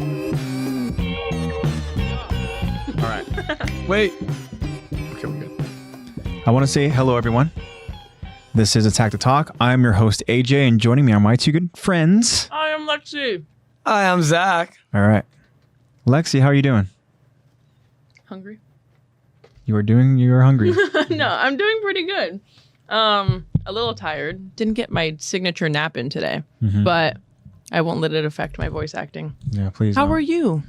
All right. Wait. Okay, we're good. I want to say hello, everyone. This is Attack the Talk. I'm your host, AJ, and joining me are my two good friends. I am Lexi. Hi, I'm Zach. All right. Lexi, how are you doing? Hungry? You are hungry. No, I'm doing pretty good. A little tired. Didn't get my signature nap in today, but I won't let it affect my voice acting. Yeah, please. How don't. are you?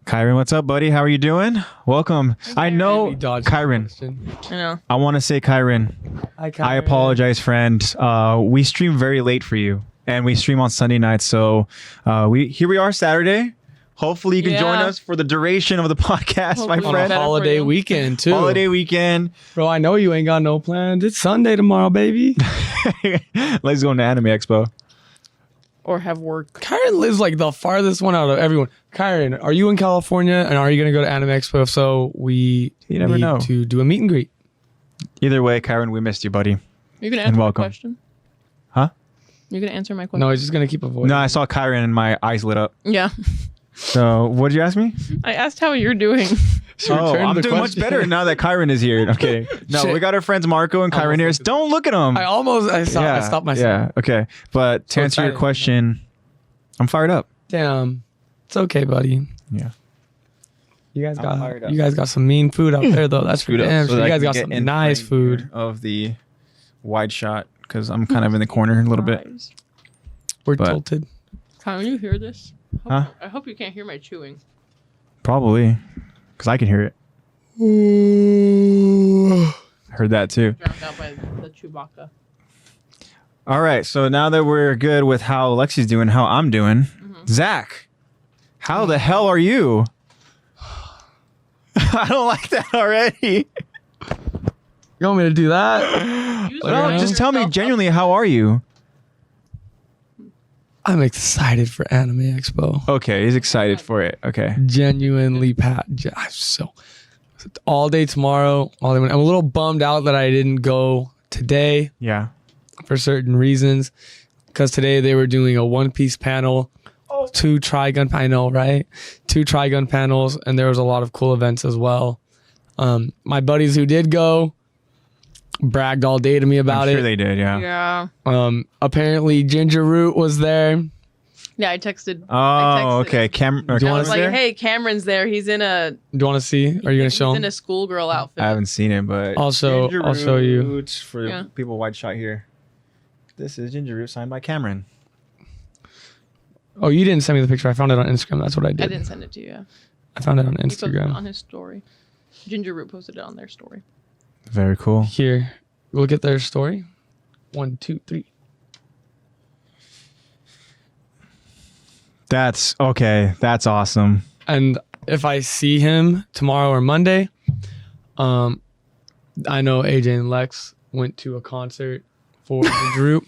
Kyron, what's up, buddy? How are you doing? Welcome. I know, Kyron. I know. I want to say, Kyron, Hi, I apologize, friend. We stream very late for you, and we stream on Sunday nights. So here we are Saturday. Hopefully you can join us for the duration of the podcast, Hopefully my On friend. a holiday weekend, too. Holiday weekend. Bro, I know you ain't got no plans. It's Sunday tomorrow, baby. Let's go to Anime Expo. Or have work. Kyron lives like the farthest one out of everyone. Kyron, are you in California and are you going to go to Anime Expo? If so, we You never need know. to do a meet and greet. Either way, Kyron, we missed you, buddy. You gonna answer my welcome. question? Huh? You gonna answer my question? No, he's just going to keep avoiding. No, I saw Kyron and my eyes lit up. Yeah. So what did you ask me? I asked how you're doing. Oh, return I'm the doing much question. better now that Kyron is here. Okay. No, Shit. we got our friends Marco and Kyron here. Don't look at them. I stopped myself. Yeah, okay. But to So answer your excited. question, I'm fired up. Damn. It's okay, buddy. Yeah. You guys I'm fired up. got some mean food out there, though. That's for damn sure. You guys got some nice food. Of the wide shot, because I'm kind of in the corner a little bit. Guys. We're But- tilted. Can you hear this? Huh? I hope you can't hear my chewing. Probably, because I can hear it. I heard that too. Drowned out by the Chewbacca. All right, so now that we're good with how Lexi's doing, how I'm doing, Zach, how the hell are you? I don't like that already. You want me to do that? Use No, your just tell me yourself up. genuinely, how are you? I'm excited for Anime Expo. Okay, he's excited for it. Okay. Genuinely, Pat. I'm so all day tomorrow. I'm a little bummed out that I didn't go today Yeah. for certain reasons. Because today they were doing a One Piece panel, two Trigun. I know, right? Two Trigun panels, and there was a lot of cool events as well. My buddies who did go bragged all day to me about I'm sure it. they did, yeah. Yeah. Apparently Ginger Root was there. Yeah, I texted. Oh, okay. Do you I wanna was like, there? hey, Cameron's there. He's in a. Do you want to see? Are you gonna show He's him? in a schoolgirl outfit. I haven't seen it, but I'll show you. Root for Yeah. the people wide shot here. This is Ginger Root signed by Cameron. Oh, you didn't send me the picture. I found it on Instagram. That's what I did. I didn't send it to you. I found it on He posted it Instagram. on his story. Ginger Root posted it on their story. Very cool. Here, look at their story. 1, 2, 3. That's okay. That's awesome. And if I see him tomorrow or Monday, I know AJ and Lex went to a concert for Ginger Root,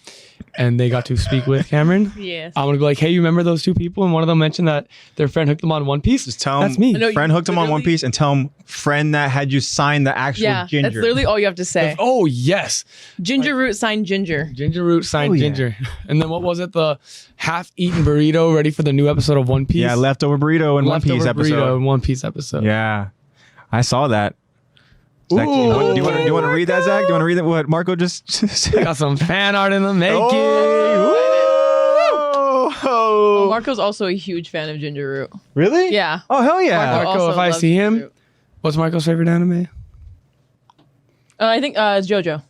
and they got to speak with Cameron. Yes. I'm gonna be like, hey, you remember those two people? And one of them mentioned that their friend hooked them on One Piece. Just tell That's him. me. No, Friend you hooked him on One literally- Piece, and tell him friend that had you sign the actual Yeah, Ginger. that's literally all you have to say. Oh yes, Ginger Root signed Ginger. Ginger Root signed Oh, yeah. Ginger. And then what was it? The half-eaten burrito ready for the new episode of One Piece. Yeah, leftover burrito in One Piece Leftover burrito episode. in One Piece episode. Yeah, I saw that. Zach, do you want to read that, Zach? Do you want to read that? What Marco just said? Got some fan art in the making. Oh, Marco's also a huge fan of Ginger Root. really? Yeah. Oh, hell yeah. Marco, also if I loves see Ginger him- Root. What's Marco's favorite anime? I think it's JoJo.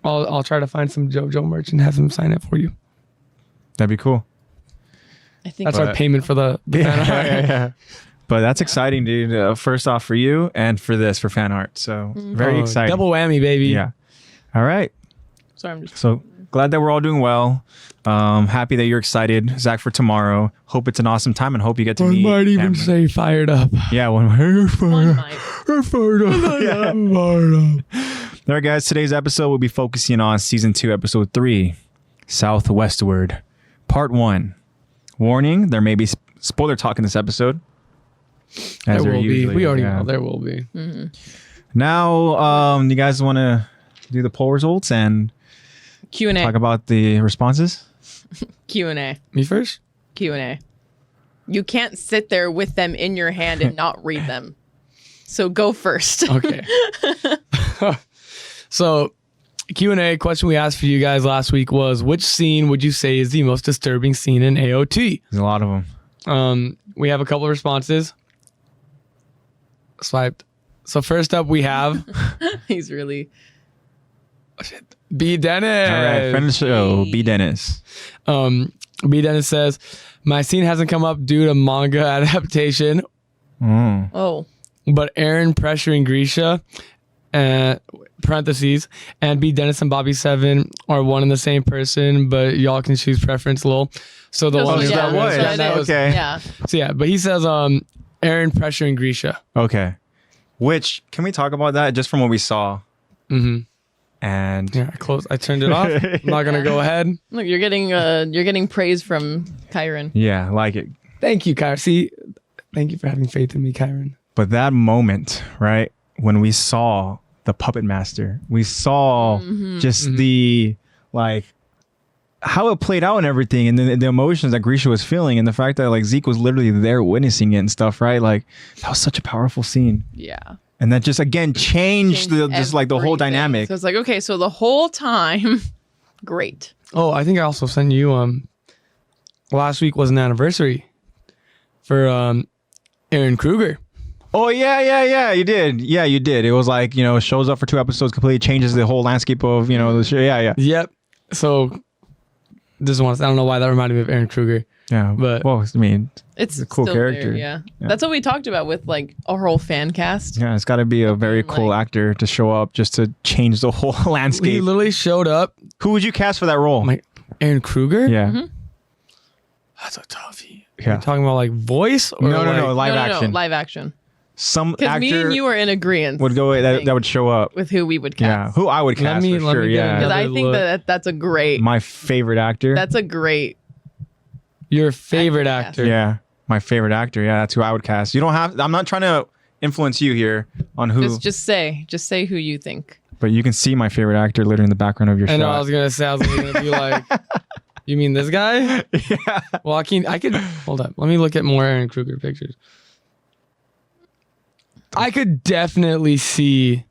I'll try to find some JoJo merch and have him sign it for you. That'd be cool. I think That's our But- payment for the fan art. yeah. But that's exciting, dude. First off, for you and for fan art. So very Oh, exciting. Double whammy, baby. Yeah. All right. Sorry, I'm just. So glad that we're all doing well. Happy that you're excited, Zach, for tomorrow. Hope it's an awesome time and hope you get to I meet. might even Cameron. say fired up. Yeah, one One fired mic. Fired up. Fired up. All right, guys. Today's episode will be focusing on season 2, episode 3, Southwestward, part 1. Warning: there may be spoiler talk in this episode. There will be. usually We is, already yeah. know there will be. Now, you guys want to do the poll results and Q&A. talk about the responses? Q&A. Me first? Q&A. You can't sit there with them in your hand and not read them. So go first. Okay. So Q&A question we asked for you guys last week was, which scene would you say is the most disturbing scene in AOT? There's a lot of them. We have a couple of responses. Swiped. So first up we have He's really... B. Dennis. All right, friend of the show, B. Dennis. B. Dennis says, my scene hasn't come up due to manga adaptation, Oh. but Aaron pressuring Grisha, parentheses, and B. Dennis and Bobby 7 are one and the same person, but y'all can choose preference, lol. So the one is that what? Okay. Yeah. So yeah, but he says Aaron pressuring Grisha. Okay. Which, can we talk about that just from what we saw? Mm-hmm. And Yeah, I turned it off. I'm not gonna go ahead. Look, you're getting praise from Kyron. yeah, I like it. Thank you, Kyron. See, thank you for having faith in me, Kyron. But that moment, right, when we saw the puppet master, we saw just the, like, how it played out and everything, and the emotions that Grisha was feeling, and the fact that, like, Zeke was literally there witnessing it and stuff, right? Like, that was such a powerful scene. Yeah. And that just, again, changed just like the whole everything. dynamic. So it's like, okay, so the whole time, great. Oh, I think I also sent you last week was an anniversary for Aaron Krueger. Oh, yeah, you did. Yeah, you did. It was like, shows up for 2 episodes, completely changes the whole landscape of, the show. Yeah. Yep. So this one, I don't know why that reminded me of Aaron Krueger. Yeah, But- well, I mean, It's a cool still character. there, yeah. That's what we talked about with like our whole fan cast. yeah, it's got to be a very cool actor to show up just to change the whole He landscape. literally showed up. Who would you cast for that role? I'm like, Aaron Krueger? Yeah. That's a toughie. Yeah. You're talking about like voice? Or No, like, live No, action. live action. Some Because me actor and you are in agreement would go that would show up. with who we would Yeah, cast. who I would Let cast me- for let sure. me get Yeah, Because I Another think look. that's a great. my favorite actor. That's a great. Your favorite Actor, actor. yeah, my favorite actor. Yeah, that's who I would cast. You don't have. I'm not trying to influence you here on who, Just say who you think. but you can see my favorite actor literally in the background of your I know, shot. I was going to be like, you mean this guy? yeah. Joaquin, I could, hold up. Let me look at more Aaron Krueger pictures. I could definitely see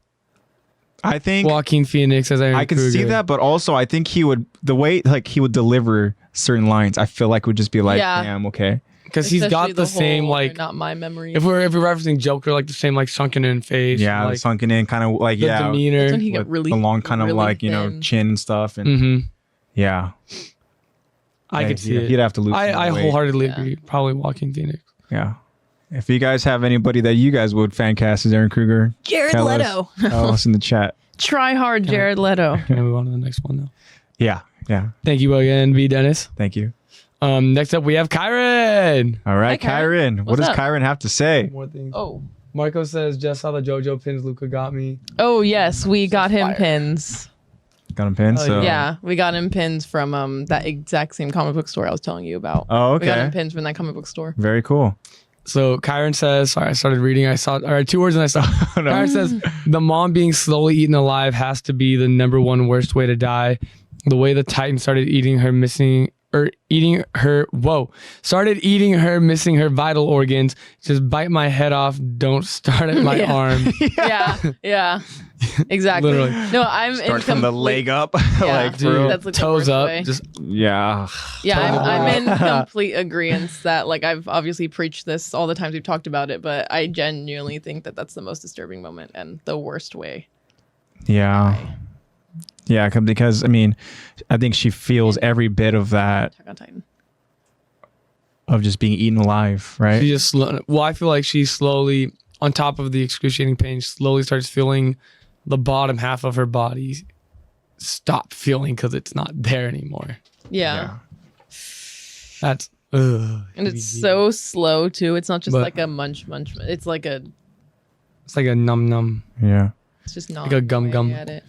I think Joaquin Phoenix as Aaron I could see Krueger. that, but also I think he would the way like he would deliver certain lines. I feel like would just be like, Yeah. damn, okay. Because he's Especially got the same, whole, like, "They're not my memory. if we're referencing Joker, like the same, like, sunken in face. Yeah, like, sunken in, kind of like the yeah, demeanor. That's when he got with really the long kind of really like thin. chin and stuff, and Mm-hmm. yeah, I Yeah, could see it. he'd have to lose. I some weight. wholeheartedly Yeah. agree. Probably Joaquin Phoenix. Yeah. If you guys have anybody that you guys would fan cast as Aaron Krueger, Jared tell Leto. tell us in the chat. Try hard, Jared Leto. Can I move on to the next one now? Yeah, yeah. Thank you again, B. Dennis. Thank you. Next up, we have Kyron. All right, Hi, Kyron. Kyron. What What's does up? Kyron have to say? More things. Oh. Marco says, just saw the JoJo pins Luca got me. Oh yes, we got him fire. pins. Got him pinned. Oh, So Yeah, we got him pins from that exact same comic book store I was telling you about. Oh, We got him okay. pins from that comic book store. Very cool. So Kyron says, sorry, I started reading. I saw, all right, 2 words and I saw. No. Kyron says, the mom being slowly eaten alive has to be the number one worst way to die. The way the Titan started eating her, missing her vital organs. Just bite my head off. Don't start at my Yeah. arm. Yeah, exactly. Literally. No, I'm in Start from the leg up, Yeah. like for real. That's like the Toes worst up. way. Just Yeah. Yeah, Toes I'm up. in complete agreement that like I've obviously preached this all the times we've talked about it, but I genuinely think that that's the most disturbing moment and the worst way. Yeah. Yeah, because I mean, I think she feels every bit of that Attack on Titan. of just being eaten alive, right? she just I feel like she slowly, on top of the excruciating pain, slowly starts feeling the bottom half of her body stop feeling because it's not there anymore. Yeah. That's And it's so slow too. It's not just But- like a munch. It's like a. it's like a num. Yeah. It's just not Like a gum gum. At it.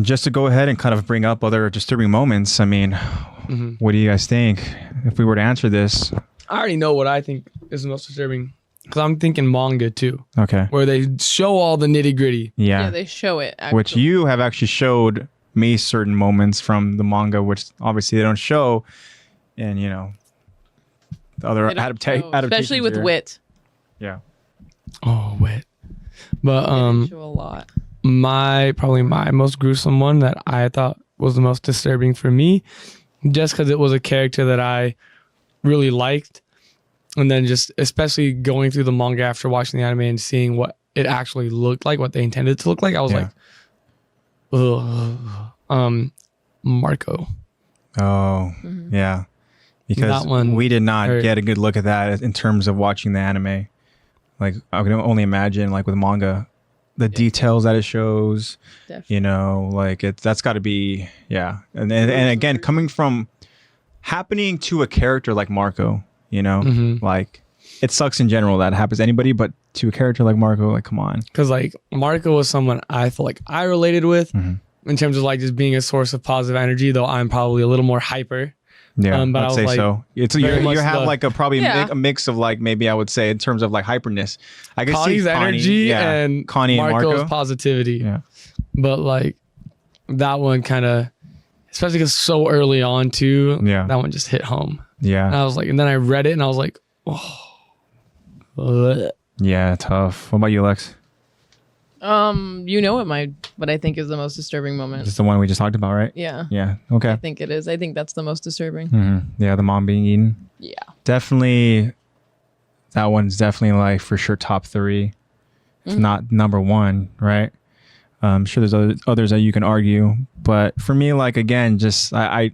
Just to go ahead and kind of bring up other disturbing moments, I mean, Mm-hmm. what do you guys think? If we were to answer this, I already know what I think is the most disturbing because I'm thinking manga too, okay. where they show all the nitty gritty. Yeah, Yeah. they show it. Actually. Which you have actually showed me certain moments from the manga, which obviously they don't show. And, the other They don't adaptations, show, especially with here. Wit. Yeah. Oh, wait. But They show a lot. probably my most gruesome one that I thought was the most disturbing for me, just because it was a character that I really liked, and then just especially going through the manga after watching the anime and seeing what it actually looked like, what they intended to look like, I was like, ugh. Marco. Oh, yeah. Because That one we did not hurt. get a good look at that in terms of watching the anime. Like, I can only imagine, like, with manga, the details that it shows, Definitely. you know, like, that's got to be, yeah. And again, coming from happening to a character like Marco, you know, like, it sucks in general that happens to anybody, but to a character like Marco, like, come on. Because like Marco was someone I feel like I related with in terms of like just being a source of positive energy, though I'm probably a little more hyper. Yeah, but I I'd was say like, so. It's you very much have the- like a probably Yeah. a mix of like maybe I would say in terms of like hyperness. I can Connie's see Connie, energy yeah, and Connie and Marco's Marco. positivity. Yeah, But like that one kind of, especially because so early on too, Yeah. that one just hit home. And yeah, I was like, and then I read it and I was like, oh. Ugh. yeah. Tough. What about you, Lex? You know what I think is the most disturbing moment. Just the one we just talked about, right? Yeah. Yeah. Okay. I think it is. I think that's the most disturbing. Yeah, the mom being eaten. Yeah. Definitely. That one's definitely like for sure top 3, if not number 1, right? I'm sure there's others that you can argue, but for me, like again, just I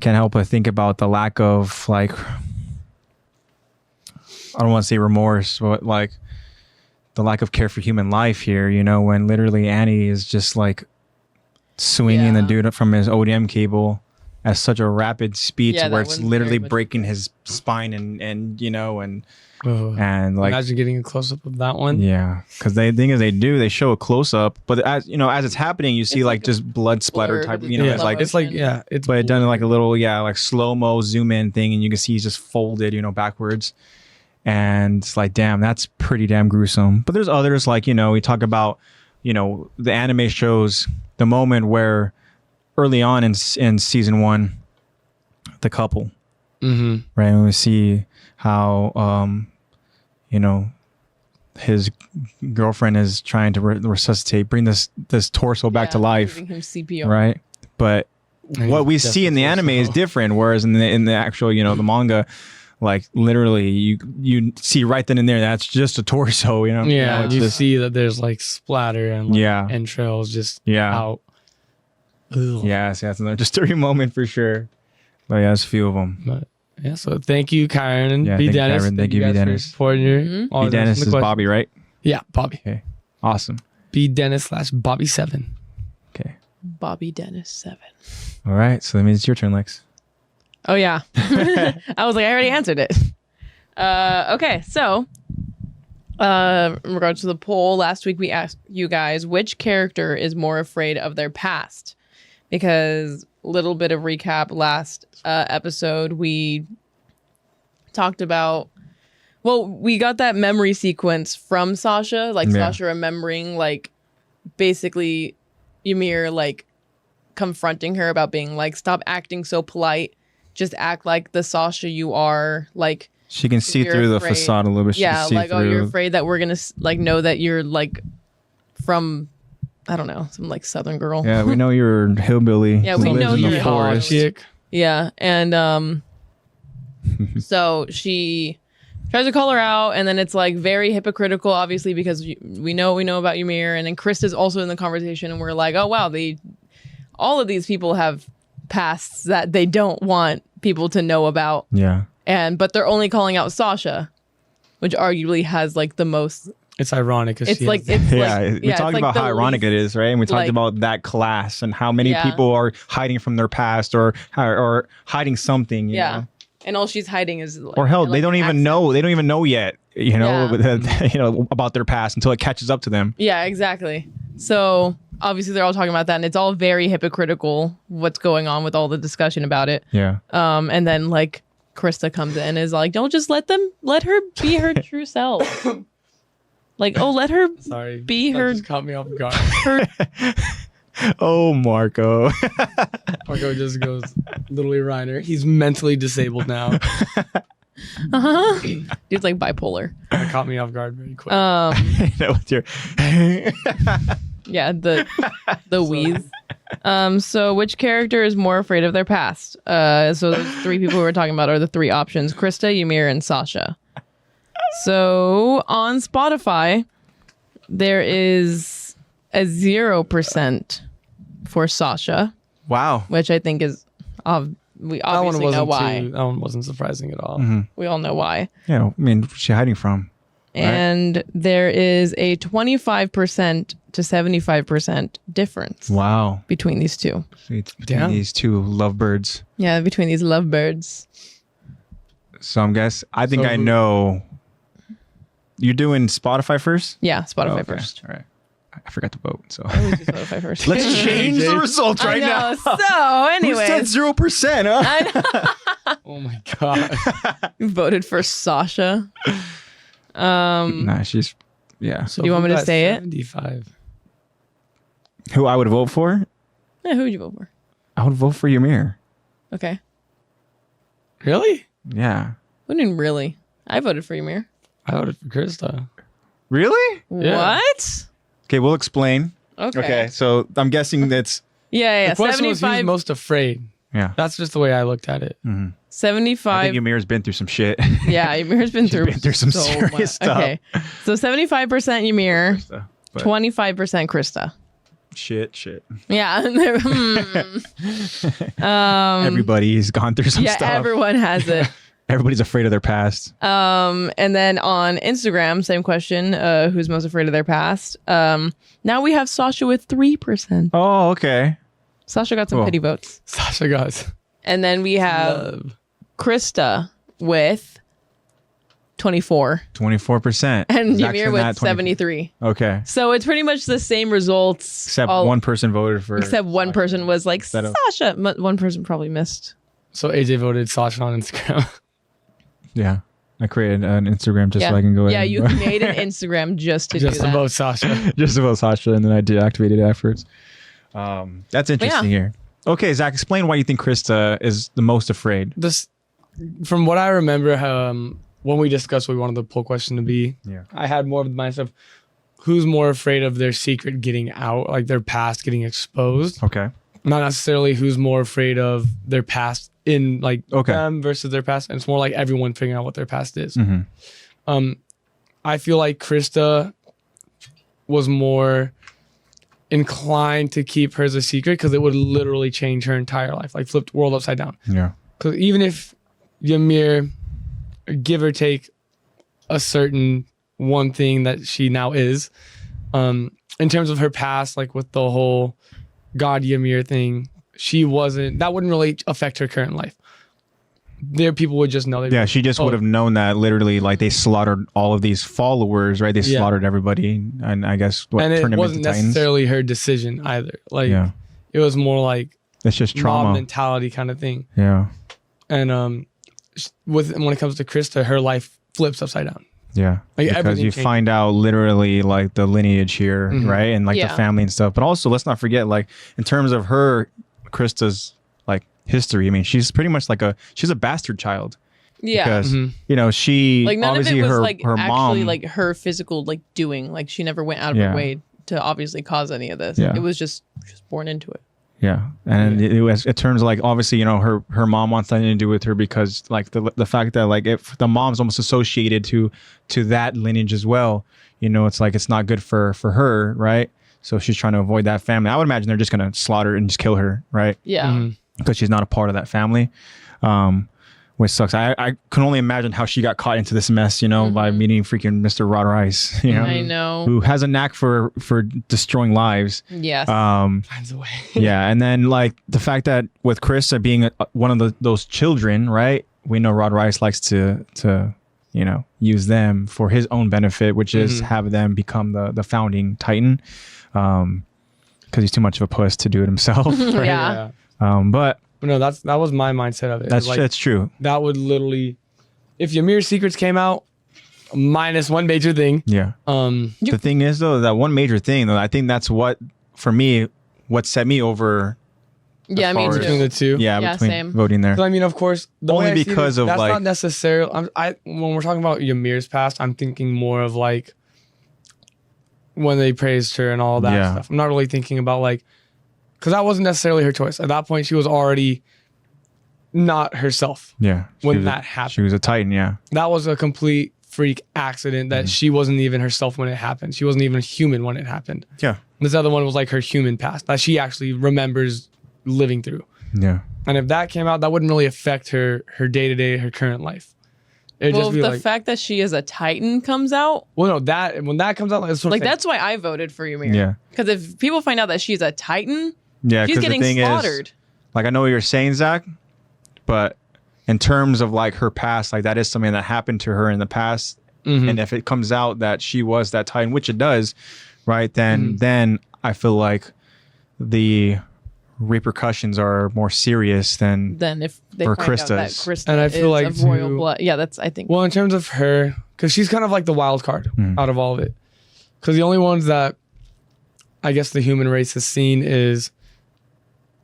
can't help but think about the lack of like, I don't want to say remorse, but like the lack of care for human life here, you know, when literally Annie is just like swinging the Yeah. dude up from his ODM cable at such a rapid speed Yeah, to where that it's one's literally very much- breaking his spine and you know, and Ugh. like, Imagine getting a close up of that one. yeah, because the thing is they show a close up, but as you know, as it's happening, you see It's like like a just blood splatter blur, type, but you know, Yeah, it's like, it's like, yeah, it's but it done in like a little, yeah, like slow mo zoom in thing, and you can see he's just folded, you know, backwards, and it's like, damn, that's pretty damn gruesome. But there's others like, you know, we talk about, you know, the anime shows the moment where early on in season 1, the couple, right, and we see how you know, his girlfriend is trying to resuscitate, bring this torso back to life, Giving him CPR. right? But And what we he's see in the definitely anime is so- different, whereas in the actual, you know, the manga, like literally you see right then and there that's just a torso, you know. Yeah, it's you just, see that there's like splatter and like Yeah. entrails just Yeah. out. Ugh. yeah, so that's another disturbing moment for sure. But yeah, there's a few of them. But yeah, so thank you, Kyron and Yeah, B thank you, Dennis. Kyron. Thank you, B guys, for Dennis. supporting your Mhm. always B. Dennis asking is the questions. Bobby, right? Yeah, Bobby. Okay, awesome. B Dennis / Bobby7. Okay, Bobby Dennis 7. all right. So that means it's your turn, Lex. Oh yeah. I was like, I already answered it. Okay, so in regards to the poll, last week we asked you guys which character is more afraid of their past. Because little bit of recap, last episode we talked about, well, we got that memory sequence from Sasha, like Yeah. Sasha remembering like basically Ymir like confronting her about being like, stop acting so polite, just act like the Sasha you are, like She can see you're through the afraid- facade a little bit. She yeah, can see like, through. oh, you're afraid that we're gonna like know that you're like from, I don't know, some like Southern girl. Yeah, we know you're a hillbilly. Yeah, who we lives know in you're the a forest. hillbilly. Chick. Yeah, and so she tries to call her out, and then it's like very hypocritical, obviously, because we know about Ymir, and then Krista's also in the conversation, and we're like, oh wow, all of these people have pasts that they don't want people to know about, Yeah, but they're only calling out Sasha, which arguably has like the most. It's ironic because It's like it's yeah. like, We it's talked like about the how ironic least- it is, right? And we talked like- about that class and how many Yeah. people are hiding from their past or hiding something. You Yeah, know? and all she's hiding is like, Or hell, like they don't an even accent. know. They don't even know yet. You know, Yeah. you know about their past until it catches up to them. Yeah, exactly. So obviously they're all talking about that, and it's all very hypocritical what's going on with all the discussion about it. Yeah, And then like Krista comes in and is like, don't just let her be her true self. Like, oh, let her sorry, be that her- just caught me off guard. her Oh, Marco. Marco just goes, literally Reiner. He's mentally disabled now. Dude's like bipolar. That caught me off guard very quick. That was your Yeah, the wheeze. So which character is more afraid of their past? So the three people we were talking about are the three options: Krista, Ymir, and Sasha. So on Spotify, there is a 0% for Sasha, wow. which I think is we obviously know why. That one wasn't surprising at all. Mm-hmm. We all know why. Yeah, I mean, what's she hiding from? Right? And there is a 25% to 75% difference Wow. between these two. It's between these two lovebirds. Yeah, between these lovebirds. So I think I know. You're doing Spotify first? Yeah, Spotify Okay. first. All right. I forgot to vote. So I always do Spotify first. let's change the results right now. So anyway, Who said 0%? Huh? I know. Oh my god. You voted for Sasha. Nah, she's So Do you want who me to got say it? 75? Who I would vote for? Yeah, who would you vote for? I would vote for Ymir. Okay. Really? Yeah. What do you mean, really? I voted for Ymir. I voted for Krista. Really? Yeah. What? Okay, we'll explain. Okay. So I'm guessing that's Yeah. The question was who's 75. most afraid. yeah. That's just the way I looked at it. Mm-hmm. I 75. think Ymir's been through some shit. Yeah, Ymir's been through some so serious much. stuff. Okay. So 75% Ymir, But 25% Krista. shit. Yeah. Everybody's gone through some Yeah, stuff. everyone has it. Everybody's afraid of their past. And then on Instagram, same question, who's most afraid of their past? Now we have Sasha with 3%. Oh, okay. Sasha got some Cool. pity votes. Sasha got And then we have love. Krista with 24 24%. and Zach's Ymir in with that 24. 73. Okay. So it's pretty much the same results. Except one person voted for. Except one person was like, Instead of- Sasha. One person probably missed. So AJ voted Sasha on Instagram. Yeah. I created an Instagram just Yeah. so I can go Yeah, ahead you and made an Instagram just to just do that. about Sasha. just about Sasha, and then I deactivated it afterwards. That's interesting Yeah. here. Okay, Zach, explain why you think Krista is the most afraid. This, from what I remember, when we discussed what we wanted the poll question to be, Yeah. I had more of the mindset of who's more afraid of their secret getting out, like their past getting exposed. Okay. Not necessarily who's more afraid of their past in like Okay. them versus their past. And it's more like everyone figuring out what their past is. Mm-hmm. I feel like Krista was more inclined to keep hers a secret because it would literally change her entire life, like flipped world upside down. Yeah. Because even if Ymir, give or take a certain one thing that she now is, in terms of her past, like with the whole God Ymir thing, that wouldn't really affect her current life. There, people would just know. Yeah, she just would have known that literally, like, they slaughtered all of these followers, right? They Yeah. slaughtered everybody, and I guess and it turned them wasn't into titans. necessarily her decision either. Like, Yeah. it was more like It's just mob trauma. mentality kind of thing. Yeah. And when it comes to Krista, her life flips upside down. Yeah. Like, Because everything you changes. find out literally like the lineage here, Mhm. right? And like Yeah. the family and stuff. But also, let's not forget, like, in terms of Krista's like history, I mean, she's pretty much like she's a bastard child. Yeah. Because, Mhm. you know, she Like none of obviously it was her, like her actually mom, like her physical like doing. Like she never went out of Yeah. her way to obviously cause any of this. Yeah. It was just she was born into it. yeah. And it turns like, obviously, you know, her mom wants nothing to do with her because like the fact that like if the mom's almost associated to that lineage as well, you know, it's like, it's not good for her. Right. So she's trying to avoid that family. I would imagine they're just going to slaughter and just kill her. Right. Yeah. Mhm. Because she's not a part of that family, which sucks. I can only imagine how she got caught into this mess, you know, by meeting freaking Mr. Rod Rice, you know, I know. who has a knack for destroying lives. Yes. Finds a way. Yeah, and then like the fact that with Krista being one of those children, right? We know Rod Rice likes to you know, use them for his own benefit, which is have them become the founding Titan, because he's too much of a puss to do it himself. Right? Yeah. But But no, that was my mindset of it. that's Like, that's true. that would literally, if Ymir's secrets came out, minus one major thing. Yeah. The thing is though, that one major thing though, I think that's what for me, what set me over Yeah, me far too. as- between the two. Yeah, between same. voting there. 'Cause I mean, of course, the Only way I see because it, of, that's like- not necessarily. When we're talking about Ymir's past, I'm thinking more of like when they praised her and all that Yeah. stuff. I'm not really thinking about like because that wasn't necessarily her choice. At that point, she was already not herself. Yeah. When that happened. She was a Titan, yeah. That was a complete freak accident that she wasn't even herself when it happened. She wasn't even human when it happened. Yeah. This other one was like her human past that she actually remembers living through. Yeah. And if that came out, that wouldn't really affect her day-to-day, her current life. It'd Well, just if be the like, fact that she is a Titan comes out, well, no, that when that comes out, that's what I'm like saying. that's why I voted for Ymir. Yeah. Because if people find out that she's a Titan, Yeah. she's 'Cause getting the thing slaughtered. is, like, I know what you're saying, Zach, but in terms of like her past, like that is something that happened to her in the past. Mhm. And if it comes out that she was that Titan, which it does, right? Then I feel like the repercussions are more serious than Then if they Or find out that Krista's. Krista And I feel is like of royal too- blood, yeah, that's I think. Well, in terms of her, because she's kind of like the wild card Mm. out of all of it. Because the only ones that I guess the human race has seen is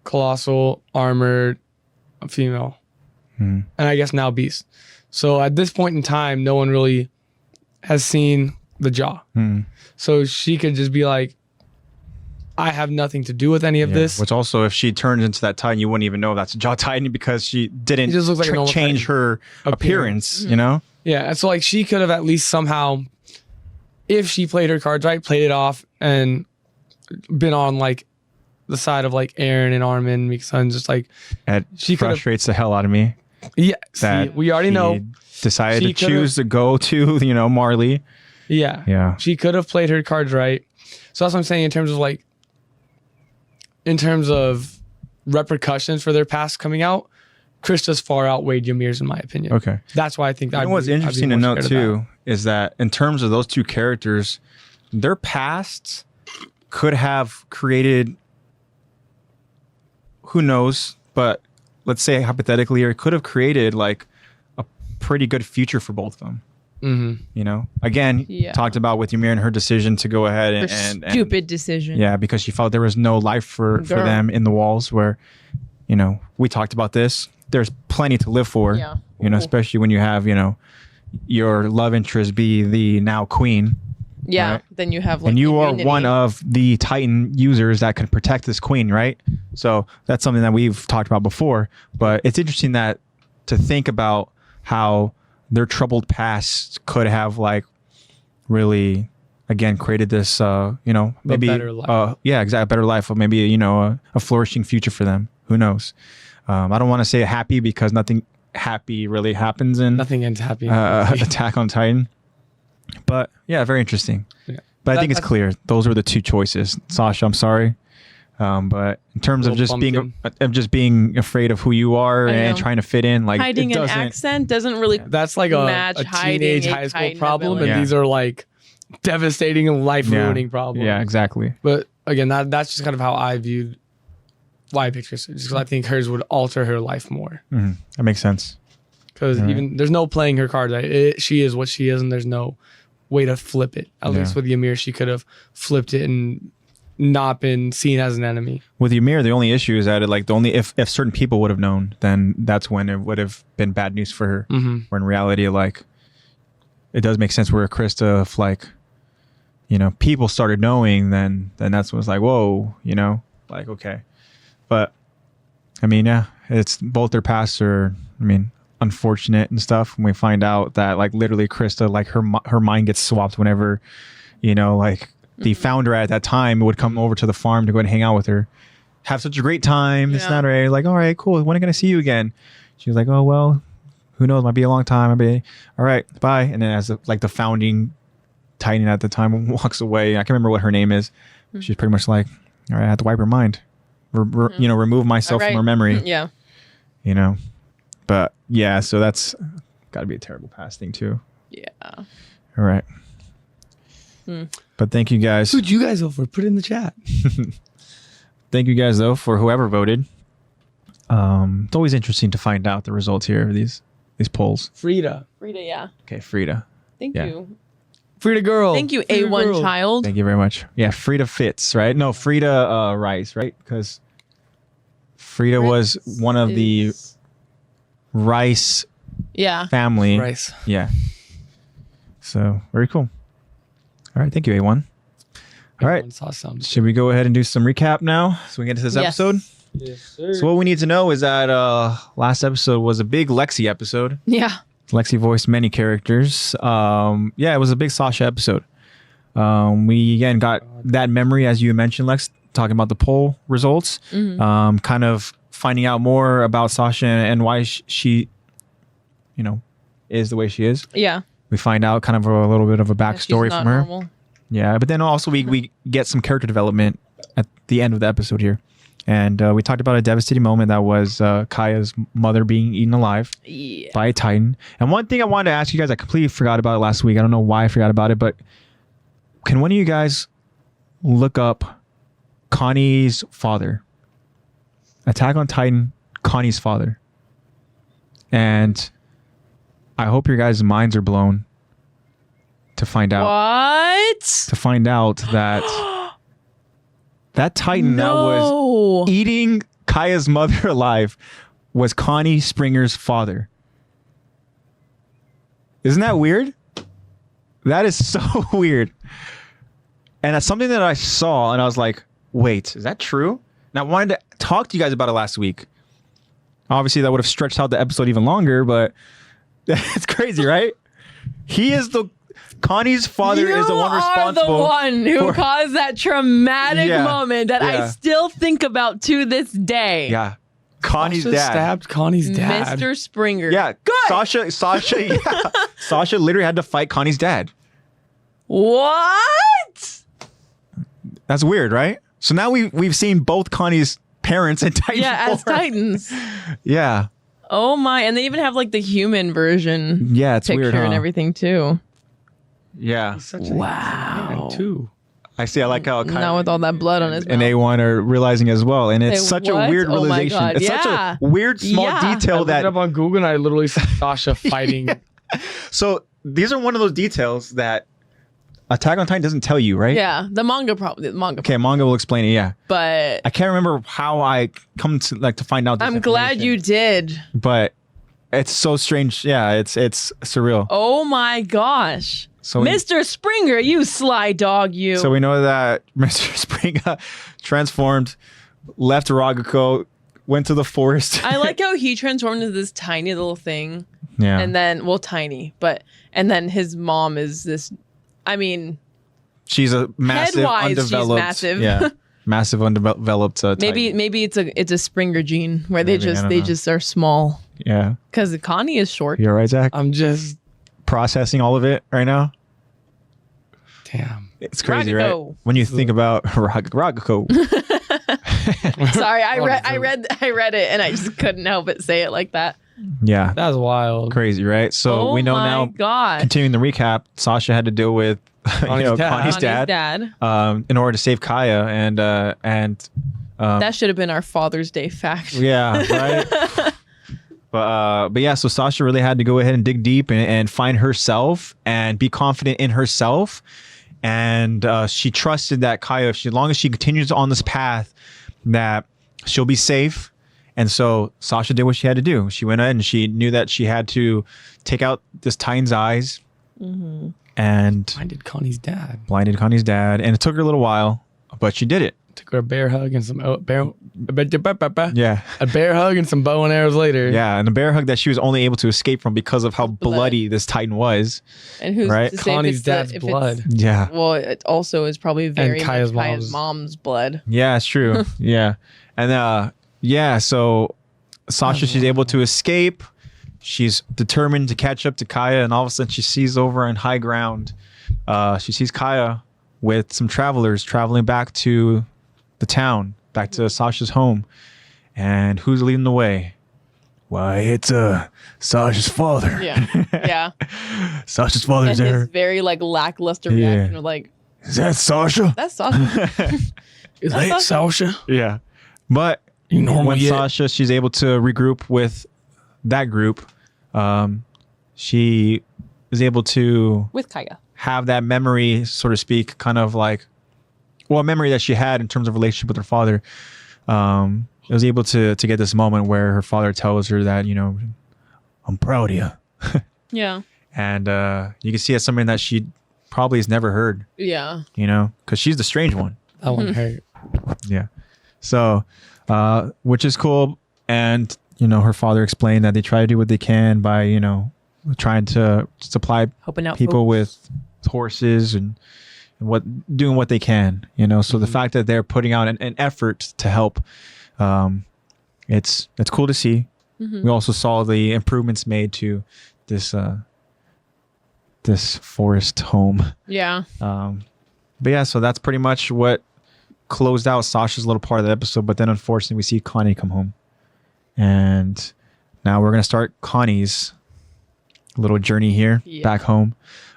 colossal, armored, female, Mm. and I guess now beast. So at this point in time, no one really has seen the jaw. Mm. So she could just be like, I have nothing to do with any of Yeah. this. Which also, if she turns into that Titan, you wouldn't even know that's a Jaw Titan because she didn't It just looks like a normal change Titan. her appearance, you know? Yeah, and so like she could have at least somehow, if she played her cards right, played it off and been on like the side of like Aaron and Armin, Meek's son, just like It She could've- frustrates the hell out of me. yeah. See, That we already he know. decided She to could've- choose to go to, Marley. Yeah, Yeah. she could have played her cards right. So that's what I'm saying in terms of repercussions for their past coming out. Krista's far outweighed Ymir's in my opinion. Okay. That's why I think You know what's interesting to note too is that in terms of those two characters, their pasts could have created, who knows, but let's say hypothetically, or it could have created like a pretty good future for both of them. Mm-hmm. Again, Yeah. talked about with Ymir and her decision to go ahead Her and stupid decision. yeah, because she felt there was no life for Girl. them in the walls where, we talked about this. There's plenty to live for, Yeah. especially when you have, your love interest be the now queen. Yeah. Right. Then you have like And you are immunity. one of the Titan users that can protect this queen, right? So that's something that we've talked about before. But it's interesting that to think about how their troubled past could have like really, again, created this, maybe better life. yeah, exactly, a better life, or maybe a flourishing future for them. Who knows? I don't want to say happy because nothing happy really happens in Nothing ends happy. Attack on Titan. But yeah, very interesting. Yeah. But I think it's clear those were the two choices. Sasha, I'm sorry, but in terms of Little just being afraid of who you are I and know. trying to fit in, like hiding it an doesn't. accent doesn't really. That's like match a hiding teenage a high school Titan problem, ability. and Yeah. these are like devastating and life ruining problems. Yeah, exactly. But again, that's just kind of how I viewed why I picked Krista, just because I think hers would alter her life more. That makes sense. Because even there's no playing her cards. She is what she is, and there's no way to flip it. At Yeah. least with Ymir, she could have flipped it and not been seen as an enemy. With Ymir, the only issue is that if certain people would have known, then that's when it would have been bad news for her. Mm-hmm. Where in reality, like, it does make sense where Krista, if like, people started knowing, then that's when it's like, whoa, like, okay. But I mean, yeah, it's both their pasts are, unfortunate and stuff. When we find out that like literally Krista, like her mind gets swapped whenever, like the founder at that time would come over to the farm to go and hang out with her, have such a great time. It's Yeah. not right. Like, all right, cool. When am I gonna see you again? She was like, oh well, who knows? Might be a long time. Might be all right. Bye. And then as the founding Titan at the time walks away, I can't remember what her name is. She's pretty much like, all right, I have to wipe her mind. Remove myself All from right. her memory. Yeah. But yeah, so that's got to be a terrible past thing too. Yeah. All right. But thank you guys. Who'd you guys vote for? Put it in the chat. Thank you guys though for whoever voted. It's always interesting to find out the results here of these polls. Frida. Frida, yeah. Okay, Frida. Thank Yeah. you. Frida girl. Thank you, Frida A1 girl. child. Thank you very much. Yeah, Frida Fitz, right? No, Frida Rice, right? Because Frida was one of the Rice family. Rice. Yeah. So very cool. All right, thank you, A1. All right, Saw some. should we go ahead and do some recap now so we can get into this episode? Yes, sir. So what we need to know is that last episode was a big Lexi episode. Yeah. Lexi voiced many characters. It was a big Sasha episode. We again got that memory, as you mentioned, Lex, talking about the poll results. Kind of finding out more about Sasha and why she, is the way she is. Yeah. We find out kind of a little bit of a backstory from her. Normal. Yeah, but then also we get some character development at the end of the episode here. And we talked about a devastating moment that was Kaya's mother being eaten alive by a Titan. And one thing I wanted to ask you guys, I completely forgot about it last week. I don't know why I forgot about it, but can one of you guys look up Connie's father? Attack on Titan, Connie's father. And I hope your guys' minds are blown to find out. What? To find out that that Titan that was eating Kaya's mother alive was Connie Springer's father. Isn't that weird? That is so weird. And that's something that I saw and I was like, wait, is that true? And I wanted to talk to you guys about it last week. Obviously, that would have stretched out the episode even longer, but it's crazy, right? He is Connie's father is the one responsible. You are the one who caused that traumatic moment that I still think about to this day. Yeah. Connie's Sasha dad. stabbed Connie's dad. Mr. Springer. Yeah. Good. Sasha literally had to fight Connie's dad. What? That's weird, right? So now we've seen both Connie's parents in Titan. Yeah, as Titans. Yeah. Oh my, and they even have like the human version. Yeah, it's picture weird, huh? and everything too. Yeah. He's such a Wow. man, too. I see. I like how Now with all that blood on his and mouth. A1 are realizing as well, and it's Say such what? a weird Oh my realization. God, It's such a weird small I detail looked it that. up on Google and I literally saw Sasha fighting. So these are one of those details that Attack on Titan doesn't tell you, right? Yeah, the manga probably. Okay, manga will explain it. Yeah, But I can't remember how I come to find out. This I'm glad you did. But it's so strange. Yeah, it's surreal. Oh my gosh. So Mr. Springer, you sly dog, you. So we know that Mr. Springer transformed, left Raguko, went to the forest. I like how he transformed into this tiny little thing. Yeah. And then, tiny, and then his mom is this, she's a massive, head-wise, undeveloped. she's massive. Yeah. Massive, undeveloped. Maybe it's a Springer gene where they just are small. Yeah. Because Connie is short. You're right, Zach. I'm just Processing all of it right now. damn. It's crazy, Raguko. right? When you think about Raguko. Sorry, I read it and I just couldn't help but say it like that. Yeah. That was wild. Crazy, right? So we know now. God. Continuing the recap, Sasha had to deal with Connie's dad. In order to save Kaya, and that should have been our Father's Day fact. yeah, right. But yeah, so Sasha really had to go ahead and dig deep and find herself and be confident in herself. And she trusted that Kaya, as long as she continues on this path, that she'll be safe. And so Sasha did what she had to do. She went in and she knew that she had to take out this Titan's eyes and Blinded Connie's dad. And it took her a little while, but she did it. Took her a bear hug and some Yeah. a bear hug and some bow and arrows later. Yeah, and the bear hug that she was only able to escape from because of how bloody this Titan was. And who's Right? to say Connie's if it's the- dad's if it's- blood. Yeah. Well, it also is probably very Kaya's much Kaya's mom's blood. Yeah, it's true. Yeah. And so Sasha, she's able to escape. She's determined to catch up to Kaya, and all of a sudden she sees over on high ground. She sees Kaya with some travelers traveling back to the town, back to Sasha's home. And who's leading the way? Why, it's Sasha's father. Yeah. Yeah. Sasha's father's And there. his very lackluster Yeah. reaction of Is that Sasha? that's Sasha. Is that Sasha? Yeah. But You normal when yet? Sasha, she's able to regroup with that group, she is able to With Kaya. have that memory, so to speak, kind of like, a memory that she had in terms of relationship with her father, was able to get this moment where her father tells her that, I'm proud of you. Yeah. And you can see it's something that she probably has never heard. Yeah. Because she's the strange one. That one hurt. Yeah. So, which is cool. And, her father explained that they try to do what they can by, trying to supply Helping out people folks. with horses and doing what they can, So the fact that they're putting out an effort to help, it's cool to see. We also saw the improvements made to this forest home. Yeah. But yeah, so that's pretty much what closed out Sasha's little part of the episode. But then unfortunately we see Connie come home. And now we're going to start Connie's little journey here back home.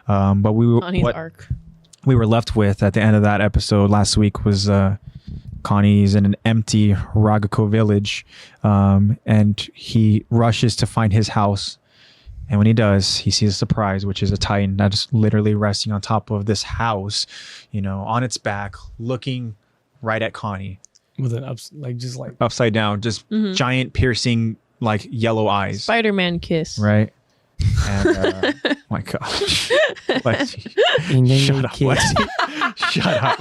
But Connie's arc. We were left with at the end of that episode last week was Connie's in an empty Ragako village. And he rushes to find his house. And when he does, he sees a surprise, which is a Titan that's literally resting on top of this house, on its back, looking right at Connie. With an upside down, just giant piercing yellow eyes. Spider-Man kiss. Right. And my gosh. Lexi. Shut up, Lexi. Shut up.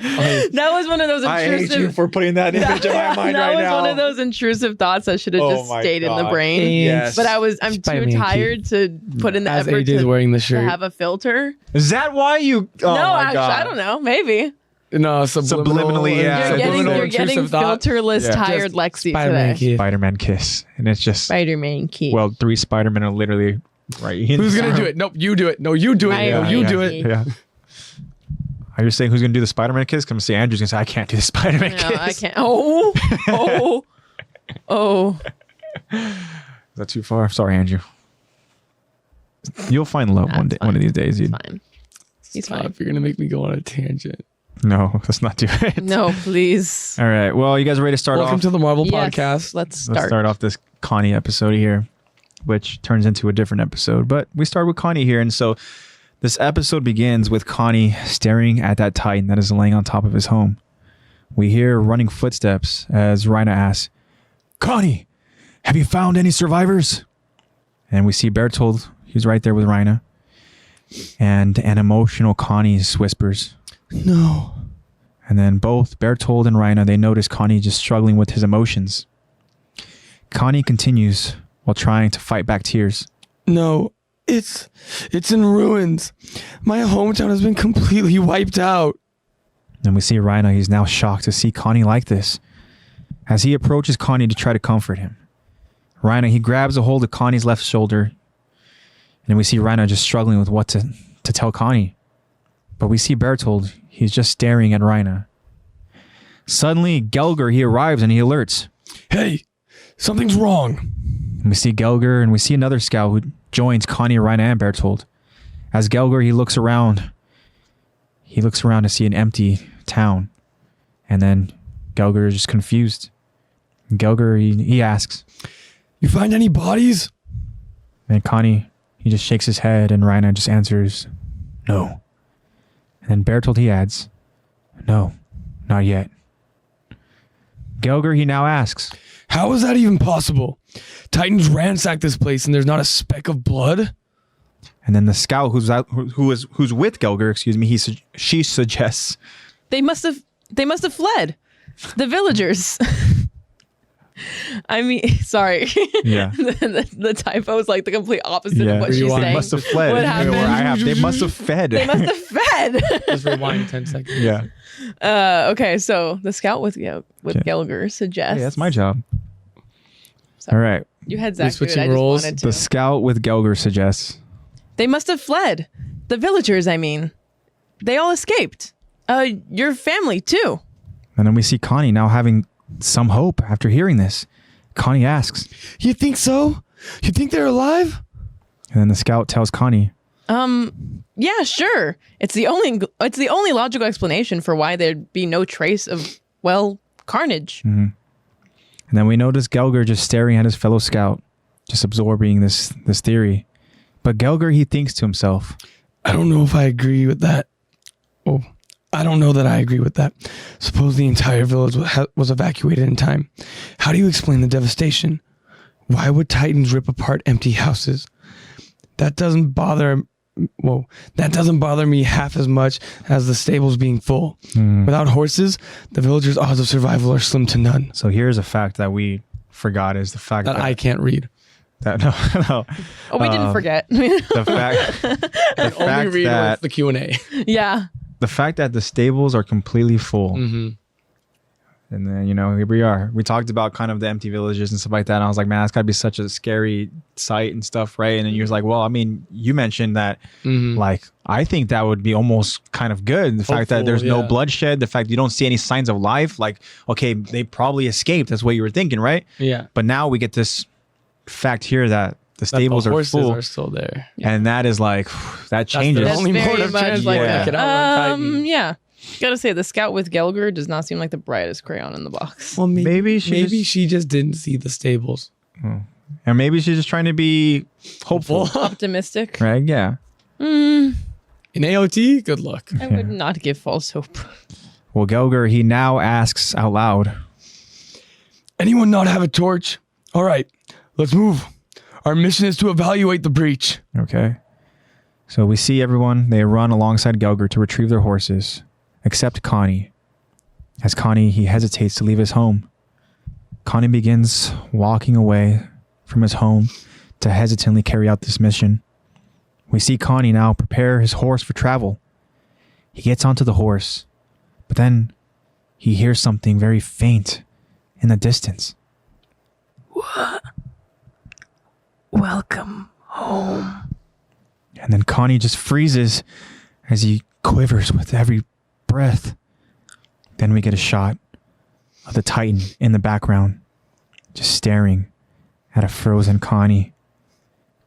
That was one of those I hate intrusive. you for putting that image in my mind right now. That was one of those intrusive thoughts that should have just stayed in the brain. Yes. But I'm too tired to put in the As effort AJ's wearing the to shirt. have a filter. Is that why you? Oh No, my actually, God. I don't know. Maybe No, subliminally, yeah. you're getting filterless Yeah. tired Lexi Spider-Man today. kid. Spider-Man kiss, and it's just Spider-Man kid. well, 3 Spider-Men are literally right. Who's gonna do it? Nope, you do it. No, you do it. Yeah, No, you yeah, do it. Yeah. Are you saying who's gonna do the Spider-Man kiss? Come say Andrew's gonna say I can't do the Spider-Man No, kiss. I can't. Oh. Is that too far? Sorry, Andrew. You'll find love That's fine. one of these days. He's Dude. fine. He's Stop, fine. you're gonna make me go on a tangent. No, let's not do it. No, please. All right. Well, you guys ready to start Welcome off? to the Marvel Yes, podcast. let's Let's start off this Connie episode here, which turns into a different episode. But we start with Connie here. And so this episode begins with Connie staring at that Titan that is laying on top of his home. We hear running footsteps as Rhina asks, Connie, have you found any survivors? And we see Bertold. He's right there with Rhina. And an emotional Connie whispers, No. and then both Bertold and Rhina, they notice Connie just struggling with his emotions. Connie continues while trying to fight back tears. No. It's in ruins. My hometown has been completely wiped out. Then we see Rhina. He's now shocked to see Connie like this. As he approaches Connie to try to comfort him, Rhina, he grabs a hold of Connie's left shoulder. And we see Rhina just struggling with what to tell Connie. But we see Bertold. He's just staring at Rhina. Suddenly, Gelger, he arrives and he alerts. Hey, something's wrong. And we see Gelger and we see another scout who joins Connie, Rhina, and Bertold. As Gelger, he looks around to see an empty town. And then Gelger is just confused. And Gelger, he asks. You find any bodies? And Connie, he just shakes his head and Rhina just answers, no. And then Bertold, he adds, no, not yet. Gelger, he now asks, How is that even possible? Titans ransacked this place and there's not a speck of blood? and then the scout who's with Gelger, she suggests, They must have fled. The villagers. I mean, sorry. yeah, the typo is like the complete opposite of what she's Rewind. they saying. must have fled. What happened? They must have fed. They must have fed. Just rewind 10 seconds. yeah. Okay, so the scout with Gelger suggests. Hey, that's my job. Sorry. All right. You had Zach do it. switching I just roles. wanted to. The scout with Gelger suggests, They must have fled. The villagers, I mean. They all escaped. Your family too. and then we see Connie now having some hope after hearing this. Connie asks, You think so? You think they're alive? and then the scout tells Connie, Yeah, sure. It's the only logical explanation for why there'd be no trace of, well, carnage. and then we notice Gelger just staring at his fellow scout, just absorbing this theory. But Gelger, he thinks to himself, I don't know if I agree with that. Oh, I don't know that I agree with that. Suppose the entire village was evacuated in time. How do you explain the devastation? Why would Titans rip apart empty houses? That doesn't bother me half as much as the stables being full. Without horses, the villagers' odds of survival are slim to none. So here's a fact that we forgot is the fact That I can't read. that no. Oh, we didn't forget. The fact Only read that the Q&A. Yeah. the fact that the stables are completely full. Mm-hmm. And then, here we are. We talked about kind of the empty villages and stuff like that. And I was like, man, that's got to be such a scary sight and stuff, right? And then you're like, well, I mean, you mentioned that, like, I think that would be almost kind of good. The fact that there's no bloodshed, the fact you don't see any signs of life. Like, okay, they probably escaped. That's what you were thinking, right? Yeah. But now we get this fact here that the stables are full. Are still there. And that is like, that changes. That's the only That's mode very of much transport like that that. could outrun Titan. Yeah. Gotta say, the scout with Gelger does not seem like the brightest crayon in the box. Well, Maybe she just didn't see the stables. And maybe she's just trying to be hopeful. Optimistic. Right? Yeah. In AOT, good luck. I would not give false hope. Well, Gelger, he now asks out loud, Anyone not have a torch? All right, let's move. Our mission is to evaluate the breach. okay. So we see everyone, they run alongside Gelger to retrieve their horses, except Connie. As Connie, he hesitates to leave his home. Connie begins walking away from his home to hesitantly carry out this mission. We see Connie now prepare his horse for travel. He gets onto the horse, but then he hears something very faint in the distance. What? Welcome home. And then Connie just freezes as he quivers with every breath. Then we get a shot of the Titan in the background, just staring at a frozen Connie.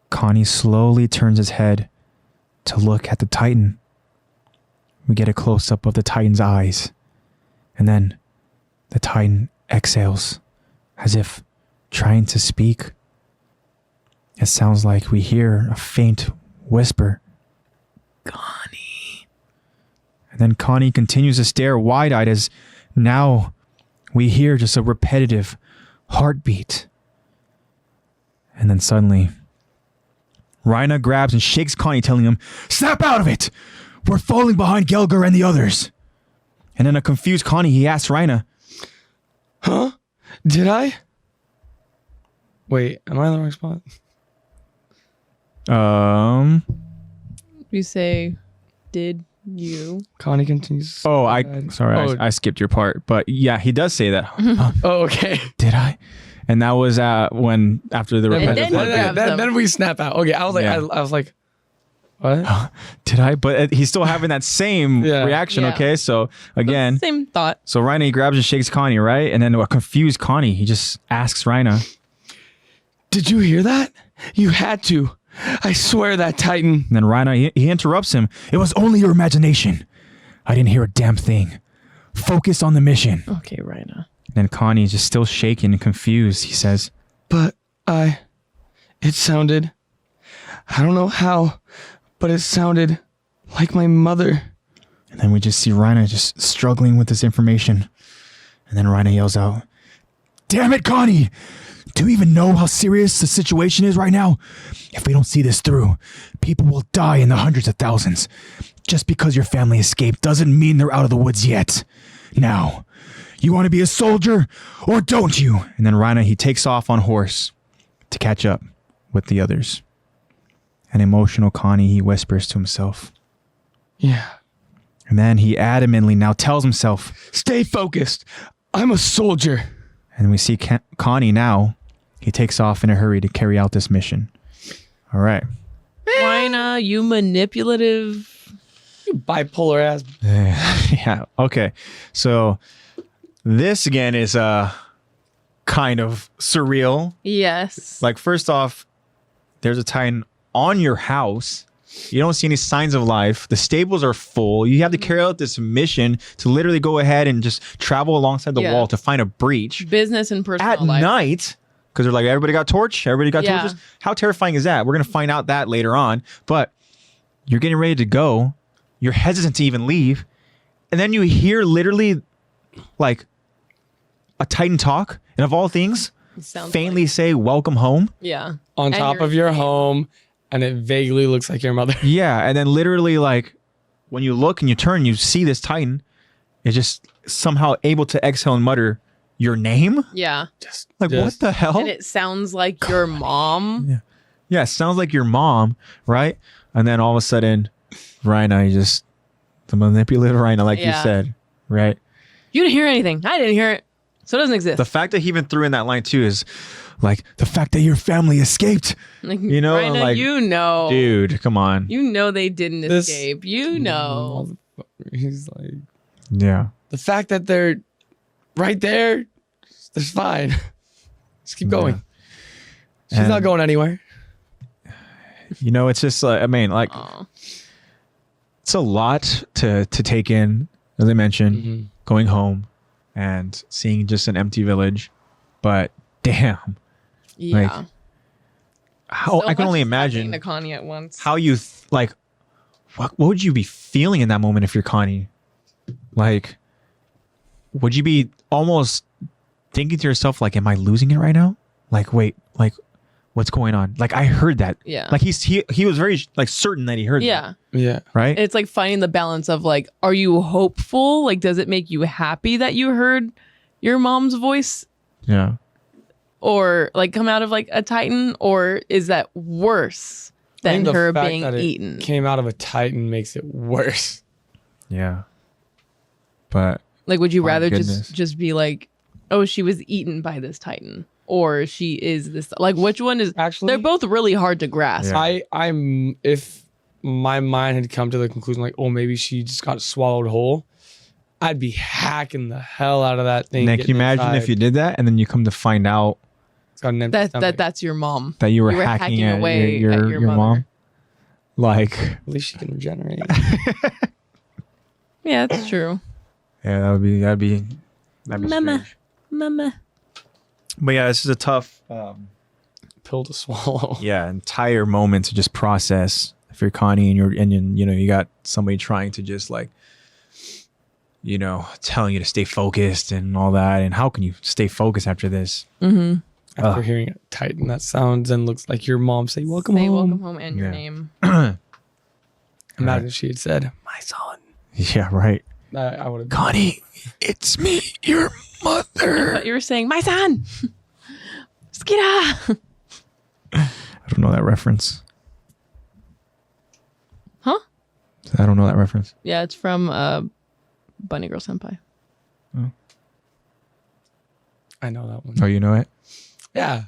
Connie slowly turns his head to look at the Titan. We get a close-up of the Titan's eyes. And then the Titan exhales as if trying to speak. It sounds like we hear a faint whisper. Connie. And then Connie continues to stare wide-eyed as now we hear just a repetitive heartbeat. And then suddenly, Rhina grabs and shakes Connie, telling him, "Snap out of it! We're falling behind Gelger and the others." And then a confused Connie, he asks Rhina, Huh? Did I? Wait, am I in the wrong spot? You say, did you? Connie continues. Oh, I skipped your part. But yeah, he does say that. Huh? Oh, okay. Did I? And that was when after the repetitive heartbeat. Then we snap out. Okay, I was like, Yeah. I was like, what? Did I? But he's still having that same reaction. Yeah. Okay, so again, Same thought. so Rhina, he grabs and shakes Connie, right? And then a confused Connie, he just asks Rhina, Did you hear that? You had to. I swear that Titan. and then Rhina, he interrupts him. "It was only your imagination. I didn't hear a damn thing. Focus on the mission." Okay, Rhina. Then Connie is just still shaken and confused. He says, But it sounded, I don't know how, but it sounded like my mother. and then we just see Rhina just struggling with this information. And then Rhina yells out, "Damn it, Connie! Do you even know how serious the situation is right now? If we don't see this through, people will die in the hundreds of thousands. Just because your family escaped doesn't mean they're out of the woods yet. Now, you want to be a soldier or don't you?" And then Rhina, he takes off on horse to catch up with the others. An emotional Connie, he whispers to himself. Yeah. And then he adamantly now tells himself, Stay focused. I'm a soldier. and we see Connie now. He takes off in a hurry to carry out this mission. All right. Rhina, you manipulative. You bipolar ass. Yeah. Okay. So this again is kind of surreal. Yes. Like, first off, there's a Titan on your house. You don't see any signs of life. The stables are full. You have to carry out this mission to literally go ahead and just travel alongside the wall to find a breach Business and personal at life. night. Because they're like, everybody got torch. Everybody got Yeah. torches. How terrifying is that? We're going to find out that later on. But you're getting ready to go. You're hesitant to even leave. and then you hear literally like a Titan talk, and of all things, faintly say "Welcome home." Yeah. On top of your home, and it vaguely looks like your mother. Yeah, and then literally like when you look and you turn, you see this Titan. It's just somehow able to exhale and mutter your name. Yeah. Just What the hell? And it sounds like your mom. Yeah, it sounds like your mom, right? And then all of a sudden, Rhina, the manipulative Rhina, like you said, right? You didn't hear anything. I didn't hear it. So it doesn't exist. The fact that he even threw in that line too is like the fact that your family escaped. Like, you know, Rhina, like, dude, come on. You know they didn't escape. You know. He's like, yeah. the fact that they're right there, that's fine. Just keep going. She's not going anywhere. You know, it's just like, I mean, like, it's a lot to take in, as I mentioned, going home and seeing just an empty village. But damn. Yeah. Like, how I can only imagine to Connie at once. how you like what would you be feeling in that moment if you're Connie? Like, would you be almost thinking to yourself like, am I losing it right now? Like, wait, like what's going on? Like, I heard that. Yeah. Like he was very like certain that he heard Yeah. that. Yeah. Right? It's like finding the balance of like, are you hopeful? Like, does it make you happy that you heard your mom's voice? Yeah. Or like come out of like a Titan? Or is that worse than the her fact being that it eaten? Came out of a Titan makes it worse. Yeah. But Like, would you My rather goodness. just be like, oh, she was eaten by this Titan, or she is this? Like, which one is? Actually, They're both really hard to grasp. Yeah. I'm if my mind had come to the conclusion like, oh, maybe she just got swallowed whole, I'd be hacking the hell out of that thing. Nick, can you imagine if you did that and then you come to find out It's got an empty stomach. That's your mom. that you were hacking at away your, at your mother. mom? Like, At least she can regenerate. Yeah, that's true. yeah, that'd be Mama. strange. Mama. But yeah, this is a tough Pill to swallow. entire moment to just process if you're Connie and you got somebody trying to just like, you know, telling you to stay focused and all that. And how can you stay focused after this? Mm-hmm. After hearing a Titan that sounds and looks like your mom say welcome Say home. welcome home and your Yeah. name. Imagine she had said, my son. Yeah, right. I would have Connie, it's me, your mother. But you were saying, my son. Skida. I don't know that reference. Huh? I don't know that reference. Yeah, it's from Bunny Girl Senpai. I know that one. Oh, you know it? Yeah.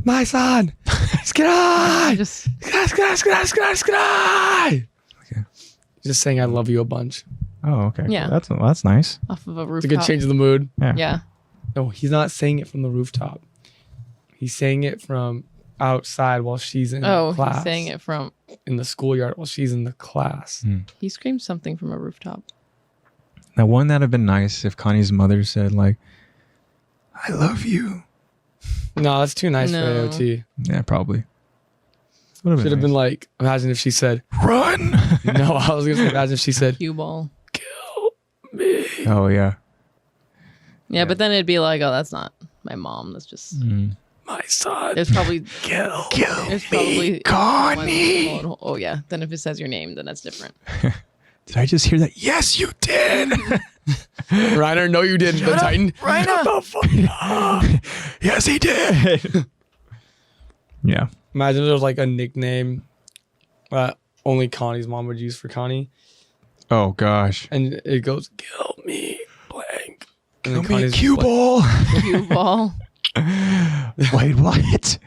My son. Skidai. Just Skidai. Okay. Just saying I love you a bunch. Oh, okay. Yeah. That's nice. off of a It's rooftop. a good change of the mood. Yeah. No, he's not saying it from the rooftop. He's saying it from outside while she's in class. He's saying it from. In the schoolyard while she's in the class. He screamed something from a rooftop. Now, wouldn't that have been nice if Connie's mother said like, I love you? No, that's too nice No. for AOT. Yeah, probably. Should have been like, imagine if she said, run. no, I was going to say, imagine if she said, Cue ball. kill me. Oh, yeah. Yeah, but then it'd be like, oh, that's not my mom. That's just. My son. There's probably. Kill There's probably. Connie. Oh, yeah. Then if it says your name, then that's different. Did I just hear that? Yes, you did. Reiner, no, you didn't. The Titan. Shut the fuck up. Yes, he did. Yeah. Imagine there was like a nickname that only Connie's mom would use for Connie. Oh, gosh. And it goes, kill me, blank. And Kill then me, Connie's cue just like, ball. Cue ball. Wait, what?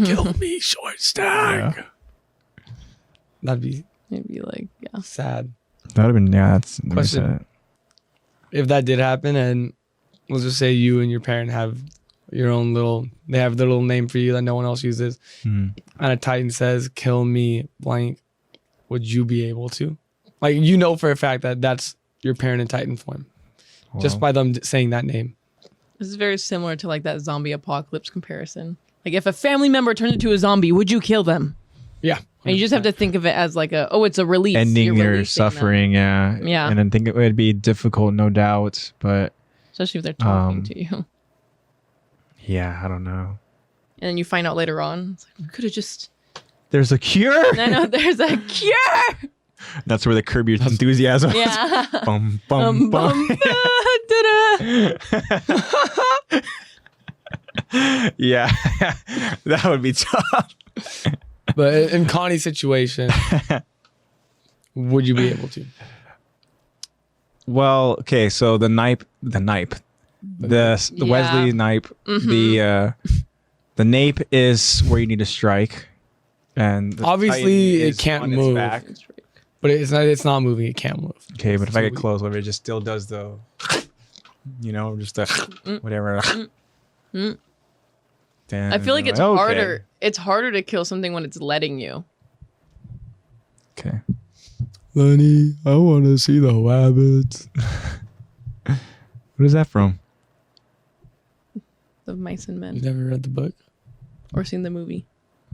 kill me, short stack. Yeah. That'd be It'd be like, yeah. sad. That would have been, yeah, that's Question. If that did happen, and let's just say you and your parent have your own little, they have their little name for you that no one else uses, and a Titan says, kill me, blank, would you be able to? Like, you know for a fact that that's your parent in Titan form, just by them saying that name. This is very similar to like that zombie apocalypse comparison. Like if a family member turned into a zombie, would you kill them? Yeah. And you just have to think of it as like it's a release. ending You're your releasing them. suffering. Yeah. Yeah. And I think it would be difficult, no doubt. But Especially if they're talking to you. yeah, I don't know. And then you find out later on, it's like, we could have just... There's a cure. I know, there's a cure! That's where the Curb Your Enthusiasm. Yeah. Bum, bum, bum. Da-da. Yeah. That would be tough. But in Connie's situation, would you be able to? Well, okay, so the Wesley Knipe, the nape is where you need to strike, and the Obviously Titan it is can't on its move. back. But it's not moving. It can't move. Okay, but if I So get close, whatever, it just still does the, just the whatever. Then I feel like it's okay. harder. It's harder to kill something when it's letting you. Okay. Lenny, I want to see the rabbits. What is that from? The Mice and Men. You never read the book Or seen the movie.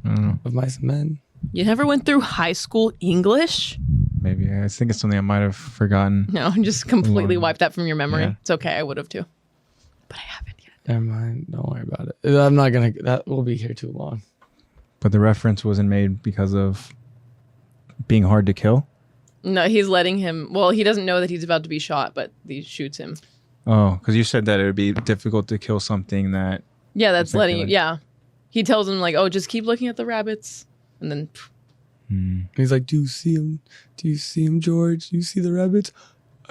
I don't know. of Mice and Men? You never went through high school English? Maybe I think it's something I might have forgotten. No, just completely Long. wiped that from your memory. Yeah. It's okay. I would have too. But I haven't yet. Never mind. Don't worry about it. I'm not gonna. That will be here too long. But the reference wasn't made because of being hard to kill. No, he's letting him. Well, he doesn't know that he's about to be shot, but he shoots him. Oh, because you said that it would be difficult to kill something that. Yeah, that's letting you. Exactly. Yeah. He tells him, like, oh, just keep looking at the rabbits. And then, He's like, "Do you see him? Do you see him, George? Do you see the rabbits?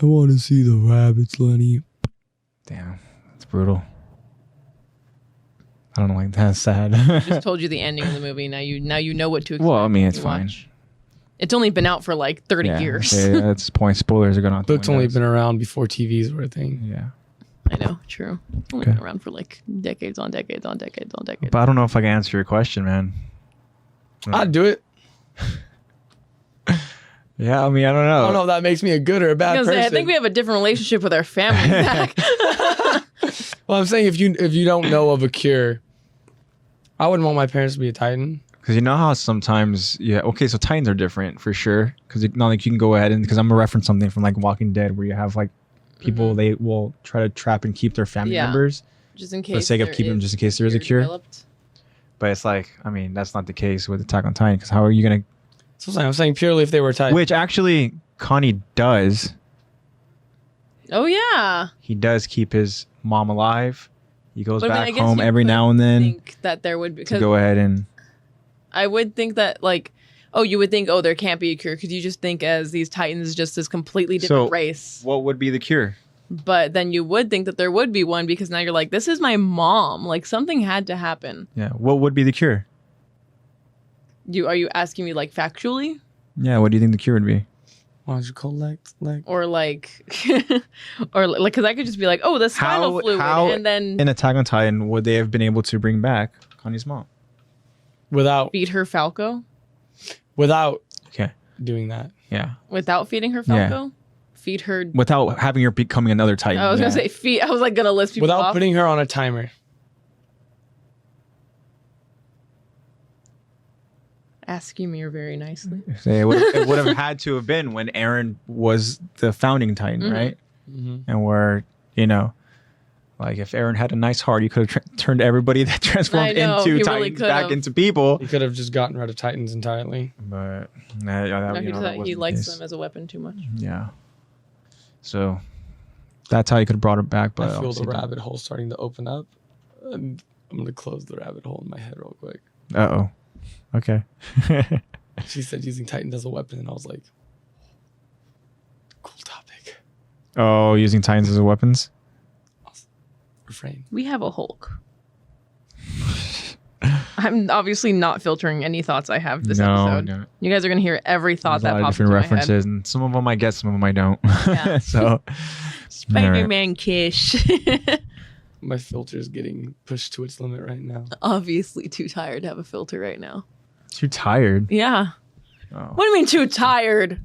I want to see the rabbits, Lenny." Damn, it's brutal. I don't know, like that's sad. just told you the ending of the movie. Now you know what to expect. Well, I mean, when it's you fine. watch. It's only been out for like 30 years. Okay, that's the point. Spoilers are going on. Book's only been around before TVs were a thing. Yeah. I know, true. Only Okay. been around for like decades on decades on decades on decades. But I don't know if I can answer your question, man. I'd do it. Yeah, I mean, I don't know. I don't know if that makes me a good or a bad person. I think we have a different relationship with our family. Zach. Well, I'm saying if you don't know of a cure, I wouldn't want my parents to be a Titan. Because you know how sometimes, okay, so Titans are different for sure. Because not like you can go ahead and, because I'm going to reference something from like Walking Dead where you have like people, they will try to trap and keep their family Yeah. members just in case. for the sake of there keeping them, is just in case there is a cure. developed. But it's like, I mean, that's not the case with Attack on Titan. Because how are you going So I'm saying purely if they were to, Titan. which actually Connie does. Oh yeah. He does keep his mom alive. He goes But I mean, I back guess home you every could now and then Think that there would be to because go ahead and. I would think that like, you would think, there can't be a cure because you just think as these Titans just this completely different So- race. What would be the cure? But then you would think that there would be one because now you're like, this is my mom. Like something had to happen. Yeah. What would be the cure? Are you asking me like factually Yeah. What do you think the cure would be? Why don't you collect like or like, or like because I could just be like, the spinal fluid, and then In Attack on Titan, would they have been able to bring back Connie's mom? without feed her Falco Okay. doing that? Yeah. without feeding her Yeah. Falco. Feed her. Without having her becoming another Titan. I was Yeah. gonna say feed. I was like gonna list people Without off. putting her on a timer. Asking me very nicely. Say, it would have had to have been when Eren was the founding Titan, Mhm. right? Mm-hmm. And where, like if Eren had a nice heart, he could have turned everybody that transformed I know, into he really Titans could back have. into people. He could have just gotten rid of Titans entirely. But No, he that he wasn't the likes case. them as a weapon too much. Yeah. So that's how he could have brought it back. But I feel the obviously didn't. rabbit hole starting to open up. And I'm gonna close the rabbit hole in my head real quick. Uh-oh. Okay. She said using Titans as a weapon, and I was like, cool topic. Oh, using Titans as weapons? Refrain. We have a Hulk. I'm obviously not filtering any thoughts I have this episode. No. You guys are gonna hear every thought There's a that lot of pops different into references, and some of them I get, some of them I don't. Yeah. So, my head. Spider-Man Kish. My filter is getting pushed to its limit right now. Obviously too tired to have a filter right now. too tired. Yeah. Oh. What do you mean too tired?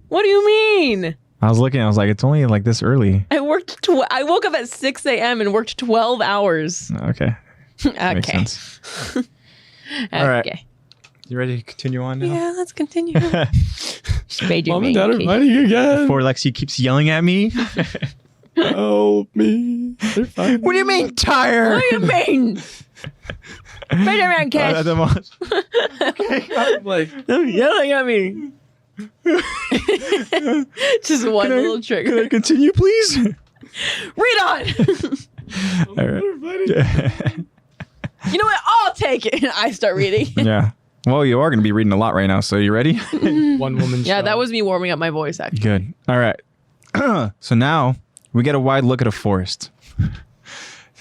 What do you mean? I was looking. I was like, it's only like this early. I I woke up at 6 a.m. and worked 12 hours. Okay. Makes Okay. sense. All right. Okay. You ready to continue on now? Yeah, let's continue. Spade your Mom and Dad are main fighting again. Before Lexi keeps yelling at me. Help me. They're fighting. What do you mean tired? What do you mean? Spade your main At case. the most. I'm like, They're yelling at me. Just one little Can trigger. I continue, please? Read on. All right. You know what? I'll take it. I start reading. Yeah. Well, you are going to be reading a lot right now, so you ready? one woman Yeah, show. that was me warming up my voice, actually. Good. All right. So now we get a wide look at a forest.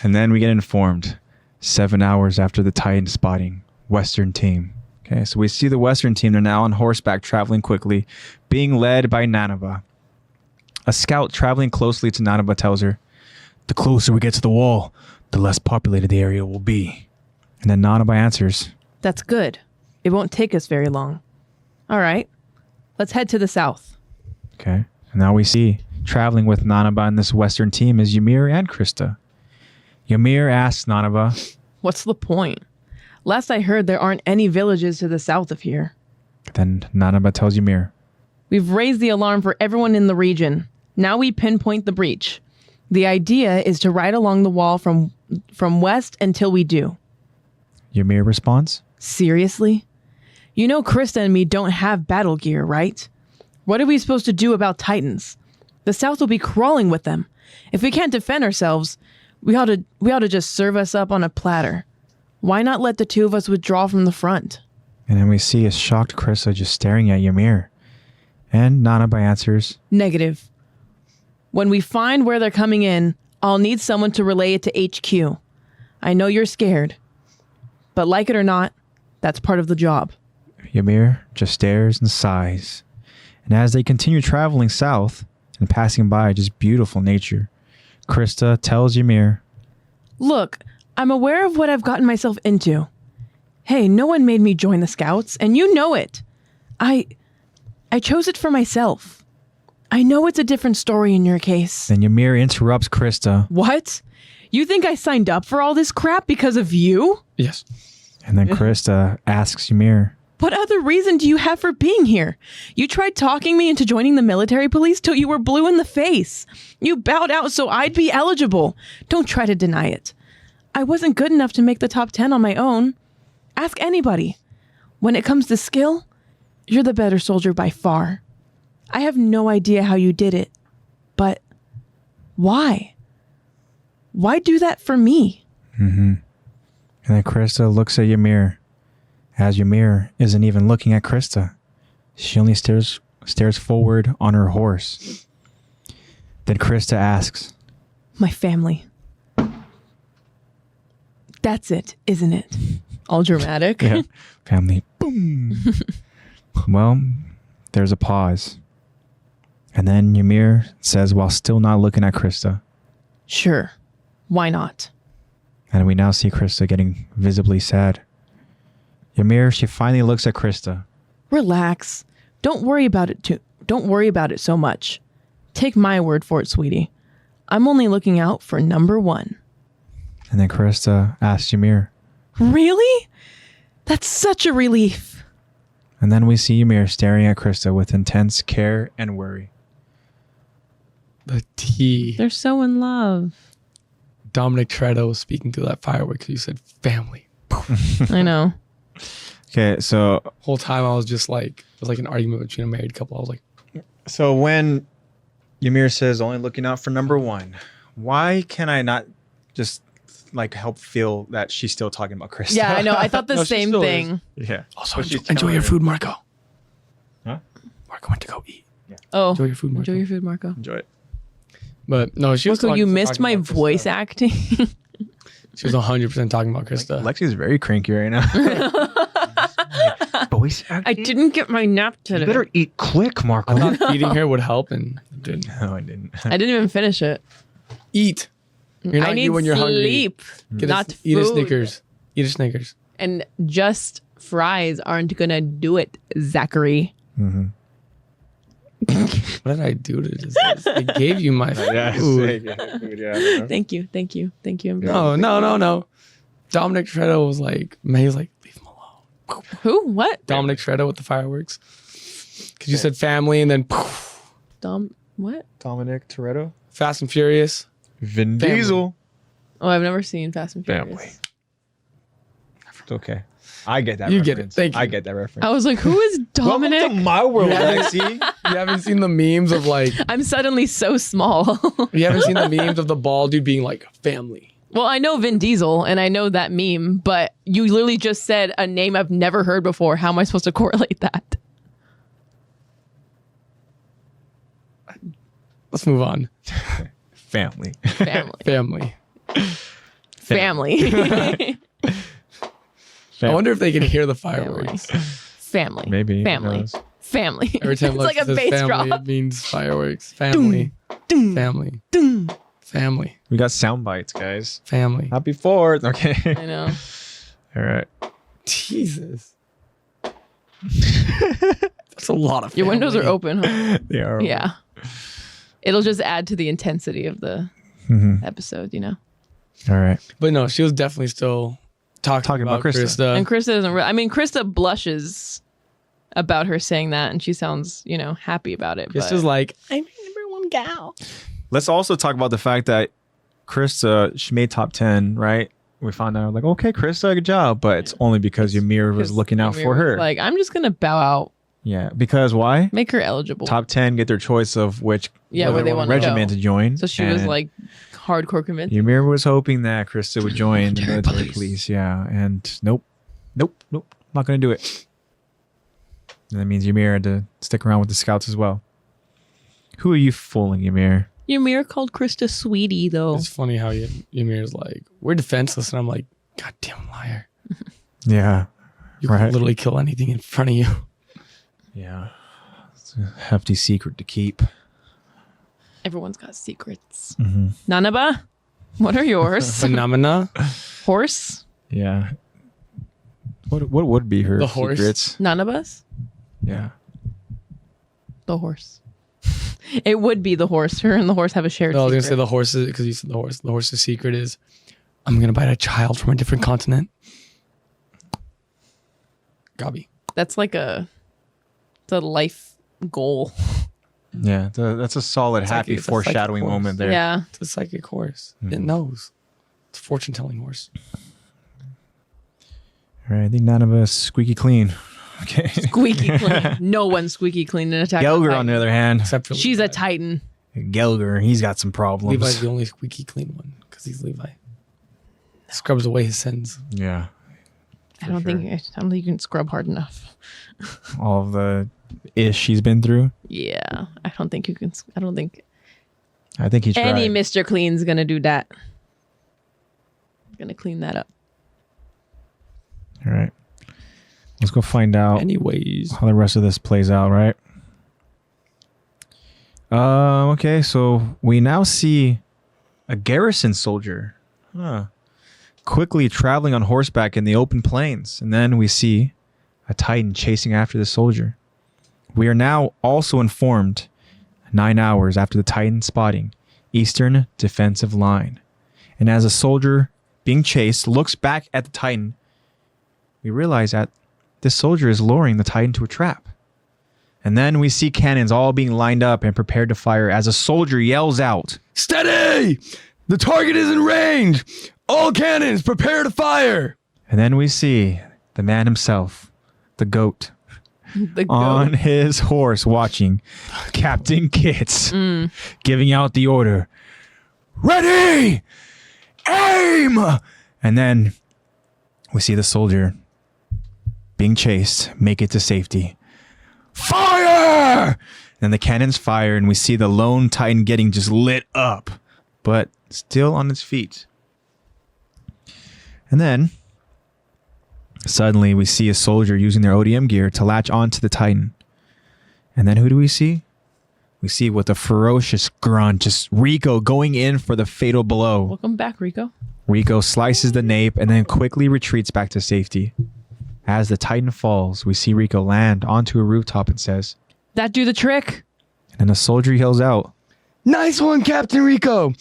And then we get informed 7 hours after the Titan spotting, Western team. Okay, so we see the Western team. They're now on horseback, traveling quickly, being led by Nanaba. A scout traveling closely to Nanaba tells her, the closer we get to the wall, the less populated the area will be. And then Nanaba answers, That's good. It won't take us very long. All right. Let's head to the south. okay. And now we see traveling with Nanaba and this Western team is Ymir and Krista. Ymir asks Nanaba, What's the point? Last I heard, there aren't any villages to the south of here. then Nanaba tells Ymir, We've raised the alarm for everyone in the region. Now we pinpoint the breach. The idea is to ride along the wall from west until we do. Ymir responds, Seriously? You know Krista and me don't have battle gear, right? What are we supposed to do about Titans? The South will be crawling with them. If we can't defend ourselves, we ought to just serve us up on a platter. Why not let the two of us withdraw from the front? and then we see a shocked Krista just staring at Ymir. And Nanaba answers, Negative. When we find where they're coming in, I'll need someone to relay it to HQ. I know you're scared, but like it or not, that's part of the job. Ymir just stares and sighs. And as they continue traveling south and passing by just beautiful nature, Krista tells Ymir, Look, I'm aware of what I've gotten myself into. Hey, no one made me join the Scouts, and you know it. I chose it for myself. I know it's a different story in your case. then Ymir interrupts Krista, What? You think I signed up for all this crap because of you? Yes. and then Krista asks Ymir, What other reason do you have for being here? You tried talking me into joining the military police till you were blue in the face. You bowed out so I'd be eligible. Don't try to deny it. I wasn't good enough to make the top 10 on my own. Ask anybody. When it comes to skill, you're the better soldier by far. I have no idea how you did it, but why? Why do that for me? and then Krista looks at Ymir. As Ymir isn't even looking at Krista. She only stares forward on her horse. Then Krista asks, My family. That's it, isn't it? All dramatic. yeah, family, boom. Well, there's a pause. And then Ymir says, while still not looking at Krista. Sure. Why not? And we now see Krista getting visibly sad. Ymir, she finally looks at Krista. Relax. Don't worry about it so much. Take my word for it, sweetie. I'm only looking out for number one. And then Krista asks Ymir. Really? That's such a relief. And then we see Ymir staring at Krista with intense care and worry. The tea. They're so in love. Dominic Toretto was speaking to that fireworks. You said family. I know. Okay, so Whole time I was just like, it was like an argument between a married couple. I was like, when Ymir says only looking out for number one, why can I not just like help feel that she's still talking about Krista? Yeah, I know. I thought the No, she same still thing. Yeah. also But she's enjoy telling your her- food, Marco. Huh? Marco went to go eat. Oh, Enjoy your food, Marco. enjoy your food, Marco. Enjoy it. But no, she was Marco, you talking missed my about Krista. voice acting. She was 100% talking about Krista. Lexi's very cranky right now. Voice I acting? didn't get my nap today. You better eat quick, Marco. I thought eating her would help and it didn't. No, I didn't. I didn't even finish it. Eat. You're not I need you when you're sleep, hungry. not Eat a food. Snickers. Eat a Snickers. And just fries aren't gonna do it, Zachary. Mm-hmm. What did I do to this? I gave you my food. Thank you. No. Dominic Toretto was like, man, he was like, leave him alone. Who? What? Dominic Toretto with the fireworks. Because you said family and then What? Dominic Toretto. Fast and Furious. Vin Family. Diesel. Oh, I've never seen Fast and Furious. Family. It's okay. I get that You reference. get it. Thank you. I get that reference. I was like, who is Dominic? Welcome to my world, Yeah. Lexi. You haven't seen the memes of like, I'm suddenly so small. you haven't seen the memes of the bald dude being like, family. Well, I know Vin Diesel and I know that meme, but you literally just said a name I've never heard before. How am I supposed to correlate that? Let's move on. Family. Family. Family. Family. I wonder if they can hear the fireworks. Family. Maybe. who Family. knows? Family. Every time It's like a says bass family, drop. it means fireworks. Family. Ding, Family. ding. Family. We got sound bites, guys. Family. Happy 4th. Okay. I know. All right. Jesus. That's a lot of family. Your windows are open, huh? They are. Yeah. It'll just add to the intensity of the Mhm. episode, you know? All right. But no, she was definitely still talking about Krista. And Krista doesn't I mean, Krista blushes about her saying that and she sounds, happy about it. Krista's But like, I'm number one gal. Let's also talk about the fact that Krista, she made top 10, right? We found out, like, okay, Krista, good job. But it's only because Ymir was looking out Ymir for was her. like, I'm just going to bow out, Yeah. Because why? make her eligible. Top 10 get their choice of which where they want to regiment go. to join. So she was And like hardcore convinced. Ymir was hoping that Krista would join the Military military police. police. Yeah. And nope. Not going to do it. And that means Ymir had to stick around with the scouts as well. Who are you fooling, Ymir? Ymir called Krista sweetie, though. It's funny how Ymir's like, we're defenseless. And I'm like, goddamn liar. Yeah. You Right. can literally kill anything in front of you. Yeah. It's a hefty secret to keep. Everyone's got secrets. Mm-hmm. Nanaba, what are yours? Phenomena. Horse? Yeah. What would be her The horse. secrets? Nanaba's? Yeah. The horse. It would be the horse. Her and the horse have a shared No, I was going to secret. say the horses, because you said the horse. The horse's secret is, I'm going to bite a child from a different continent. Gabi. That's like a life goal. Yeah. That's a solid, It's like- happy it's a psychic foreshadowing horse. moment there. Yeah. It's a psychic horse. It knows. It's a fortune-telling horse. All right. I think none of us squeaky clean. Okay. Squeaky clean. No one's squeaky clean in Attack on Gelger, Titan. on the other hand. Except for She's Levi. a Titan. Gelger, he's got some problems. Levi's the only squeaky clean one, because he's Levi. Scrubs away his sins. Yeah. I don't think you can scrub hard enough. All of the ish he's been through. Yeah. I don't think you can. I don't think I think he tried. any Mr. Clean's going to do that. Going to clean that up. All right. Let's go find out Anyways. how the rest of this plays out, right? Okay, so we now see a garrison soldier quickly traveling on horseback in the open plains. And then we see a Titan chasing after the soldier. We are now also informed 9 hours after the Titan spotting Eastern defensive line. And as a soldier being chased looks back at the Titan, we realize that this soldier is luring the Titan to a trap. And then we see cannons all being lined up and prepared to fire as a soldier yells out, Steady! The target is in range! All cannons, prepare to fire! and then we see the man himself, the goat, The on goat. his horse watching Captain Kits giving out the order, ready, aim! And then we see the soldier being chased, make it to safety. Fire! Then the cannons fire and we see the lone Titan getting just lit up, but still on its feet. And then suddenly we see a soldier using their ODM gear to latch onto the Titan. And then who do we see? We see with a ferocious grunt, just Rico going in for the fatal blow. Welcome back, Rico. Rico slices the nape and then quickly retreats back to safety. As the Titan falls, we see Rico land onto a rooftop and says, That do the trick. and then a soldier yells out, Nice one, Captain Rico!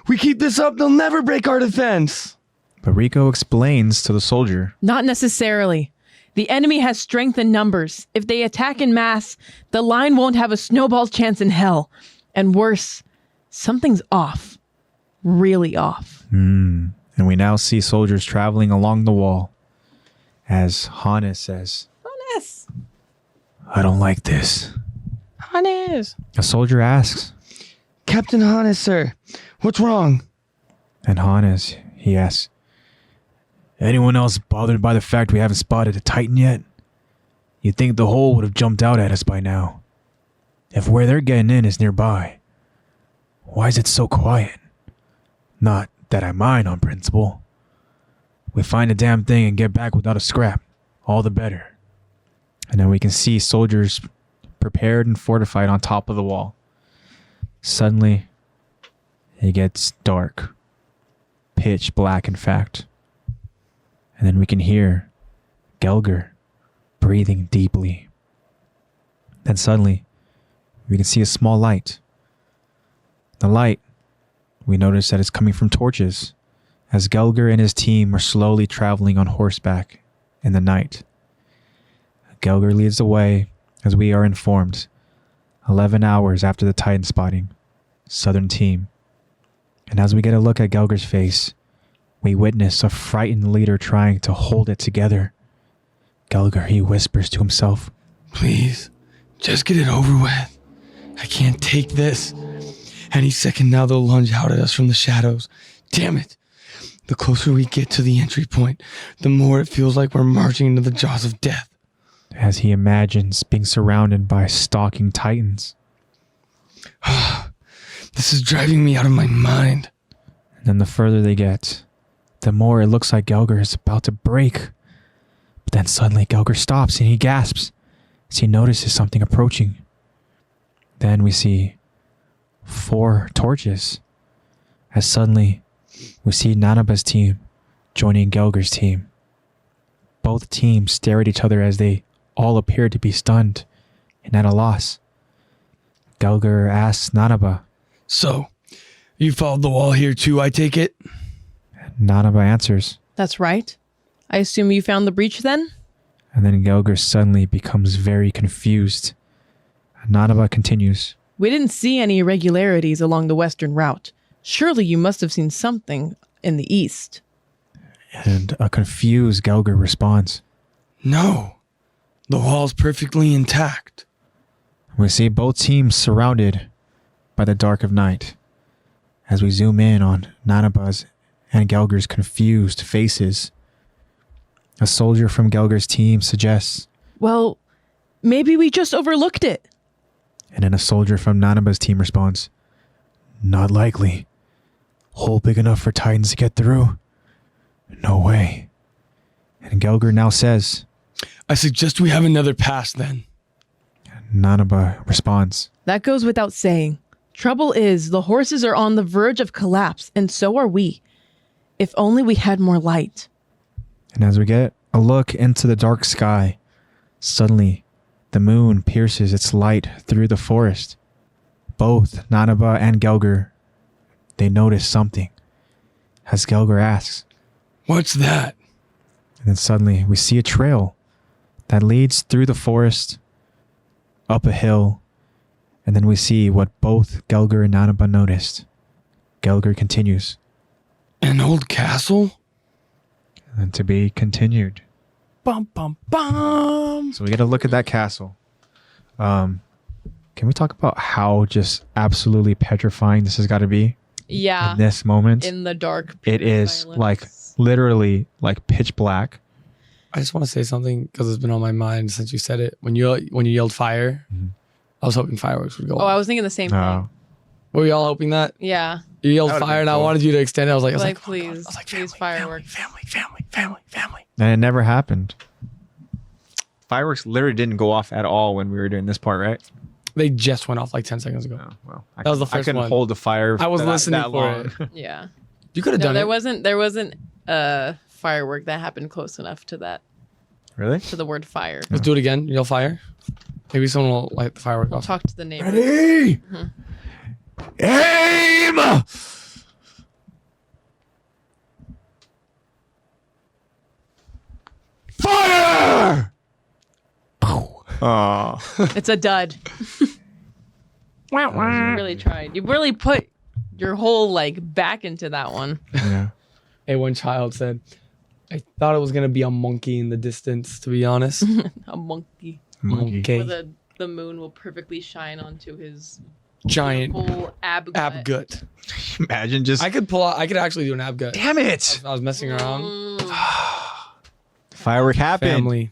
We keep this up, they'll never break our defense! but Rico explains to the soldier, Not necessarily. The enemy has strength in numbers. If they attack in mass, the line won't have a snowball's chance in hell. And worse, something's off. Really off. And we now see soldiers traveling along the wall. As Hannes says, Hannes! I don't like this. Hannes! A soldier asks, Captain Hannes, sir, what's wrong? and Hannes, he asks, anyone else bothered by the fact we haven't spotted a Titan yet? You'd think the hole would have jumped out at us by now. If where they're getting in is nearby, why is it so quiet? Not that I mind on principle. We find a damn thing and get back without a scrap. All the better. And then we can see soldiers prepared and fortified on top of the wall. Suddenly, it gets dark. Pitch black, in fact. And then we can hear Gelger breathing deeply. Then suddenly, we can see a small light. The light, we notice that it's coming from torches, as Gelger and his team are slowly traveling on horseback in the night. Gelger leads the way, as we are informed, 11 hours after the Titan spotting, Southern team. And as we get a look at Gelger's face, we witness a frightened leader trying to hold it together. Gelger, he whispers to himself, Please, just get it over with. I can't take this. Any second now they'll lunge out at us from the shadows. Damn it. The closer we get to the entry point, the more it feels like we're marching into the jaws of death. as he imagines being surrounded by stalking Titans. This is driving me out of my mind. And then the further they get, the more it looks like Gelger is about to break. But then suddenly Gelger stops and he gasps as he notices something approaching. Then we see 4 torches, as suddenly we see Nanaba's team joining Gelger's team. Both teams stare at each other as they all appear to be stunned and at a loss. Gelger asks Nanaba. So, you followed the wall here too, I take it? Nanaba answers. That's right. I assume you found the breach then? And then Gelger suddenly becomes very confused. Nanaba continues. We didn't see any irregularities along the western route. Surely you must have seen something in the east. And a confused Gelger responds. No. The wall's perfectly intact. We see both teams surrounded by the dark of night. As we zoom in on Nanaba's and Gelger's confused faces, a soldier from Gelger's team suggests. Well, maybe we just overlooked it. And then a soldier from Nanaba's team responds. Not likely. Hole big enough for Titans to get through? No way. And Gelger now says. I suggest we have another pass then. Nanaba responds. That goes without saying. Trouble is, the horses are on the verge of collapse, and so are we. If only we had more light. And as we get a look into the dark sky, suddenly the moon pierces its light through the forest. Both Nanaba and Gelger, they notice something. As Gelger asks. What's that? And then suddenly we see a trail that leads through the forest, up a hill, and then we see what both Gelger and Nanaba noticed. Gelger continues. An old castle? And to be continued. Bum, bum, bum. So we get to look at that castle. Can we talk about how just absolutely petrifying this has got to be? Yeah. In this moment. In the dark. It is silence. like literally like pitch black. I just want to say something because it's been on my mind since you said it. When you yelled fire, I was hoping fireworks would go off. Oh, I was thinking the same thing. Were we all hoping that? Yeah. You yelled That would've fire been and I cool. wanted you to extend it. I was like, Please. oh my God. I was like, Please, fireworks. Family. And it never happened. Fireworks literally didn't go off at all when we were doing this part, right? They just went off like 10 seconds ago. Oh, well, That was the first I couldn't one. hold the fire. I was that listening for long. it. Yeah. You could have No, done it. there wasn't a firework that happened close enough to that, Really? to the word fire. Let's do it again. Yell fire. Maybe someone will light the firework off. Talk to the neighbor. Ready? Aim! Fire! Oh. It's a dud. You really tried. You really put your whole back into that one. Yeah. Hey, one child said, I thought it was going to be a monkey in the distance, to be honest. A monkey. Monkey. Where the moon will perfectly shine onto his Giant whole ab gut. gut. Imagine just. I could actually do an ab gut. Damn it! I was messing around. Firework happened. Family.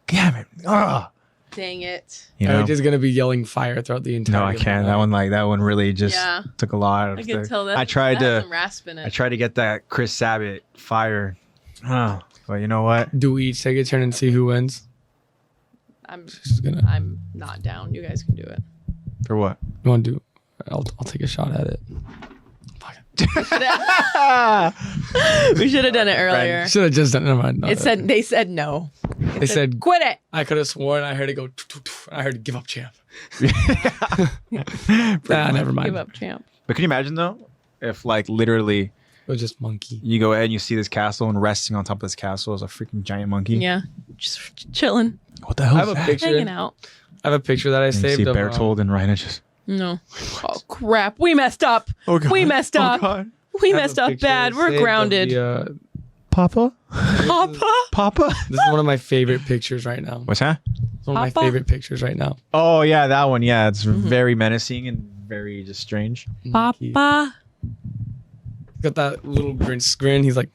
Damn it! Ugh. Dang it. You know? I'm just gonna be yelling fire throughout the entire. No, I can't. That one really just took a lot. I can tell that. I tried that has some rasp in it. I tried to get that Chris Sabat fire. Oh, but you know what? Do we each take a turn and see who wins? I'm gonna. I'm not down. You guys can do it. For what? You want to do? I'll take a shot at it. We should have done it earlier. Should have just done. Never mind. They said no. They said quit it. I could have sworn I heard it go. I heard it give up, champ. Never mind. Give up, champ. But can you imagine though, if literally It was just monkey. you go ahead and you see this castle and resting on top of this castle is a freaking giant monkey? Yeah, just chilling, What the hell? I have a picture. hanging out. I have a picture that I And you saved see of. Bertold and Rhina just. No. Oh crap! We messed up. We messed up. God. We I have messed a up picture bad. I We're saved of grounded. Papa? Papa. Papa? This is one of my favorite pictures right now. What's that? It's one of my Papa? favorite pictures right now. Oh yeah, that one. Yeah, it's very menacing and very just strange. Monkey. Papa. He's got that little Grinch grin. He's like,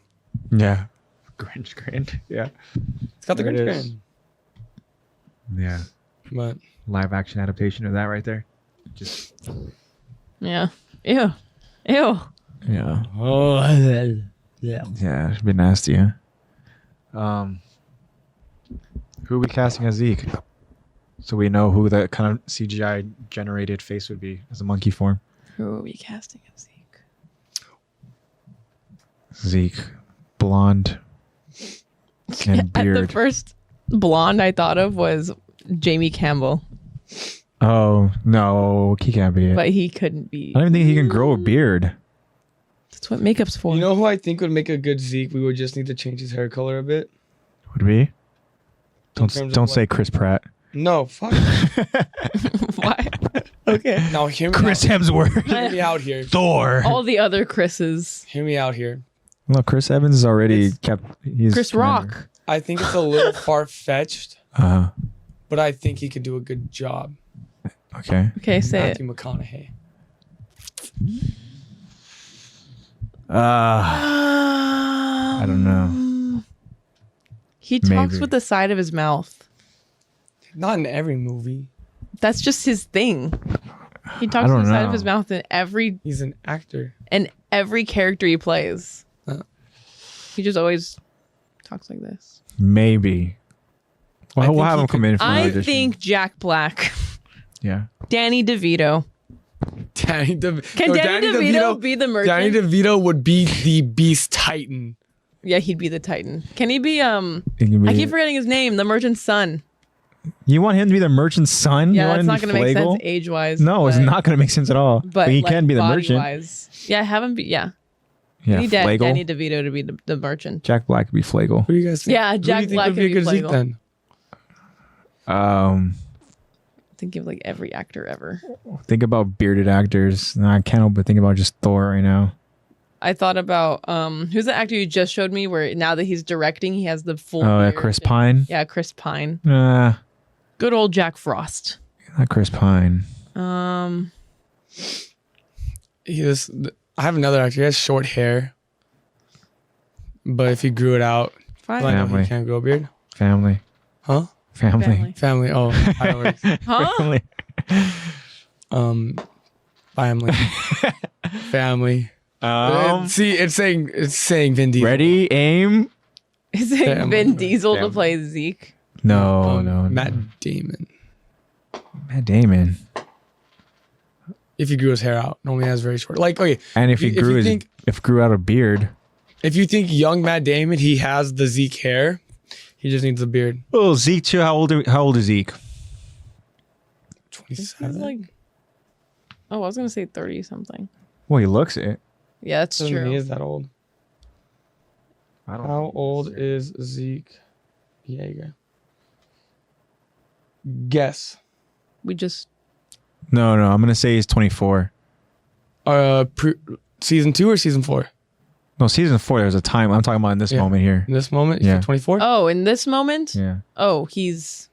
Yeah. Grinch grin. Yeah. he's got the There it Grinch is. grin. Yeah. But Live action adaptation of that right there. Just. Yeah. Ew. Ew. Yeah. oh yeah. Yeah, it'd be nasty, huh? Who are we casting as Zeke? So we know who that kind of CGI generated face would be as a monkey form. Who are we casting as Zeke? Zeke, blonde, and beard. The first blonde I thought of was Jamie Campbell, Oh no, he can't be it. but he couldn't be. I don't even think he can grow a beard. That's what makeup's for. You know who I think would make a good Zeke? We would just need to change his hair color a bit. Would be? terms of Don't say what? Chris Pratt. No, fuck. Why? Okay. Now hear me Chris out. Hemsworth. Hear me out here. Thor. All the other Chris's. Hear me out here. Well, Chris Evans is already It's- kept. He's Chris Rock. I think it's a little far fetched, Uh but I think he could do a good job. Okay. Okay, say it. Matthew McConaughey. I don't know. He talks Maybe. with the side of his mouth. Not in every movie. That's just his thing. He I talks don't with the side know. of his mouth in He's an actor. every character he plays. Uh. He just always talks like this. Maybe. Well, think we'll have he him come could- in for an I audition. think Jack Black, Yeah. Danny DeVito. Danny Can Danny DeVito be the merchant? Danny DeVito would be the Beast Titan. Yeah, he'd be the Titan. Can he be He can be- I keep forgetting his name, the merchant's son. You want him to be the merchant's son? Yeah, you want that's him not to gonna be make Flagle? sense age wise. No, it's not going to make sense at all. But he like, can be the merchant. body-wise. Yeah, have him be Yeah, we need Flagle. Danny DeVito to be the merchant. Jack Black could be Flagle. Who do you guys think? Yeah, Who do Jack you think Black would be a could good be Zeke Flagle. then? Think of like every actor ever. Think about bearded actors. No, I can't help but think about just Thor right now. I thought about who's the actor you just showed me where now that he's directing he has the full Oh, yeah, beard Chris and- Pine. Yeah, Chris Pine. Good Good old Jack Frost. not Chris Pine. Um I have another actor. He has short hair. But if he grew it out, fine. like, Family. he can't grow a beard. Family. Huh? Family. Family. Oh, fireworks. Huh? Family. Family. Family. See, it's saying Vin Diesel. Ready, aim. Is it Family. Vin Diesel to Family. play Zeke? No, no. Matt Damon. Matt Damon. If he grew his hair out, normally has very short. Like, okay, And if he If you grew think- if grew out a beard. if you think young Matt Damon, he has the Zeke hair. He just needs a beard. Oh, Zeke too. How old is Zeke? He's 27. like I was gonna say 30 something. Well, he looks it. Yeah, that's Doesn't mean he true. is that old. I don't How old is Zeke? Yeah, you go. Guess. We just No, I'm gonna say he's 24. Season 2 or season 4? No, season 4. There's a time. I'm talking about in this moment here. In this moment, Yeah. 24. Oh, in this moment? Yeah. Oh, he's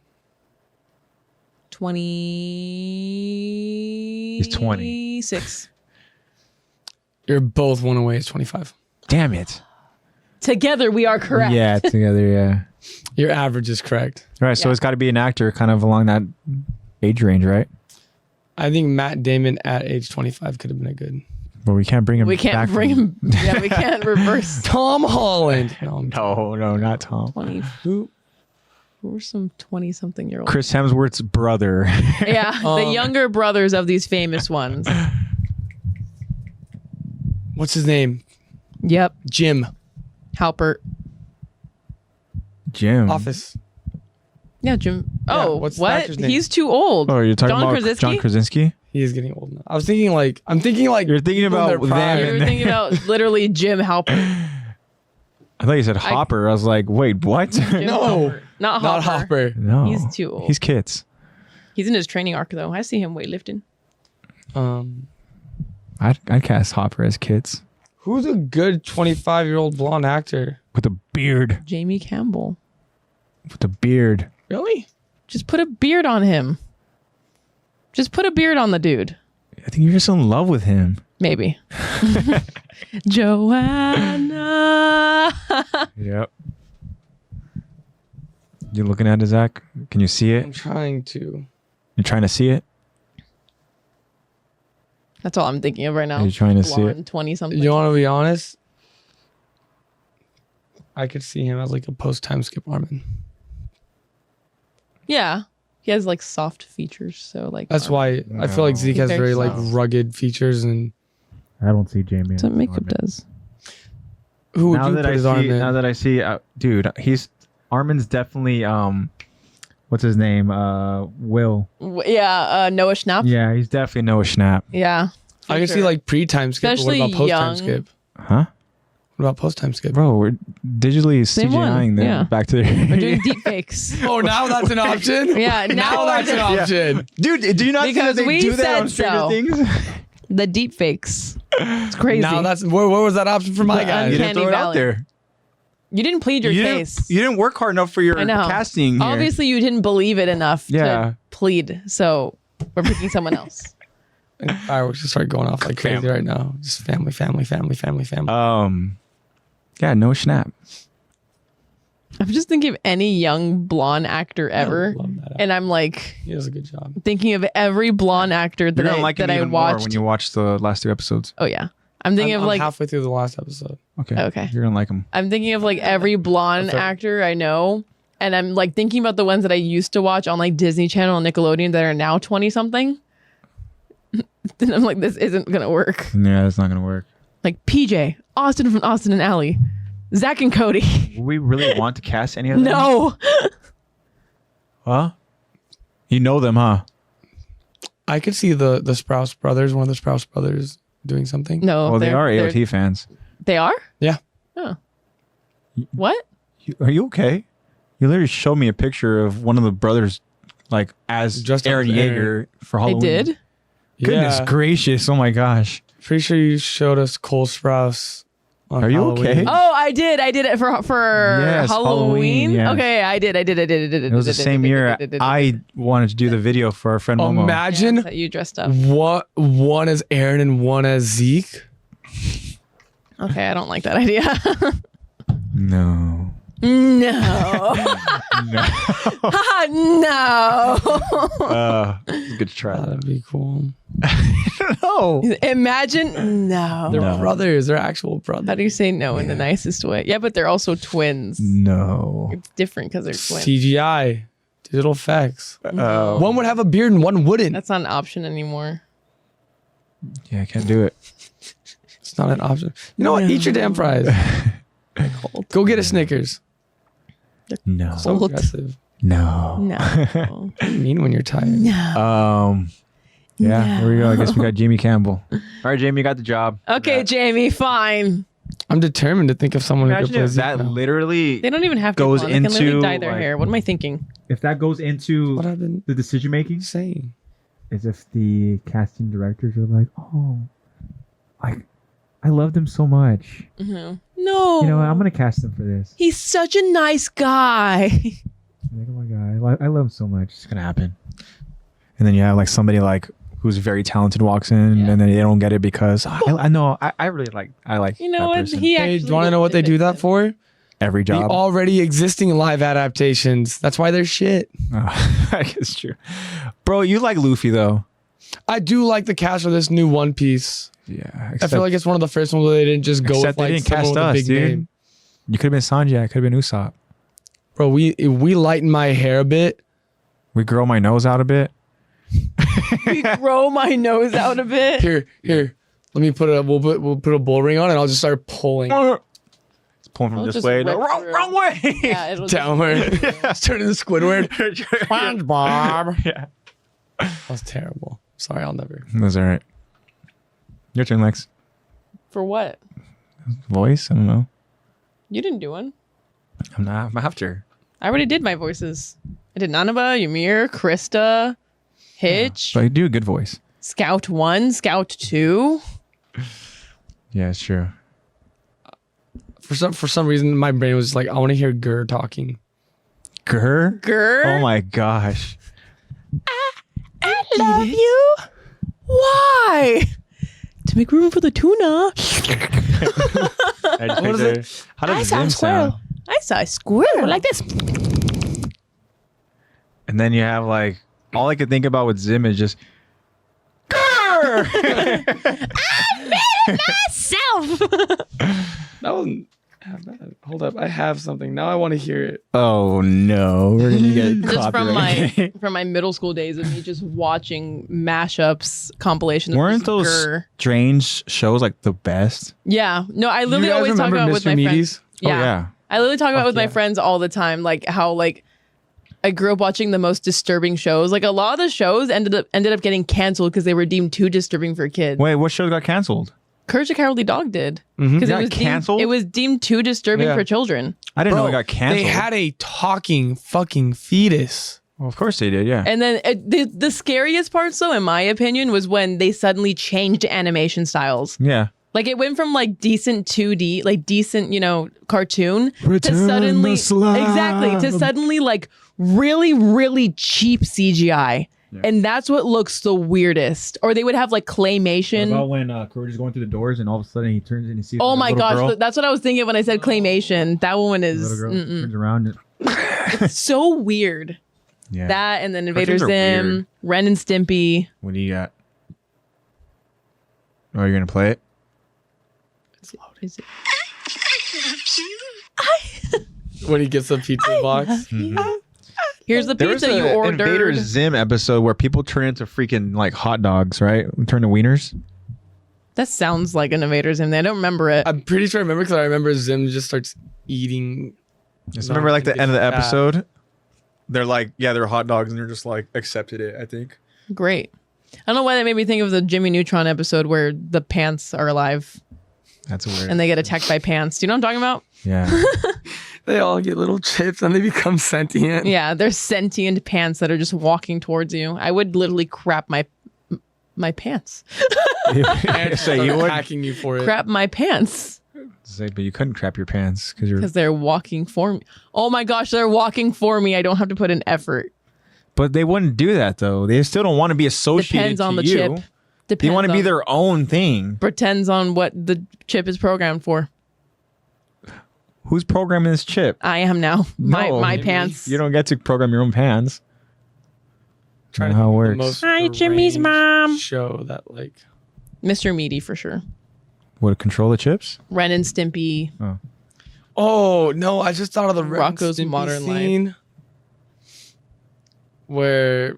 20. He's 20. 6. You're both one away. It's 25. Damn it. Together we are correct. Yeah, together. Yeah. Your average is correct. Right. So Yeah. it's got to be an actor kind of along that age range, right? I think Matt Damon at age 25 could have been a good. But we can't bring him. We can't back bring from- him. Yeah, we can't reverse Tom Holland. No, No, not Tom. 20. Who? Who were some 20-something-year-olds? Chris Hemsworth's brother. Yeah, the younger brothers of these famous ones. What's his name? Yep. Jim. Halpert. Jim. Office. Yeah, Jim. Oh, what's the what? actor's name? He's too old. Oh, you're talking John about Krasinski? John Krasinski? He is getting old now. I'm thinking like You're thinking about their prime. You them. were thinking about literally Jim Halpert. I thought you said Hopper. I was like, wait, what? Jim No. Halpert. Not not Hopper. Hopper. No. He's too old. He's kids. He's in his training arc though. I see him weightlifting. I'd cast Hopper as kids Who's a good 25-year-old blonde actor? with a beard. Jamie Campbell. With a beard. Really? Just put a beard on him. Just put a beard on the dude. I think you're just in love with him. Maybe. Joanna. Yep. You looking at it, Zach? Can you see I'm it? trying to. You're trying to see it? That's all I'm thinking of right now. Are you trying to see it? Blonde, 20-something. You want to be honest? I could see him as like a post-time skip Armin. Yeah. He has like soft features, so like That's why I feel like Zeke has Very very like soft. rugged features. And I don't see Jamie. that's what makeup does. who would Now you that put I as see, Armin? now that I see, dude, Armin's definitely what's his name? Will. Yeah, Noah Schnapp. Yeah, he's definitely Noah Schnapp. Yeah. I could see like pre-time skip. But what Especially about post-time young. skip? Huh? What about post-time skip? Bro, we're digitally Same one, CGIing them yeah. back to We're their doing deep fakes. Oh, now that's an option? Yeah, now that's an option. Dude, do you not Because see that they we do that on said Stranger so. Things? The deep fakes. It's crazy. Now that's where was that option for my Yeah, guys? You didn't Uncanny throw it out Valley. there. You didn't plead your case. You didn't work hard enough for your I know. casting here. Obviously, you didn't believe it enough Yeah. to plead, so we're picking someone else. Fireworks just start going off like crazy right now. Just family. Yeah, no Schnapp. I'm just thinking of any young blonde actor ever, love that. and I'm like He does a good job. thinking of every blonde actor You're that gonna I like him that I even more watched. when you watch the last 2 episodes. Oh yeah, I'm thinking I'm of like halfway through the last episode. Okay. You're gonna like him. I'm thinking of like every blonde Okay. actor I know, and I'm like thinking about the ones that I used to watch on like Disney Channel and Nickelodeon that are now 20 something. Then I'm like, this isn't gonna work. Yeah, that's not gonna work. Like PJ, Austin from Austin and Ally, Zach and Cody. We really want to cast any of them? No. Huh? You know them, huh? I could see the Sprouse brothers, one of the Sprouse brothers doing something. No. Well, they are they're- AOT fans. They are? Yeah. Oh. What? Are you okay? You literally showed me a picture of one of the brothers, like as Dressed up Aaron as Aaron. Yeager for They Halloween. did? Goodness Yeah. gracious! Oh my gosh! Pretty sure you showed us Cole Sprouse. On Are you Halloween. okay? Oh, I did. I did it for Yes, Halloween. Halloween, yes. Okay, I did. It was the same year I wanted to do the video for our friend Momo. Imagine that you dressed up. what one as Aaron and one as Zeke. Okay, I don't like that idea. No. No. No. No. It's a good try. That'd be cool. No. Imagine no. They're No. brothers. They're actual How brothers. do you say no in the nicest way? Yeah, but they're also twins. No. It's different because they're twins. CGI, digital effects. Oh. One would have a beard and one wouldn't. That's not an option anymore. Yeah, I can't do it. It's not an option. You know what? Eat your damn fries. Cold. Go get a Snickers. No. So Cold. aggressive. No. No. What do you mean when you're tired? No. Yeah, here we go. I guess we got Jamie Campbell. All right, Jamie, you got the job. Okay, Jamie, fine. I'm determined to think of someone who could Imagine play if Zeke that now. literally They don't even have to. goes They can literally into, dye their like- hair. What am I thinking? if that goes into What I've been the decision making, saying. as if the casting directors are like, oh, I loved him so much. Mm-hmm. No. You know what? I'm gonna cast him for this. He's such a nice guy. Like, oh my god, I love him so much. It's gonna happen. And then you have like somebody like who's very talented walks in, Yeah. and then they don't get it because I know I really like You know that what? person. He Hey, actually. do you want to know what they do that for? Every The job. already existing live adaptations. That's why they're shit. I guess true, bro. You like Luffy though? I do like the cast of this new One Piece. Yeah. I feel like it's one of the first ones where they didn't just go with except they like didn't someone cast with a us, big dude. name. You could have been Sanjay. I could have been Usopp. Bro, we lighten my hair a bit. We grow my nose out a bit. We grow my nose out a bit. Here. Let me put we'll put a bull ring on and I'll just start pulling It's pulling from I'll this just way. No, rip wrong, through. wrong way. Yeah, it'll downward. It's turning to Squidward. SpongeBob. Yeah. That was terrible. Sorry, I'll never. That's all right. Your turn, Lex. For what? Voice? I don't know. You didn't do one. I'm not after. I already did my voices. I did Nanaba, Ymir, Krista, Hitch, But I do a good voice. Scout 1, Scout 2. Yeah, it's true. For some reason, my brain was like, I want to hear Gur talking. Gur? Gur. Oh my gosh. I love you. Why? To make room for the tuna. What is it? How does Zim sound? I saw a squirrel like this. And then you have like, all I could think about with Zim is just, Gur! Self. That wasn't half bad. Hold up, I have something. Now I want to hear it. Oh no, we're gonna get Just from copyright. my middle school days of me just watching mashups compilations. Weren't of those Gur. strange shows like the best? Yeah. No, I You literally guys always talk remember about it with my Mr. friends. Meaties? Yeah. Oh yeah. I literally talk about it with my yeah. friends all the time, like how like I grew up watching the most disturbing shows. Like a lot of the shows ended up getting canceled because they were deemed too disturbing for kids. Wait, what show got canceled? Courage the Cowardly Dog did Mhm. because Got canceled? It was deemed too disturbing Yeah. for children. I didn't know Bro, it got canceled. they had a talking fucking fetus. Well, of course they did, yeah. And then the scariest parts, though, in my opinion, was when they suddenly changed animation styles. Yeah. Like it went from like decent 2D, like decent, cartoon to Return suddenly the slab. exactly to suddenly like really, really cheap CGI. Yeah. And that's what looks the weirdest. Or they would have like claymation. when Krueger's going through the doors and all of a sudden he turns and he sees Oh the my little gosh, girl, that's what I was thinking when I said claymation. That one the is little girl mm-mm. turns around. And, It's so weird. yeah. That and then Invader Cartoons are Zim, weird. Ren and Stimpy. What do you got? Oh, you're gonna play it? Is it- When he gets the pizza box. Here's the There was pizza you an ordered. Invader Zim episode where people turn into freaking like hot dogs, right? Turn to wieners. That sounds like an Invader Zim. I don't remember it. I'm pretty sure I remember because I remember Zim just starts eating. Just remember like the end of the fat. episode. They're like, yeah, they're hot dogs, and they're just like accepted it. I think. Great. I don't know why that made me think of the Jimmy Neutron episode where the pants are alive That's weird. and they get attacked by pants. Do you know what I'm talking about? Yeah. They all get little chips and they become sentient. Yeah, they're sentient pants that are just walking towards you. I would literally crap my pants. And so start you would attacking you for it. Crap my pants say, but you couldn't crap your pants because you're. because they're walking for me. Oh my gosh, they're walking for me. I don't have to put an effort. But they wouldn't do that though. They still don't want to be associated Depends on to the you. chip. They Depends want to be on- their own thing. Pretends on what the chip is programmed for. Who's programming this chip? I am now. My maybe. pants. You don't get to program your own pants. Trying Know to how it think of the works. most Hi, Jimmy's deranged mom. Show that like Mr. Meaty for sure. Would it control the chips? Ren and Stimpy. Oh no! I just thought of the Ren and Rocco's Stimpy Modern Life. scene where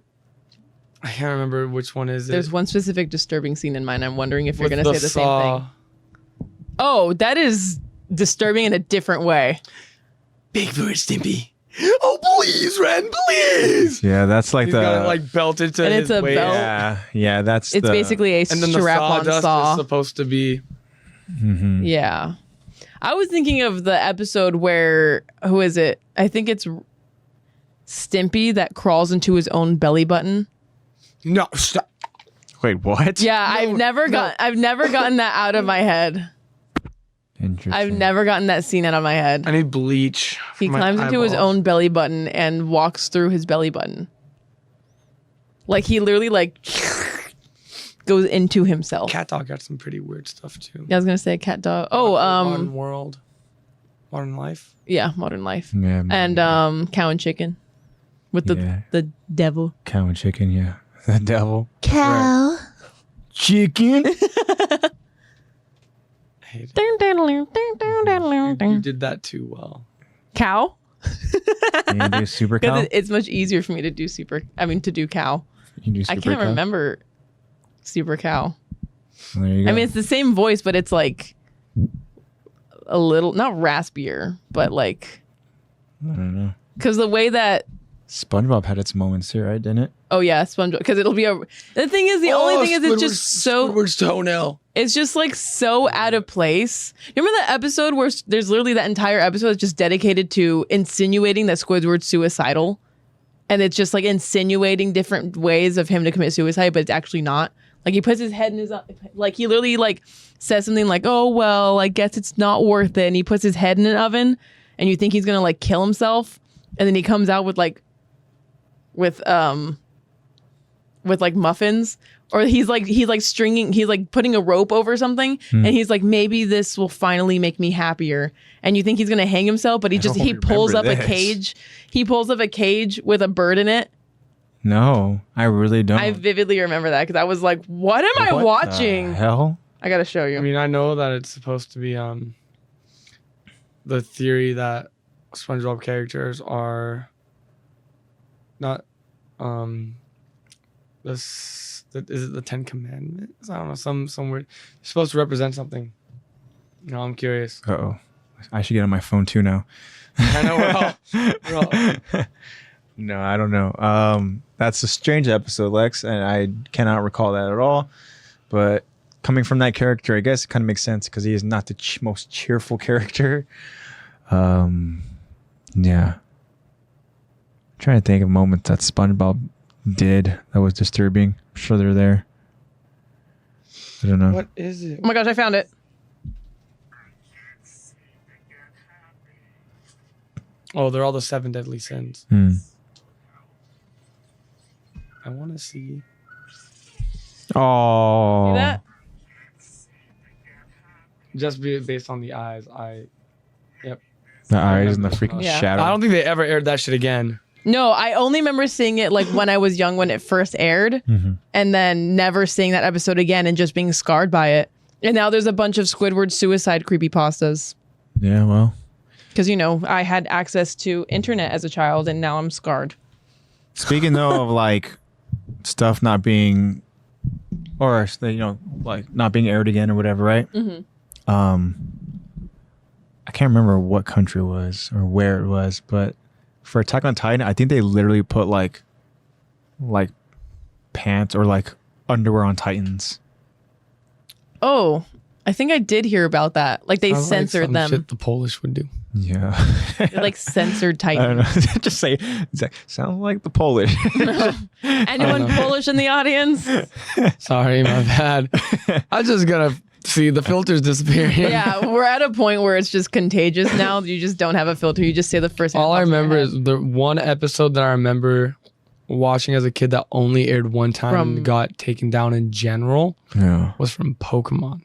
I can't remember which one is it. There's one specific disturbing scene in mind. I'm wondering if you're With going to say the same saw. thing. Oh, that is disturbing in a different way. Big bird Stimpy. Oh please, Ren, please. Yeah, that's like He's got it like belted to And his it's a waist. belt. Yeah, that's It's basically a And then the strap-on sawdust saw. is supposed to be. Mhm. Yeah. I was thinking of the episode where, who is it? I think it's Stimpy that crawls into his own belly button. No, stop. Wait, what? Yeah, I've never gotten that out of my head. Interesting. I've never gotten that scene out of my head. I need bleach. He climbs into his own belly button and walks through his belly button. Like he literally like goes into himself. Cat Dog got some pretty weird stuff too. Yeah, I was gonna say cat dog. Oh, Modern World, Modern Life. yeah, Modern Life. Yeah, And Cow and Chicken with the devil. cow and chicken. Yeah, the devil. Cow. Chicken. I hate it. You did that too well. Cow. You can do super cow. Because it's much easier for me to do to do cow. You can do super I can't cow? remember super cow. There you go. I mean, it's the same voice, but it's like a little, not raspier, but like, I don't know. because the way that, SpongeBob had its moments too, right? Didn't it? oh yeah, SpongeBob, because it'll be the thing is, the only thing is it's just so, Squidward's toenail. it's just like so out of place. You remember that episode where there's literally that entire episode that's just dedicated to insinuating that Squidward's suicidal? And it's just like insinuating different ways of him to commit suicide, but it's actually not. Like he puts his head in his, like he literally like says something like, oh, well, I guess it's not worth it. And he puts his head in an oven and you think he's going to like kill himself. And then he comes out with like muffins, or he's like putting a rope over something. And he's like, maybe this will finally make me happier. And you think he's going to hang himself, but he pulls up a cage. He pulls up a cage with a bird in it. No, I really don't. I vividly remember that because I was like, what am I watching? The hell? I got to show you. I mean, I know that it's supposed to be the theory that SpongeBob characters are not is it the Ten Commandments? I don't know, some weird. It's supposed to represent something. No, I'm curious. Uh-oh. I should get on my phone too now. I know we're all No, I don't know. That's a strange episode, Lex, and I cannot recall that at all. But coming from that character, I guess it kind of makes sense because he is not the most cheerful character. Yeah. I'm trying to think of moments that SpongeBob did that was disturbing. I'm sure they're there. I don't know. What is it? Oh my gosh, I found it. Oh, they're all the 7 deadly sins. Hmm. I want to see. Oh. See that? Just based on the eyes, Yep. The eyes and the freaking Yeah. shadow. I don't think they ever aired that shit again. No, I only remember seeing it like when I was young when it first aired, and then never seeing that episode again and just being scarred by it. And now there's a bunch of Squidward suicide creepypastas. Yeah, well. Because, you know, I had access to internet as a child and now I'm scarred. Speaking though of like stuff not being, or you know, like not being aired again or whatever, right? I can't remember what country it was or where it was, but for Attack on Titan, I think they literally put like pants or like underwear on Titans. Oh, I think I did hear about that. Like they Sounds like censored some them. shit the Polish would do. Yeah. They like censored I don't Titan. know. Just say, sounds like the Polish. Anyone Polish in the audience? Sorry, my bad. I'm just gonna see the filters disappearing. Yeah, we're at a point where it's just contagious now. You just don't have a filter. You just say the first thing. All that I pops in your remember head. is the one episode that I remember watching as a kid that only aired one time and got taken down in general Yeah. was from Pokemon.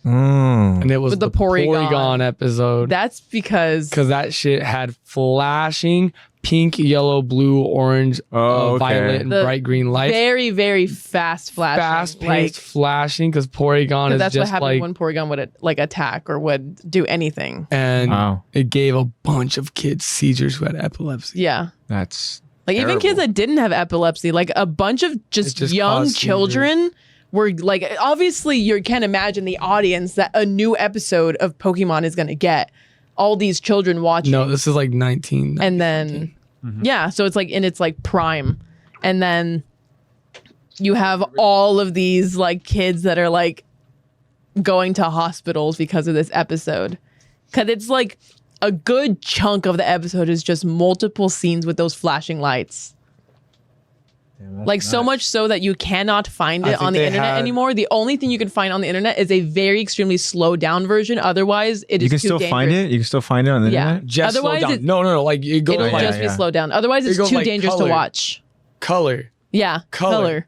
Mm. And it was With the the Porygon, Porygon episode. That's because That shit had flashing pink, yellow, blue, orange, Oh, okay. violet, and The bright green lights. very, very fast flashing. Fast-paced flashing because Porygon is that's what just happened like... when Porygon would like attack or would do anything. And Wow. it gave a bunch of kids seizures who had epilepsy. Yeah. That's Like even kids that didn't have epilepsy, like a bunch of just young caused children were like, obviously you can imagine the audience that a new episode of Pokemon is going to get. All these children watching. No, this is like 19. And then, yeah, so it's like in its like prime. And then you have all of these like kids that are like going to hospitals because of this episode. Because it's like a good chunk of the episode is just multiple scenes with those flashing lights. Damn, Like so much so that you cannot find it on the internet anymore. The only thing you can find on the internet is a very extremely slowed down version. Otherwise, it is too dangerous. You can still find it? You can still find it on the internet? Just Otherwise, slow down. No. Like it goes It'll like just be slowed down. Otherwise, it's goes too like dangerous color. to watch. color. Yeah. Color.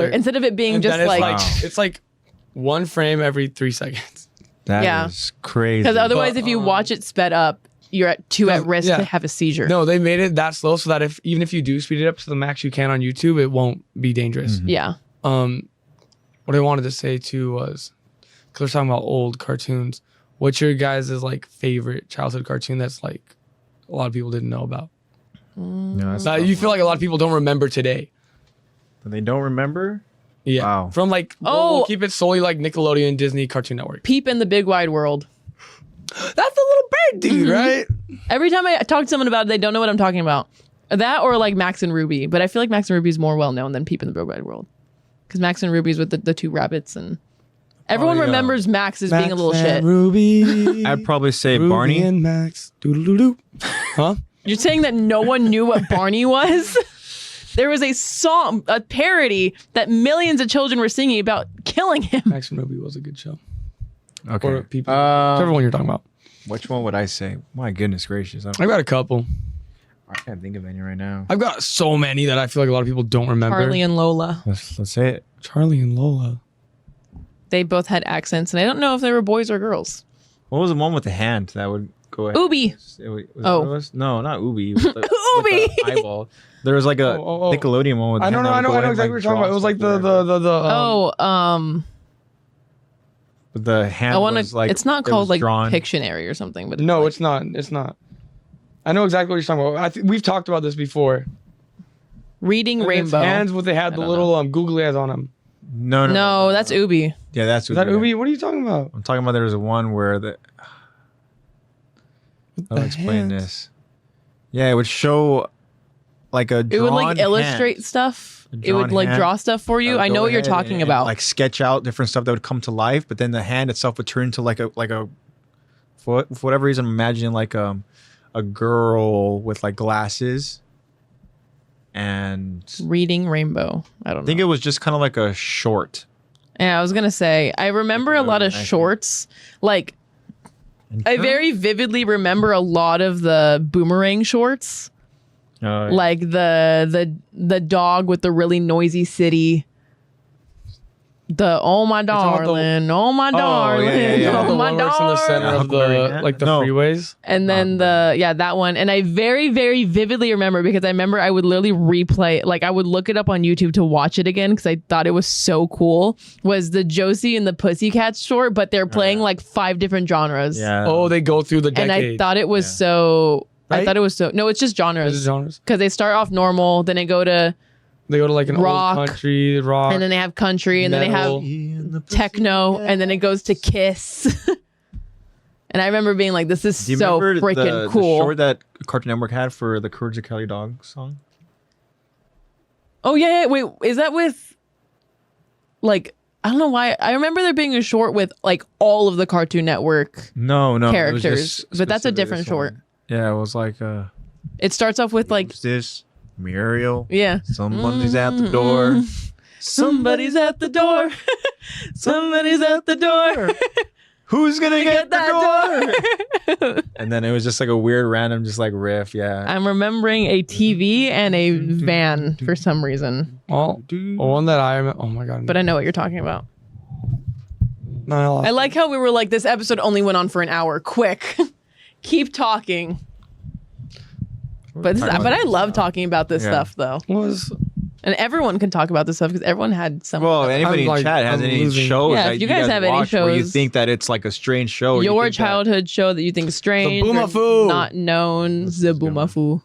Instead of it being And just then like. it's like one frame every 3 seconds. That is crazy. Because otherwise, if you watch it sped up, you're at risk to have a seizure. No, they made it that slow so that even if you do speed it up to the max you can on YouTube, it won't be dangerous. Mm-hmm. Yeah. What I wanted to say too was, because we're talking about old cartoons, what's your guys' like favorite childhood cartoon that's like a lot of people didn't know about? No, that's That you feel like a lot of people don't remember today. They don't remember? Yeah. Wow. From like, we'll keep it solely like Nickelodeon, Disney, Cartoon Network. Peep in the Big Wide World. That's the little bird dude, right? Every time I talk to someone about it, they don't know what I'm talking about. That or like Max and Ruby. But I feel like Max and Ruby is more well known than Peep in the Big Wide World. Because Max and Ruby's with the 2 rabbits, and everyone remembers Max as being a little shit. Ruby. I'd probably say Ruby Barney. and Max. Doodle-doo-doo. Huh? You're saying that no one knew what Barney was? There was a song, a parody that millions of children were singing about killing him. Max and Ruby was a good show. Okay. Or people. Whichever one you're talking about. Which one would I say? My goodness gracious. I've got a couple. I can't think of any right now. I've got so many that I feel like a lot of people don't remember. Charlie and Lola. Let's say it. Charlie and Lola. They both had accents, and I don't know if they were boys or girls. What was the one with the hand that would go ahead? Ubi. No, not Ubi. With the, Ubi. With the eyeball. There was like a Nickelodeon one with the I know exactly what you're talking about. It was like But the hand was like, it's not called like drawn. Pictionary or something, but no, it's not. It's not. I know exactly what you're talking about. We've talked about this before. Reading And Rainbow. It's hands with they had the little googly eyes on them. No, that's Ubi. Yeah, that's Is that Ubi? What are you talking about? I'm talking about there was one where I'll explain this. Yeah, it would show like a drawn It would like illustrate hand. stuff. A It would drawn like hand. draw stuff for you. I know what you're talking about. Like sketch out different stuff that would come to life, but then the hand itself would turn into like a for whatever reason, I'm imagining like a girl with like glasses. And Reading Rainbow. I don't know. I think it was just kind of like a short. Yeah, I was gonna say I remember a lot of shorts. Like I very vividly remember a lot of the Boomerang shorts. Like the dog with the really noisy city. Oh my darling, oh my darling, Yeah. oh The my one where it's in the center darling. of the freeways. And then that one. And I very, very vividly remember because I remember I would literally replay, like I would look it up on YouTube to watch it again because I thought it was so cool. Was the Josie and the Pussycats short, but they're playing like 5 different genres. Yeah. Oh, they go through the decades. And I thought it was so. Right? I thought it was so. No, it's just genres. It's genres. Because they start off normal, then they go to like an rock, old country, rock. and then they have country, and metal. then they have techno, and then it goes to Kiss. And I remember being like, "This is Do you so remember freaking the cool." short that Cartoon Network had for the Courage the Cowardly Dog song? Oh yeah, wait, is that with? Like, I don't know why. I remember there being a short with like all of the Cartoon Network No, it was characters, just but that's a specifically different this short. one. Yeah, it was like It starts off with like, who's this Muriel. yeah, Somebody's at the door. somebody's at the door, somebody's at the door. Who's gonna get that the door? And then it was just like a weird random just like riff. Yeah. I'm remembering a TV and a van for some reason, One that I remember. Oh my god! but I know what you're talking about. No, I like how we were like, this episode only went on for an hour. Quick, keep talking. But I love talking about this stuff though, and everyone can talk about this stuff because everyone had some. Well, anybody in chat has any shows Yeah, that if you guys have any watch where you shows- think that it's like a strange show. your you think childhood show that you think is strange, or Boomafoo. not known, the Boomafoo.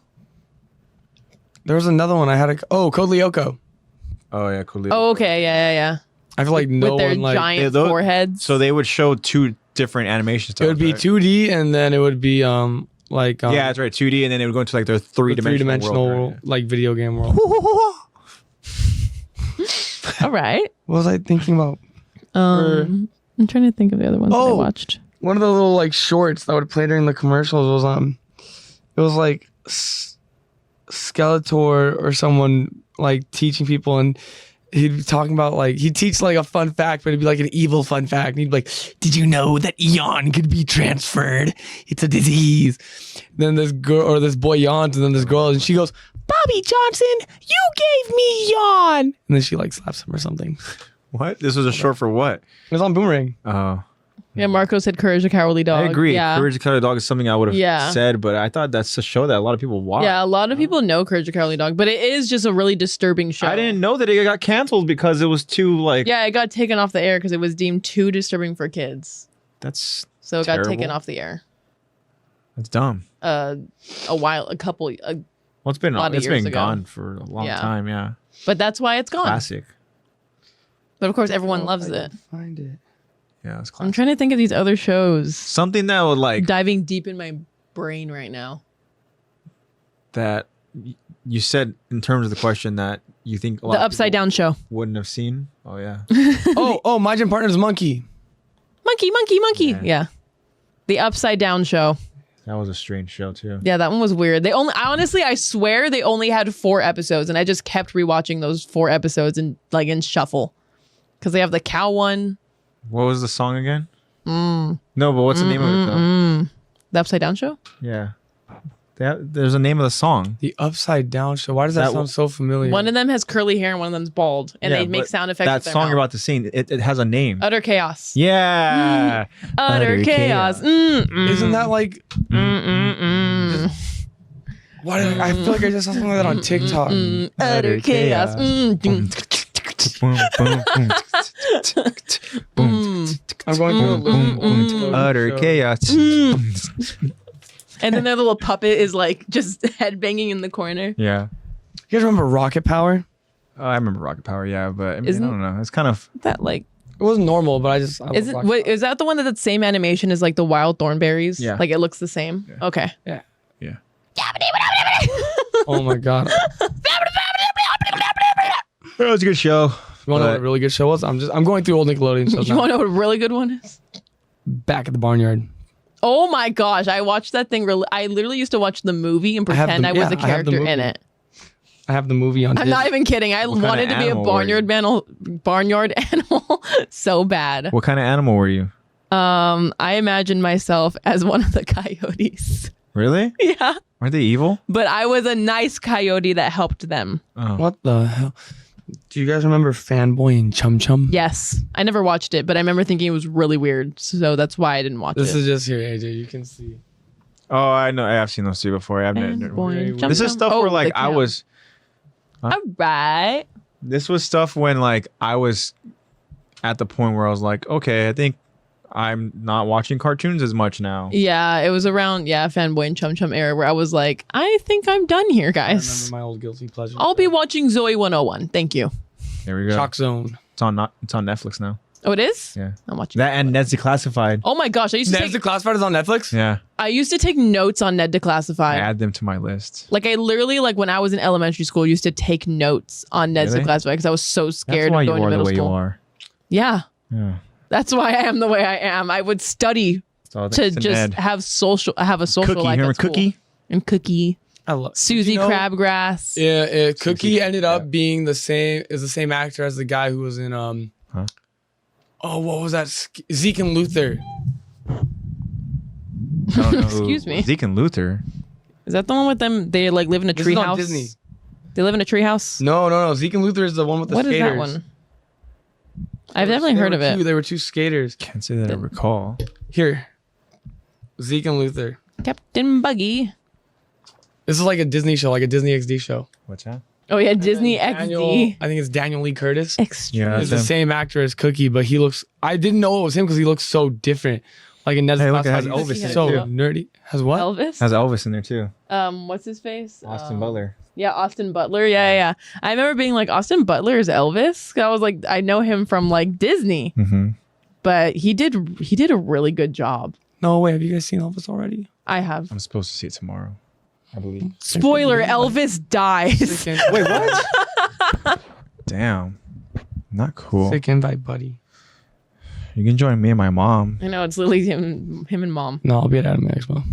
There was another one I had. Code Lyoko. Oh yeah, cool. Oh, okay, yeah. I feel like no With their one like. giant those- foreheads. So they would show 2 different animation styles. It would be right? 2D, and then it would be like yeah, that's right. 2D, and then it would go into like their three-dimensional world, right? like video game world. All right. What was I thinking about? I'm trying to think of the other ones that I watched. one of the little like shorts that would play during the commercials was it was like Skeletor or someone like teaching people, and he'd be talking about like he'd teach like a fun fact, but it'd be like an evil fun fact. And he'd be like, "Did you know that Eon could be transferred? It's a disease." Then this girl or this boy yawns, and then this girl, and she goes, "Bobby Johnson, you gave me yawn." And then she like slaps him or something. What? This was a short for what? It was on Boomerang. Oh. Yeah, Marco said Courage the Cowardly Dog. I agree. Yeah. Courage the Cowardly Dog is something I would have Yeah. said, but I thought that's a show that a lot of people watch. Yeah, a lot of people know Courage the Cowardly Dog, but it is just a really disturbing show. I didn't know that it got canceled because it was too like. Yeah, it got taken off the air because it was deemed too disturbing for kids. That's So it got taken terrible. off the air. That's dumb. A Well, it's been lot of it's years been ago. gone for a long Yeah. time. Yeah. but that's why it's gone. Classic. But of course, everyone loves it. Find it. Yeah, it's I'm classic. trying to think of these other shows. Something that would like Diving deep in my brain right now. that you said in terms of the question that you think a lot The of Upside people Down Show. wouldn't have seen. Oh yeah. Oh, my gym partner's monkey. Monkey. Yeah. The Upside Down Show. That was a strange show too. Yeah, that one was weird. I swear they only had 4 episodes, and I just kept rewatching those 4 episodes in shuffle. Because they have the cow one. What was the song again? No, but what's the name of it though? The Upside Down Show? Yeah. There's a name of the song. The Upside Down Show. Why does that sound so familiar? One of them has curly hair and one of them's bald. And Yeah, they make but sound effects That with their song mouth. you're about to sing, it has a name. Utter Chaos. Yeah. Utter Chaos. Isn't that like? Mm-mm-mm. Why did I feel like I just saw something like that on TikTok? Utter Chaos. Boom, boom, boom. Boom. I'm going through a loop. Utter chaos. And then their little puppet is like just headbanging in the corner. Yeah. You guys remember Rocket Power? Oh, I remember Rocket Power, yeah, but I mean, Isn't- I don't know. It's kind of That like It wasn't normal, but I love is it? Rocket Wait, Power. is that the one that's the same animation as like the Wild Thornberries? Yeah. Like it looks the same. Yeah. Okay. Yeah. yeah. Oh my god. It was a good show. You want to know what But- a really good show was? I'm going through old Nickelodeon shows You now. want to know what a really good one is? Back at the Barnyard. Oh my gosh, I watched that thing. I literally used to watch the movie and pretend I was a I have the character in movie. it. I have the movie on I'm not even kidding. I What kind wanted of to be a animal were you? barnyard animal so bad. What kind of animal were you? I imagined myself as one of the coyotes. Really? Yeah. Aren't they evil? But I was a nice coyote that helped them. Oh. What the hell? Do you guys remember Fanboy and Chum Chum? Yes. I never watched it, but I remember thinking it was really weird. So that's why I didn't watch This it. is just here, AJ. You can see. Oh, I know. I have seen those two before. I've Fanboy, This is Chum stuff Chum. where Oh, like the I cow. was. All right. This was stuff when like I was at the point where I was like, okay, I think I'm not watching cartoons as much now. Yeah, it was around Fanboy and Chum Chum era where I was like, I think I'm done here, I guys. remember my old guilty pleasure. I'll be watching Zoe 101. Thank you. There we go. Shock Zone. It's on Netflix now. Oh, it is? Yeah. I'm watching That and Ned's Declassified. Oh my gosh, I used to Ned's take Declassified is on Netflix? Yeah. I used to take notes on Ned I Declassified. add them to my list. Like I literally when I was in elementary school used to take notes on Ned's Really? Declassified because I was so That's scared why of you going to are the middle way school. you are. Yeah. Yeah. That's why I am the way I am. I would study So to just have a social Cookie. life Remember at school. Cookie? And Cookie. I love Susie you know, Crabgrass. Yeah, Cookie Susie, ended up being the same actor as the guy who was in Huh? Oh, what was that? Zeke and Luther. I don't know who- Excuse me. Zeke and Luther. Is that the one with them? They like live in a This is on treehouse. Disney. They live in a treehouse. No. Zeke and Luther is the one with the What is skaters. that one? I've definitely heard of it. They were two skaters. Can't say that I recall. Here. Zeke and Luther. Captain Buggy. This is like a Disney show, like a Disney XD show. What's that? Oh yeah, Disney Daniel- XD. I think it's Daniel Lee Curtis. Extreme. Yeah. It's the him. same actor as Cookie, but he looks. I didn't know it was him because he looks so different. Like in Ned's Hey, look, it Classified, has he's Elvis in it, so too. nerdy. Has what? Elvis. Has Elvis in there too. What's his face? Austin Butler. Yeah, Austin Butler. Yeah. I remember being like, Austin Butler is Elvis. I was like, I know him from like Disney, Mm-hmm. but he did a really good job. No way. Have you guys seen Elvis already? I have. I'm supposed to see it tomorrow, I believe. Spoiler: Elvis dies. Sick Wait, what? Damn. Not cool. Sick invite, buddy. You can join me and my mom. I know it's literally him and mom. No, I'll be at Anime Expo.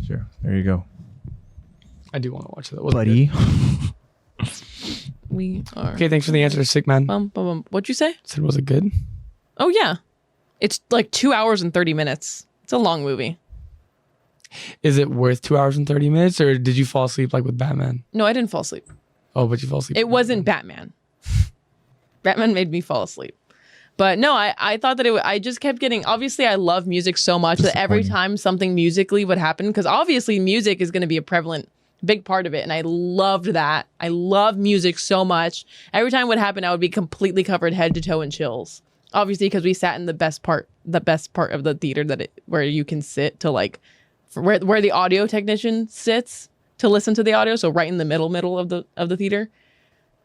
Sure. There you go. I do want to watch that. Buddy. We are. Okay, thanks for the answer, sick man. What'd you say? Said, was it good? Oh yeah, it's like 2 hours and 30 minutes. It's a long movie. Is it worth 2 hours and 30 minutes, or did you fall asleep like with Batman? No, I didn't fall asleep. Oh, but you fell asleep. It wasn't Batman. Batman made me fall asleep. But no, I thought that I just kept getting, obviously I love music so much that every time something musically would happen, because obviously music is going to be a prevalent big part of it. And I loved that. I love music so much. Every time it would happen, I would be completely covered head to toe in chills. Obviously, because we sat in the best part of the theater where you can sit to like, where the audio technician sits to listen to the audio. So right in the middle of the theater.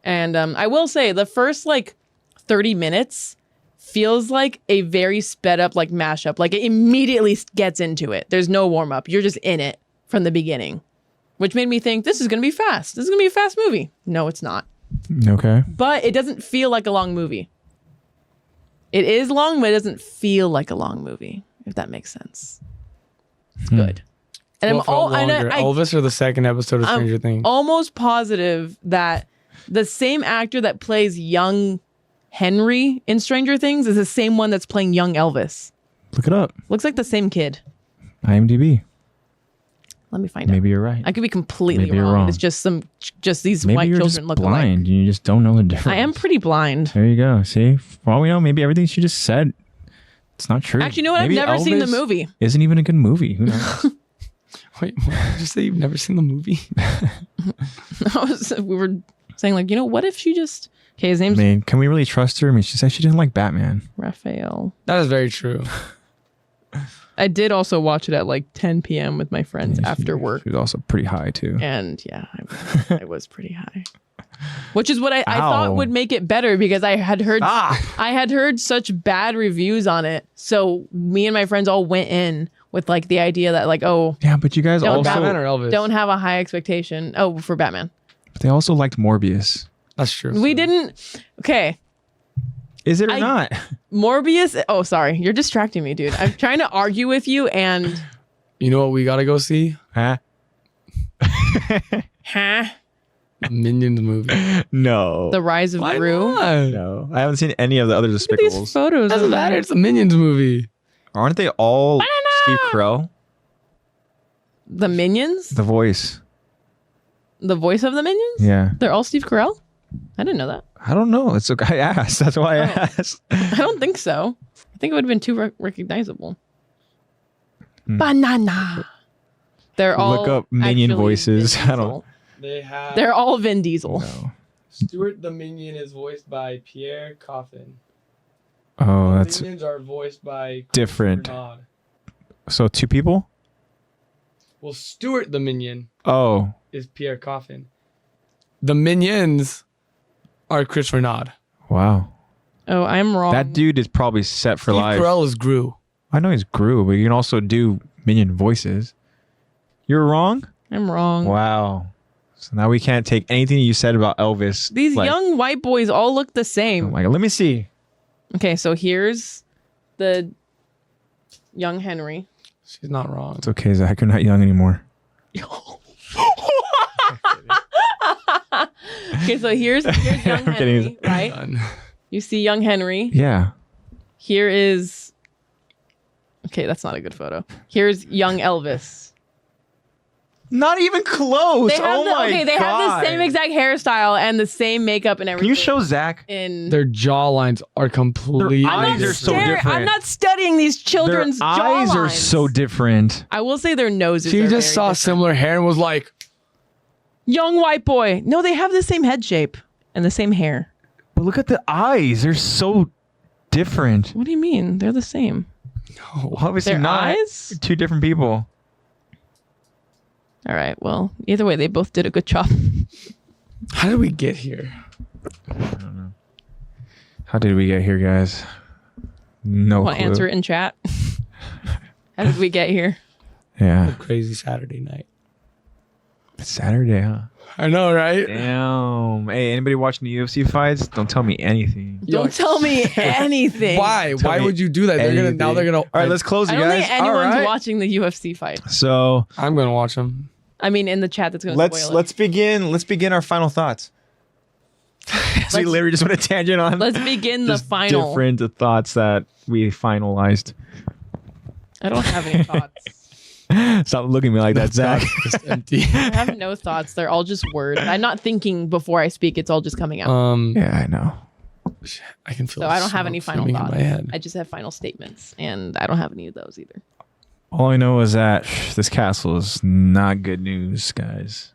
And I will say the first like 30 minutes feels like a very sped up like mashup. Like it immediately gets into it. There's no warm up. You're just in it from the beginning, which made me think this is going to be fast. This is going to be a fast movie. No, it's not. Okay. But it doesn't feel like a long movie. It is long, but it doesn't feel like a long movie, if that makes sense. It's good. And What felt longer, Elvis or the second episode of Stranger Things? Almost positive that the same actor that plays young Henry in Stranger Things is the same one that's playing young Elvis. Look it up. Looks like the same kid. IMDb. Let me find out. Maybe you're right. I could be completely Maybe you're wrong. wrong. It's just these Maybe white you're children just look blind. alike. You just don't know the difference. I am pretty blind. There you go. See, for all we know, maybe everything she just said, it's not true. Actually, you know what? Maybe I've never seen the Elvis movie. Isn't even a good movie. Who knows? Wait, what did you say? You've never seen the movie? We were saying like, what if she just... Okay, his name's Can we really trust her? I mean, she said she didn't like Batman. Raphael. That is very true. I did also watch it at like 10 p.m. with my friends after work. She was also pretty high too. And yeah, I was pretty high. Which is what I thought would make it better, because I had heard such bad reviews on it. So me and my friends all went in with like the idea that like, oh Yeah, but you guys also Batman or Elvis? don't have a high expectation. Oh, for Batman. They also liked Morbius. That's true. We didn't. Okay. Is it or not? Morbius. Oh, sorry. You're distracting me, dude. I'm trying to argue with you and. You know what we gotta go see? Huh? Huh? Minions movie. No. The Rise of Gru. No. I haven't seen any of the other Look at these Despicables. photos. Doesn't matter. It's a Minions movie. Aren't they all Steve Carell? The Minions? The voice. The voice of the Minions? Yeah. They're all Steve Carell? I didn't know that. I don't know. It's okay. I asked. That's why I asked. I don't think so. I think it would have been too recognizable. Banana. They're all Look up Minion actually voices. Vin I don't. Diesel. They're all Vin Diesel. No. Stuart the Minion is voiced by Pierre Coffin. Oh, that's Minions are voiced by different. Renaud. So 2 people? Well, Stuart the Minion Oh. is Pierre Coffin. The Minions are Chris Renaud. Wow. Oh, I'm wrong. That dude is probably set for Steve life. Carell is Gru. I know he's Gru, but you can also do Minion voices. You're wrong? I'm wrong. Wow. So now we can't take anything you said about Elvis. These like, young white boys all look the Oh same. my God. Let me see. Okay, so here's the young Henry. She's not wrong. It's okay, Zach. You're not young anymore. Okay, so here's young I'm kidding. Henry, right? Done. You see young Henry. Yeah. Here is... Okay, that's not a good photo. Here's young Elvis. Not even close. They have Oh my God. they have the same exact hairstyle and the same makeup and Can everything. you show Zach? Their jawlines are completely eyes are so different. I'm not studying these children's Their eyes are jawlines. so different. I will say their noses. She are just very saw different. similar hair and was like, Young white boy. No, they have the same head shape and the same hair. But look at the eyes. They're so different. What do you mean? They're the same. Well, obviously Their not. eyes? 2 different people. All right. Well, either way, they both did a good job. how did we get here? I don't know. How did we get here, guys? No Want to clue. answer it in chat? How did we get here? Yeah. Crazy Saturday night. It's Saturday, huh? I know, right? Damn. Hey, anybody watching the UFC fights? Don't tell me anything. Don't tell me anything. Why? Tell Why me would you do that? They're gonna. All right, let's close it, I don't guys. think anyone's All right. watching the UFC fight. So I'm gonna watch them. I mean, in the chat, that's going to spoil it. let's begin our final thoughts. So we literally just went a tangent on. Let's begin the just final. different thoughts that we finalized. I don't have any thoughts. Stop looking at me like that, Zach. Just empty. I have no thoughts. They're all just words. I'm not thinking before I speak. It's all just coming out. Yeah, I know. I can feel. So I don't have any smoke final swimming in thoughts. my head. I just have final statements, and I don't have any of those either. All I know is that this castle is not good news, guys.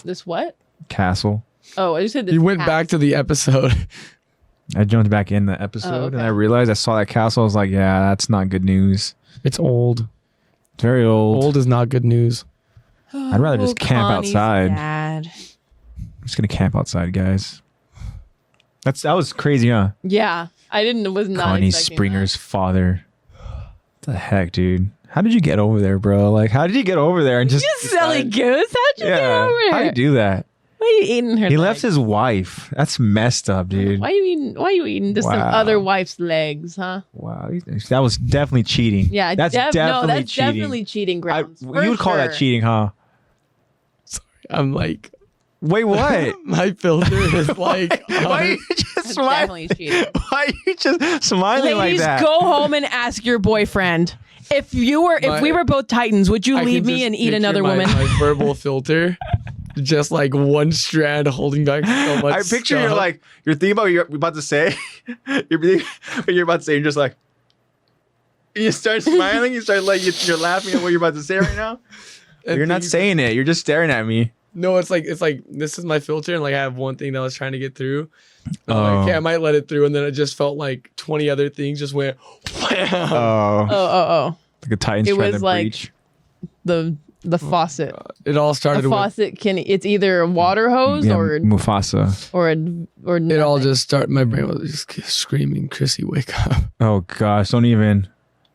This what? Castle. Oh, I just said this. You went back to the episode. I jumped back in the episode and I realized I saw that castle. I was like, yeah, that's not good news. It's old. It's very old. Old is not good news. I'd rather just camp outside. Dad. I'm just gonna camp outside, guys. That was crazy, huh? Yeah, was not. Connie expecting Springer's father. What the heck, dude? How did you get over there, bro? Like, how did you get over there and that. just You silly goose! How'd you get over here? How do you do that? Why are you eating her? He legs? left his wife. That's messed up, dude. Why are you eating just some Wow. other wife's legs, huh? Wow, that was definitely cheating. Yeah, that's that's definitely cheating. definitely cheating grounds. You would call that cheating, huh? I'm like, Wait, what? my filter is like. Why are you just That's smiling? definitely cheating. Why are you just smiling like Ladies, that? go home and ask your boyfriend. If we were both Titans, would you I leave can me just and eat picture another my, woman? My verbal filter, just like one strand holding back so much. I picture stuff. you're thinking about what you're about to say. You're thinking what you're about to say. You're just like, you start smiling. You start like you're laughing at what you're about to say right now. And You're not things- saying it. You're just staring at me. No, it's like this is my filter, and like I have one thing that I was trying to get through. I'm Oh. like, okay, I might let it through, and then it just felt like 20 other things just went. Wham. Oh, Oh. like a Titans It trying was to like- breach. The faucet. It all A started with. faucet it's either a water hose Yeah, or Mufasa. or It all just started. My brain was just screaming, "Chrissy, wake up!" Oh gosh, don't even.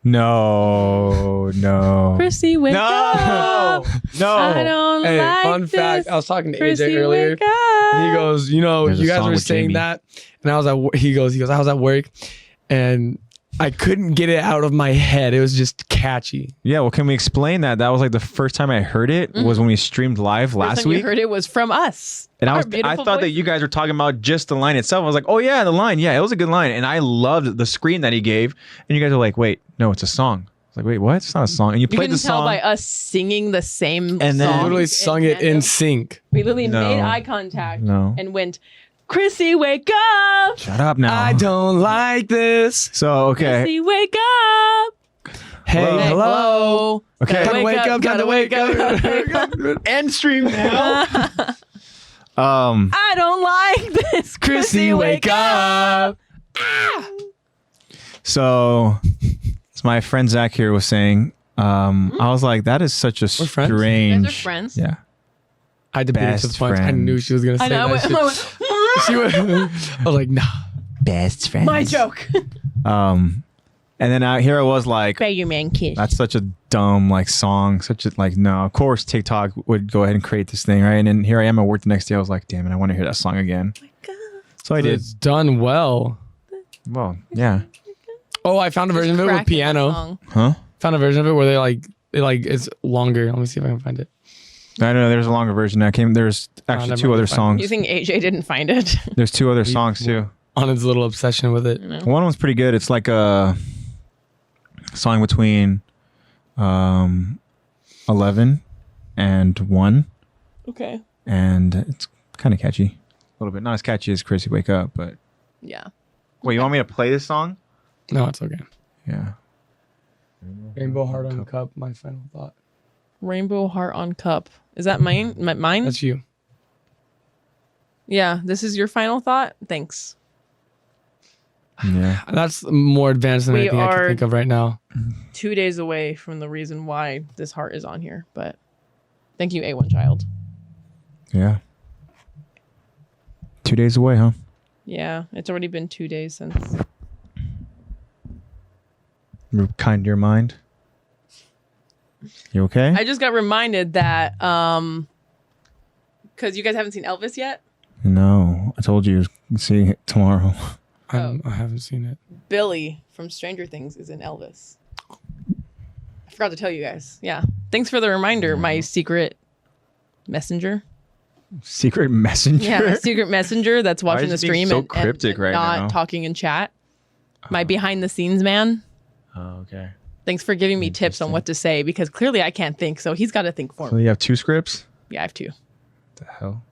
No. Chrissy, wake up! No. I don't Hey, like fun this. fact: I was talking to Chrissy, AJ earlier. wake up! And he goes, you know, There's a you guys song were with saying Jamie. that, and I was at. He goes, I was at work, and I couldn't get it out of my head. It was just catchy. Yeah, well, can we explain that? That was like the first time I heard it was when we streamed live First last time you week. heard it was from us. And Our I beautiful thought that voices. you guys were talking about just the line itself. I was like, oh yeah, the line. Yeah, it was a good line. And I loved the screen that he gave. And you guys were like, wait, no, it's a song. I was like, wait, what? It's not a song. And you You played can the tell song. by us singing the same And then- song. I literally sung it in tandem. sync. We literally No. made eye contact No. and went, Chrissy, wake up! Shut up now. I don't like this. So, okay. Chrissy, wake up! Hey, Hello? hello. Okay. Gotta wake up, gotta wake up, gotta wake up. End stream now. I don't like this. Chrissy, wake up. So, as my friend Zach here was saying, I was like, that is such a We're friends? strange. You guys are friends? Yeah. I debated to the Best point. I friend. knew she was gonna say I know. that. I shit. went, She went, I was like, nah. Best friends. my joke. And then here I was like, Pay your man kiss. that's such a dumb like song. Such a like no. Of course TikTok would go ahead and create this thing, right? And then here I am at work the next day. I was like, damn it, I want to hear that song again. So I did. It's done well. Well, yeah. Oh, I found a version of it with Cracking that piano. song. Huh? Found a version of it where they like it's longer. Let me see if I can find it. I know there's a longer version that came. There's actually never two mind, other fine. songs. You think AJ didn't find it? There's two other songs too. On his little obsession with it. One one's pretty good. It's like a song between 11 and 1. Okay. And it's kind of catchy. A little bit. Not as catchy as Chrissy Wake Up, but Yeah. wait, you want me to play this song? No, it's okay. Yeah. Rainbow Heart on the Cup, my final thought. Rainbow Heart on Cup. Is that mine? Mine? That's you. Yeah. This is your final thought? Thanks. Yeah. That's more advanced than We anything I are- can think of right now. 2 days away from the reason why this heart is on here, but thank you, A1 Child. Yeah. 2 days away, huh? Yeah, it's already been 2 days since. You're kind to your mind. You okay? I just got reminded that because you guys haven't seen Elvis yet. No. I told you, seeing it tomorrow. I haven't seen it. Billy from Stranger Things is in Elvis. I forgot to tell you guys. Yeah. Thanks for the reminder, my secret messenger. Secret messenger? Yeah, my secret messenger that's watching the is it being stream so and cryptic right not now? talking in chat. My behind the scenes man. Oh, okay. Thanks for giving me tips on what to say because clearly I can't think, so he's got to think for So me. you have 2 scripts? Yeah, I have 2. What the hell?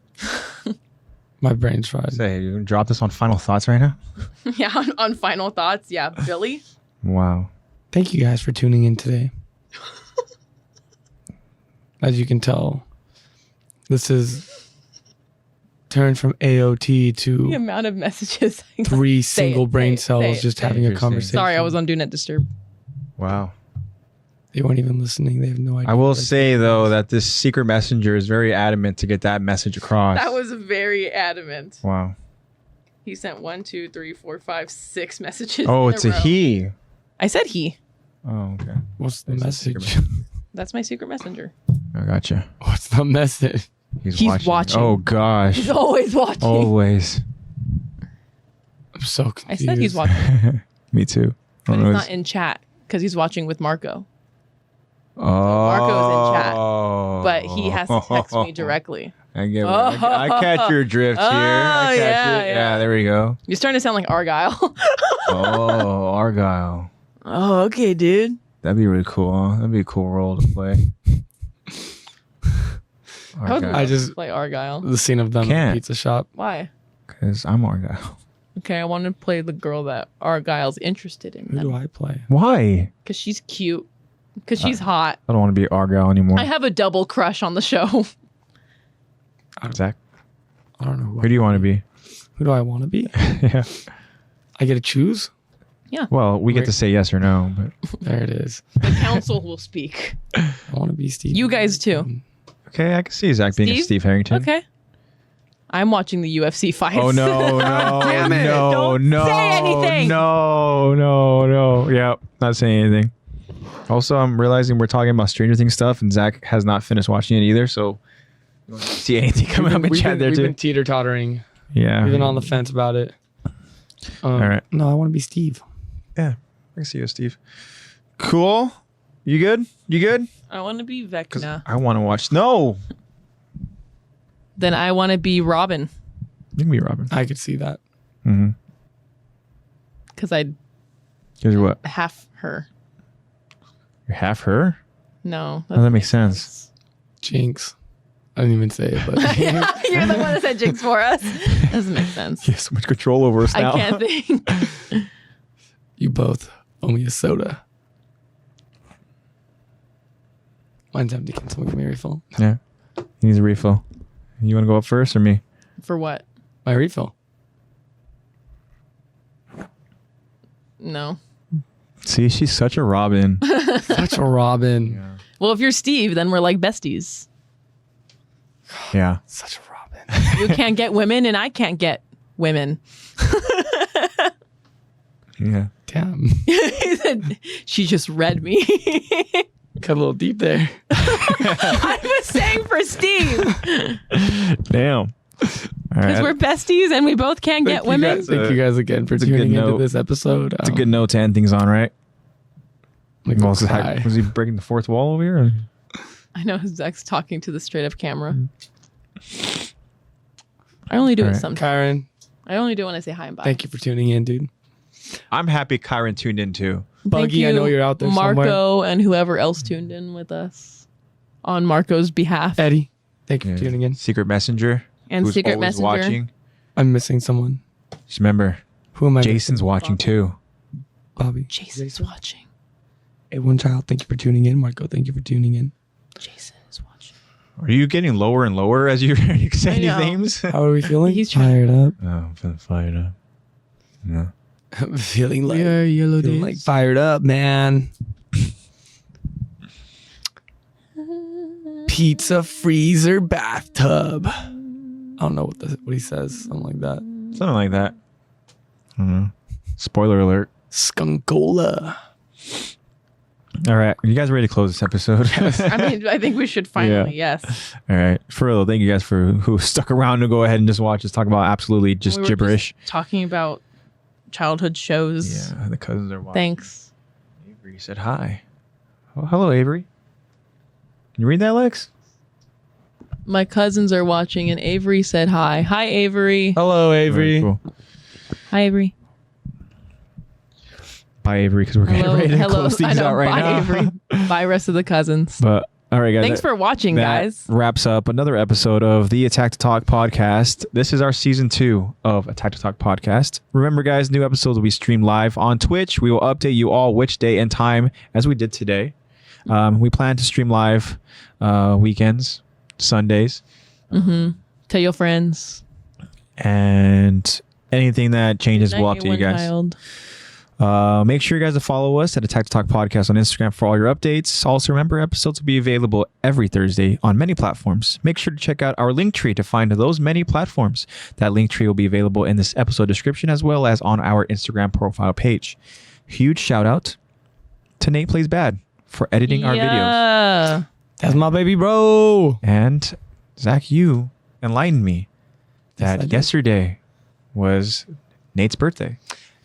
My brain's fried. Say, you drop this on Final Thoughts right now? Yeah, on final thoughts. Yeah, Billy. Wow. Thank you guys for tuning in today. As you can tell, this is turned from AOT The to amount of messages. 3 Say single it, brain say it, cells say just it. having a Interesting. conversation. Sorry, I was on Do Not Disturb. Wow. They weren't even listening. They have no idea. I will what say, though, that this secret messenger is very adamant to get that message across. That was very adamant. Wow. He sent 1, 2, 3, 4, 5, 6 messages. Oh, in it's a a row. he. I said he. Oh, okay. What's the It's a message? secret That's my secret messenger. I gotcha. What's the message? He's watching. Oh, gosh. He's always watching. Always. I'm so I confused. said he's watching, Me too. I but don't he's know not in chat because he's watching with Marco. Oh. Marco's in chat, but he has to text me directly. I get it. I catch your drift here. I catch yeah, it. yeah. Yeah, there we go. You're starting to sound like Argyle. Oh, Argyle. Oh, okay, dude. That'd be really cool, huh? That'd be a cool role to play. I would Argyle. I just- play Argyle. The scene of them at Can't. the pizza shop. Why? Because I'm Argyle. Okay, I want to play the girl that Argyle's interested in. Who do I play? Why? Because she's cute. Because she's hot. I don't want to be Argyle anymore. I have a double crush on the show. Zach, I don't know. who do you want to be? Who do I want to be? Yeah. I get to choose? Well, we get Wait. to say yes or no, but There it is. The council will speak. I want to be Steve. You guys too. okay, I can see Zach being a Steve? Steve Harrington. Okay. I'm watching the UFC fights. Oh no, no, Damn it. no, Don't no, say anything. no. Yep, not saying anything. Also, I'm realizing we're talking about Stranger Things stuff, and Zach has not finished watching it either. So, you don't see anything coming up in chat there We've too. been teeter-tottering. Yeah, We've been on the fence about it. All right. No, I want to be Steve. Yeah, I can see you, Steve. Cool. You good? You good? I want to be Because Vecna. I want to watch. No, Then I want to be Robin. you can be Robin. I could see that. Mm-hmm. Because I'd Because you're what? half her. You're half her. No. Oh, that makes sense. Jinx. I didn't even say it, but You're the one that said Jinx for us. Doesn't make sense. You have so much control over us now. I can't think. you both owe me a soda. Mine's empty. Can someone give me a refill? Yeah. He needs a refill. You want to go up first or me? For what? My refill. No. See, she's such a Robin. Such a Robin. Yeah. Well, if you're Steve, then we're like besties. Yeah. Such a Robin. You can't get women, and I can't get women. Yeah. Damn. He said, she just read me. Got a little deep there. I was saying for Steve. Damn. All Because right. we're besties and we both can't get women. Thank you guys again for it's a good tuning into note. this episode. It's a good note to end things on, right? Like, Was cry. he breaking the fourth wall over here? I know Zach's talking to the straight up camera. I only do All it right. sometimes. Kyron, I only do it when I say hi and bye. thank you for tuning in, dude. I'm happy Kyron tuned in too. Thank Buggy, I you, know you're out there Marco somewhere. and whoever else tuned in with us on Marco's behalf. Eddie, thank you Yeah. for tuning in. Secret Messenger. And who's Secret always Messenger. watching. I'm missing someone. Just remember, Who am I? Jason's watching too. Bobby. Jason's watching. Hey, one child, thank you for tuning in. Marco, thank you for tuning in. Jason is watching. Are you getting lower and lower as you're saying I these know. names? How are we feeling? He's trying- fired up. Oh, I'm feeling fired up. No. I'm feeling like, yellow feeling like fired up, man. Pizza freezer bathtub. I don't know what he says. Something like that. Something like that. I don't know. Spoiler alert. Skunkola. All right. You guys ready to close this episode? I mean, I think we should finally, yes. All right. For real, thank you guys for who stuck around to go ahead and just watch us talk about absolutely just gibberish. Just talking about childhood shows. Yeah, the cousins are watching. Thanks. Avery said hi. Oh, hello, Avery. Can you read that, Lex? My cousins are watching, and Avery said hi. Hi, Avery. Hello, Avery. Very cool. Hi, Avery. Bye, Avery, because we're getting ready to close things out right bye, now. Avery. Bye, rest of the cousins. But all right, guys. Thanks for watching, guys. Wraps up another episode of the Attack to Talk podcast. This is our season 2 of Attack to Talk podcast. Remember, guys, new episodes will be streamed live on Twitch. We will update you all which day and time, as we did today. We plan to stream live weekends, Sundays. Tell your friends. And anything that changes, we'll update you guys. Child. Make sure you guys follow us at Attack to Talk Podcast on Instagram for all your updates. Also, remember, episodes will be available every Thursday on many platforms. Make sure to check out our link tree to find those many platforms. That link tree will be available in this episode description as well as on our Instagram profile page. Huge shout out to NatePlaysBad for editing our videos. That's my baby bro. And Zach, you enlightened me that yesterday was Nate's birthday.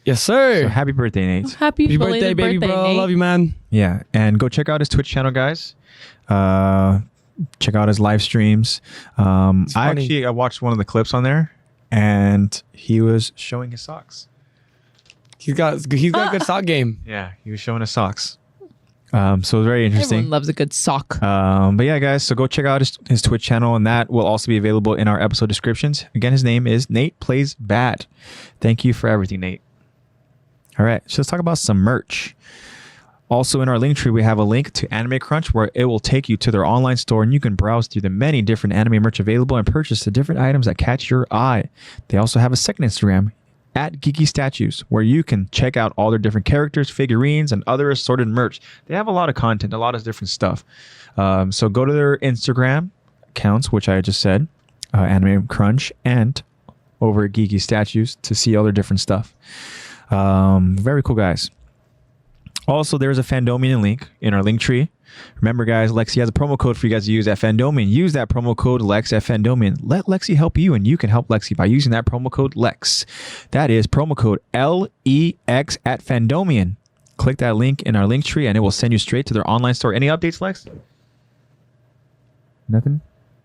Yes, sir. So happy birthday, Nate. Happy birthday, baby bro. Nate. Love you, man. Yeah, and go check out his Twitch channel, guys. Check out his live streams. I watched one of the clips on there, and he was showing his socks. He's got a good sock game. Yeah, he was showing his socks. So it was very interesting. Everyone loves a good sock. But yeah, guys, so go check out his Twitch channel, and that will also be available in our episode descriptions. Again, his name is NatePlaysBad. Thank you for everything, Nate. All right, so let's talk about some merch. Also in our link tree, we have a link to AnimeCrunch where it will take you to their online store and you can browse through the many different anime merch available and purchase the different items that catch your eye. They also have a second Instagram at Geeky Statues where you can check out all their different characters, figurines, and other assorted merch. They have a lot of content, a lot of different stuff. So go to their Instagram accounts, which I just said, AnimeCrunch, and over at Geeky Statues to see all their different stuff. Very cool, guys. Also, there's a Fandomion link in our link tree. Remember, guys, Lexi has a promo code for you guys to use at Fandomion. Use that promo code LEX at Fandomion. Let Lexi help you, and you can help Lexi by using that promo code LEX. That is promo code LEX at Fandomion. Click that link in our link tree, and it will send you straight to their online store. Any updates, Lex? Nothing?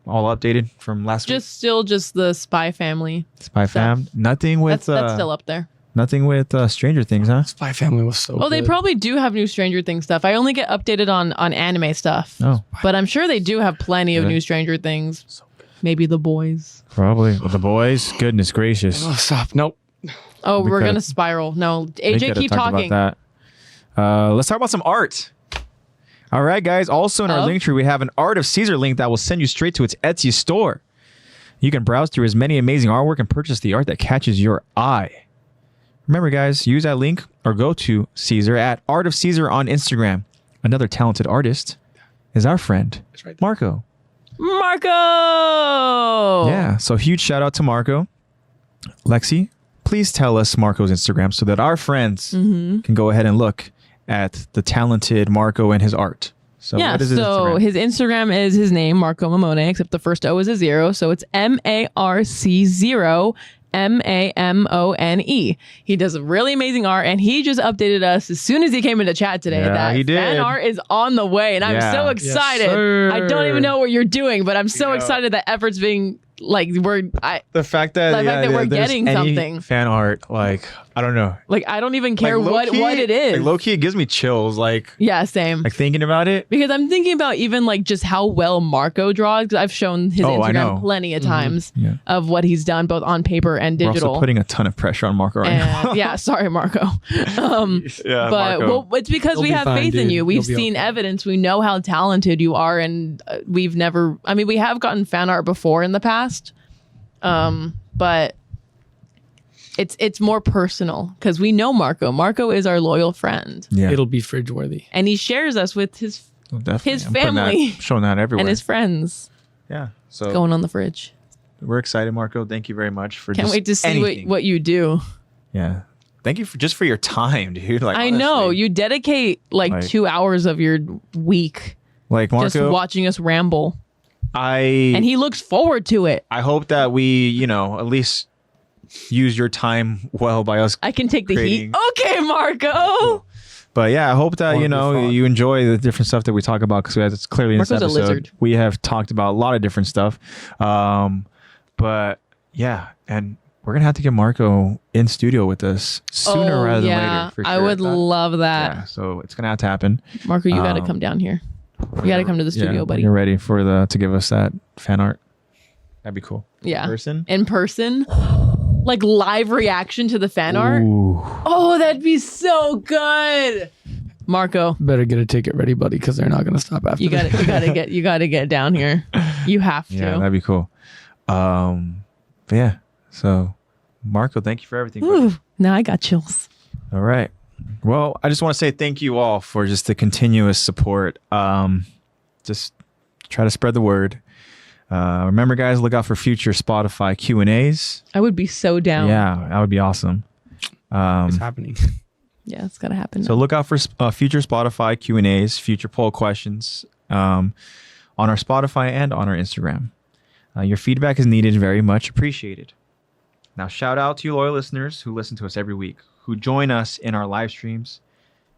All updated from last week? Still just the Spy Family. Spy Fam? Nothing with... That's still up there. Nothing with Stranger Things, huh? Spy Family was so good. They probably do have new Stranger Things stuff. I only get updated on anime stuff. Oh. But I'm sure they do have plenty of Yeah. new Stranger Things. Maybe The Boys. Probably. With the boys? Goodness gracious. Oh, stop. Nope. Oh, We we're coulda- going to spiral. No, We AJ, coulda keep talked talking. about that. Let's talk about some art. All right, guys. Also in our link tree, we have an ArtofCesar link that will send you straight to its Etsy store. You can browse through his many amazing artwork and purchase the art that catches your eye. Remember, guys, use that link or go to Caesar at ArtofCesar on Instagram. Another talented artist is our friend, right Marco. Marco! Yeah, so huge shout out to Marco. Lexi, please tell us Marco's Instagram so that our friends can go ahead and look at the talented Marco and his art. So Yeah, what is his so Instagram? his Instagram is his name, Marco Mamone, except the first O is a 0. So it's MARC0 MAMONE. He does really amazing art, and he just updated us as soon as he came into chat today Yeah, that he did. fan art is on the way, and I'm Yeah. so Yes, excited. sir. I don't even know what you're doing, but I'm so know. excited that effort's being like The fact that, The fact that we're there's getting any something. fan art, I don't know. I don't even care what it is. Like, low key, it gives me chills. Yeah, same. Thinking about it. Because I'm thinking about even just how well Marco draws. Because I've shown his Oh, I know. Instagram plenty of times Yeah. of what he's done both on paper and We're digital. also putting a ton of pressure on Marco right now. And yeah, sorry, Marco. Yeah, But Marco. it's because You'll we be have fine, faith in dude. you. We've You'll be seen okay. evidence. We know how talented you are, and we have gotten fan art before in the past, but it's more personal because we know Marco. Marco is our loyal friend, Yeah, It'll be fridge worthy. and he shares us with his definitely. his I'm putting family showing that everywhere. and his friends Yeah, so going on the fridge. we're excited, Marco. Thank you very much for Can't just wait to see anything. what you do. Yeah, thank you for your time, dude. Like I know honestly. you dedicate like 2 hours of your week Like just Marco, watching us ramble, and he looks forward to it. I hope that we, at least use your time well by us. I can take the creating- heat. Okay, Marco. But yeah, I hope that you enjoy the different stuff that we talk about, because it's clearly in this Marco's a episode lizard. we have talked about a lot of different stuff. But yeah, and we're gonna have to get Marco in studio with us sooner rather than later. For sure. I would love that. Yeah, so it's gonna have to happen. Marco, you got to come down here. You got to come to the studio, when buddy. you're ready for to give us that fan art. That'd be cool. Yeah. Person? In person. Like live reaction to the fan art. Ooh. Oh, that'd be so good. Marco, Better get a ticket ready, buddy, because they're not gonna stop after. you got to get down here. You have to. Yeah, that'd be cool. But yeah, so Marco, thank you for everything. buddy. Ooh, now I got chills. All right. Well, I just want to say thank you all for just the continuous support. Just try to spread the word. Remember, guys, look out for future Spotify Q&As. I would be so down. Yeah, that would be awesome. It's happening. Yeah, it's got to happen. So look out for future Spotify Q&As, future poll questions on our Spotify and on our Instagram. Your feedback is needed, very much appreciated. Now, shout out to you loyal listeners who listen to us every week, who join us in our live streams.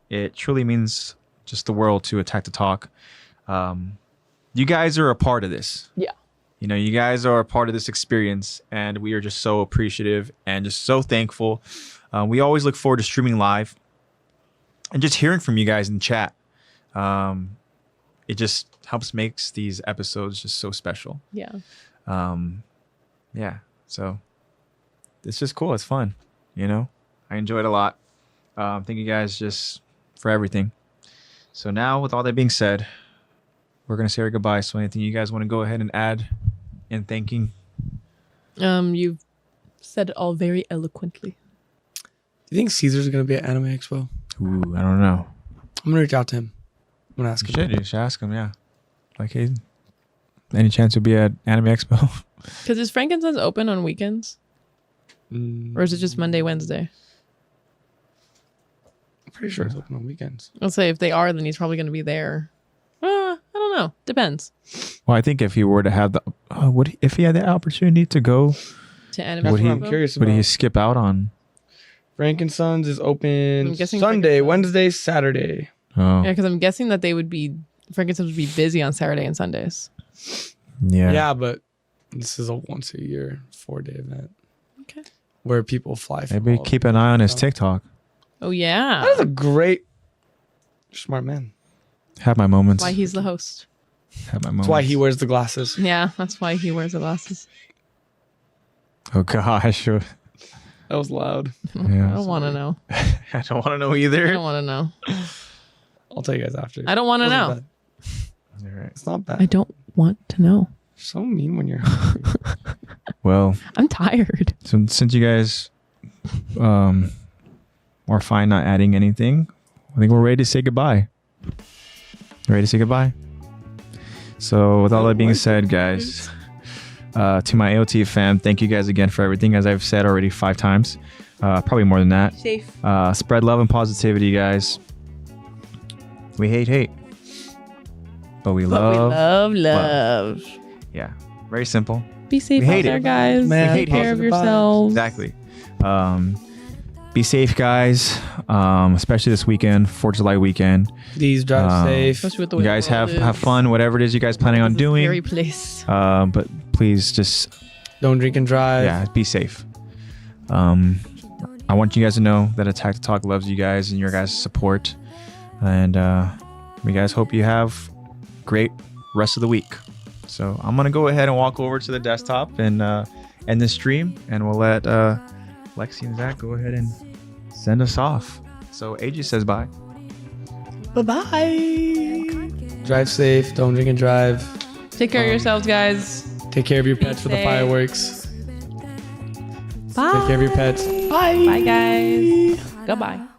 It truly means just the world to Attack the Talk. You guys are a part of this. Yeah. You guys are a part of this experience, and we are just so appreciative and just so thankful. We always look forward to streaming live and just hearing from you guys in chat. It just helps makes these episodes just so special. Yeah. Yeah. So it's just cool. It's fun. I enjoy it a lot. Thank you guys just for everything. So now, with all that being said, we're going to say our goodbye. So anything you guys want to go ahead and add in thanking? You've said it all very eloquently. Do you think Caesar's gonna be at Anime Expo? Ooh, I don't know. I'm gonna reach out to him. I'm gonna ask him. You should ask him, yeah. Like, hey, any chance you'll be at Anime Expo? Because is Frankincense open on weekends? Or is it just Monday, Wednesday? I'm pretty sure it's open on weekends. I'll say if they are, then he's probably going to be there. I don't know. Depends. Well, I think if he were to have if he had the opportunity to go, To Anime That's Would what he- I'm curious would about. he skip out on? Frank and Sons is open I'm guessing Sunday, Frank and Sons. Wednesday, Saturday. Oh, Yeah, because I'm guessing that Frankincense would be busy on Saturday and Sundays. yeah. Yeah, but this is a once a year 4-day event. Okay. Where people fly from Maybe all keep over. an eye on his TikTok. Oh, yeah. That is a great smart man. Have my moments. Why he's the host. Have my moments. That's why he wears the glasses. Yeah, that's why he wears the glasses. Oh gosh. Yeah. That was loud. I don't want to know. I don't want to know I either. don't want to know. I'll tell you guys after. I don't want to It know. wasn't bad. All right. It's not bad. I don't want to know. You're so mean when you're hungry. Well, I'm tired. so since you guys are fine not adding anything, I think we're ready to say goodbye. Ready to say goodbye? So with all that being said, guys, to my AOT fam, thank you guys again for everything, as I've said already 5 times. Probably more than that. Safe. Spread love and positivity, guys. We hate. But we love. love. Yeah. Very simple. Be safe We out hate there, it. guys. Man, Take care of positive vibes. yourselves. Exactly. Be safe, guys. Especially this weekend, 4th of July weekend. Please drive safe. Especially with the You way guys the world have is. fun, whatever it is you guys planning on This is a doing. scary place. But please just Don't drink and drive. yeah, be safe. I want you guys to know that Attack the Talk loves you guys and your guys' support, and we guys hope you have great rest of the week. So I'm gonna go ahead and walk over to the desktop and end this stream, and we'll let Lexi and Zach go ahead and send us off. So AJ says bye. Bye-bye. Drive safe. Don't drink and drive. Take care of yourselves, guys. Take care of your pets for the safe. fireworks. Bye. Take care of your pets. Bye. Bye, guys. Goodbye.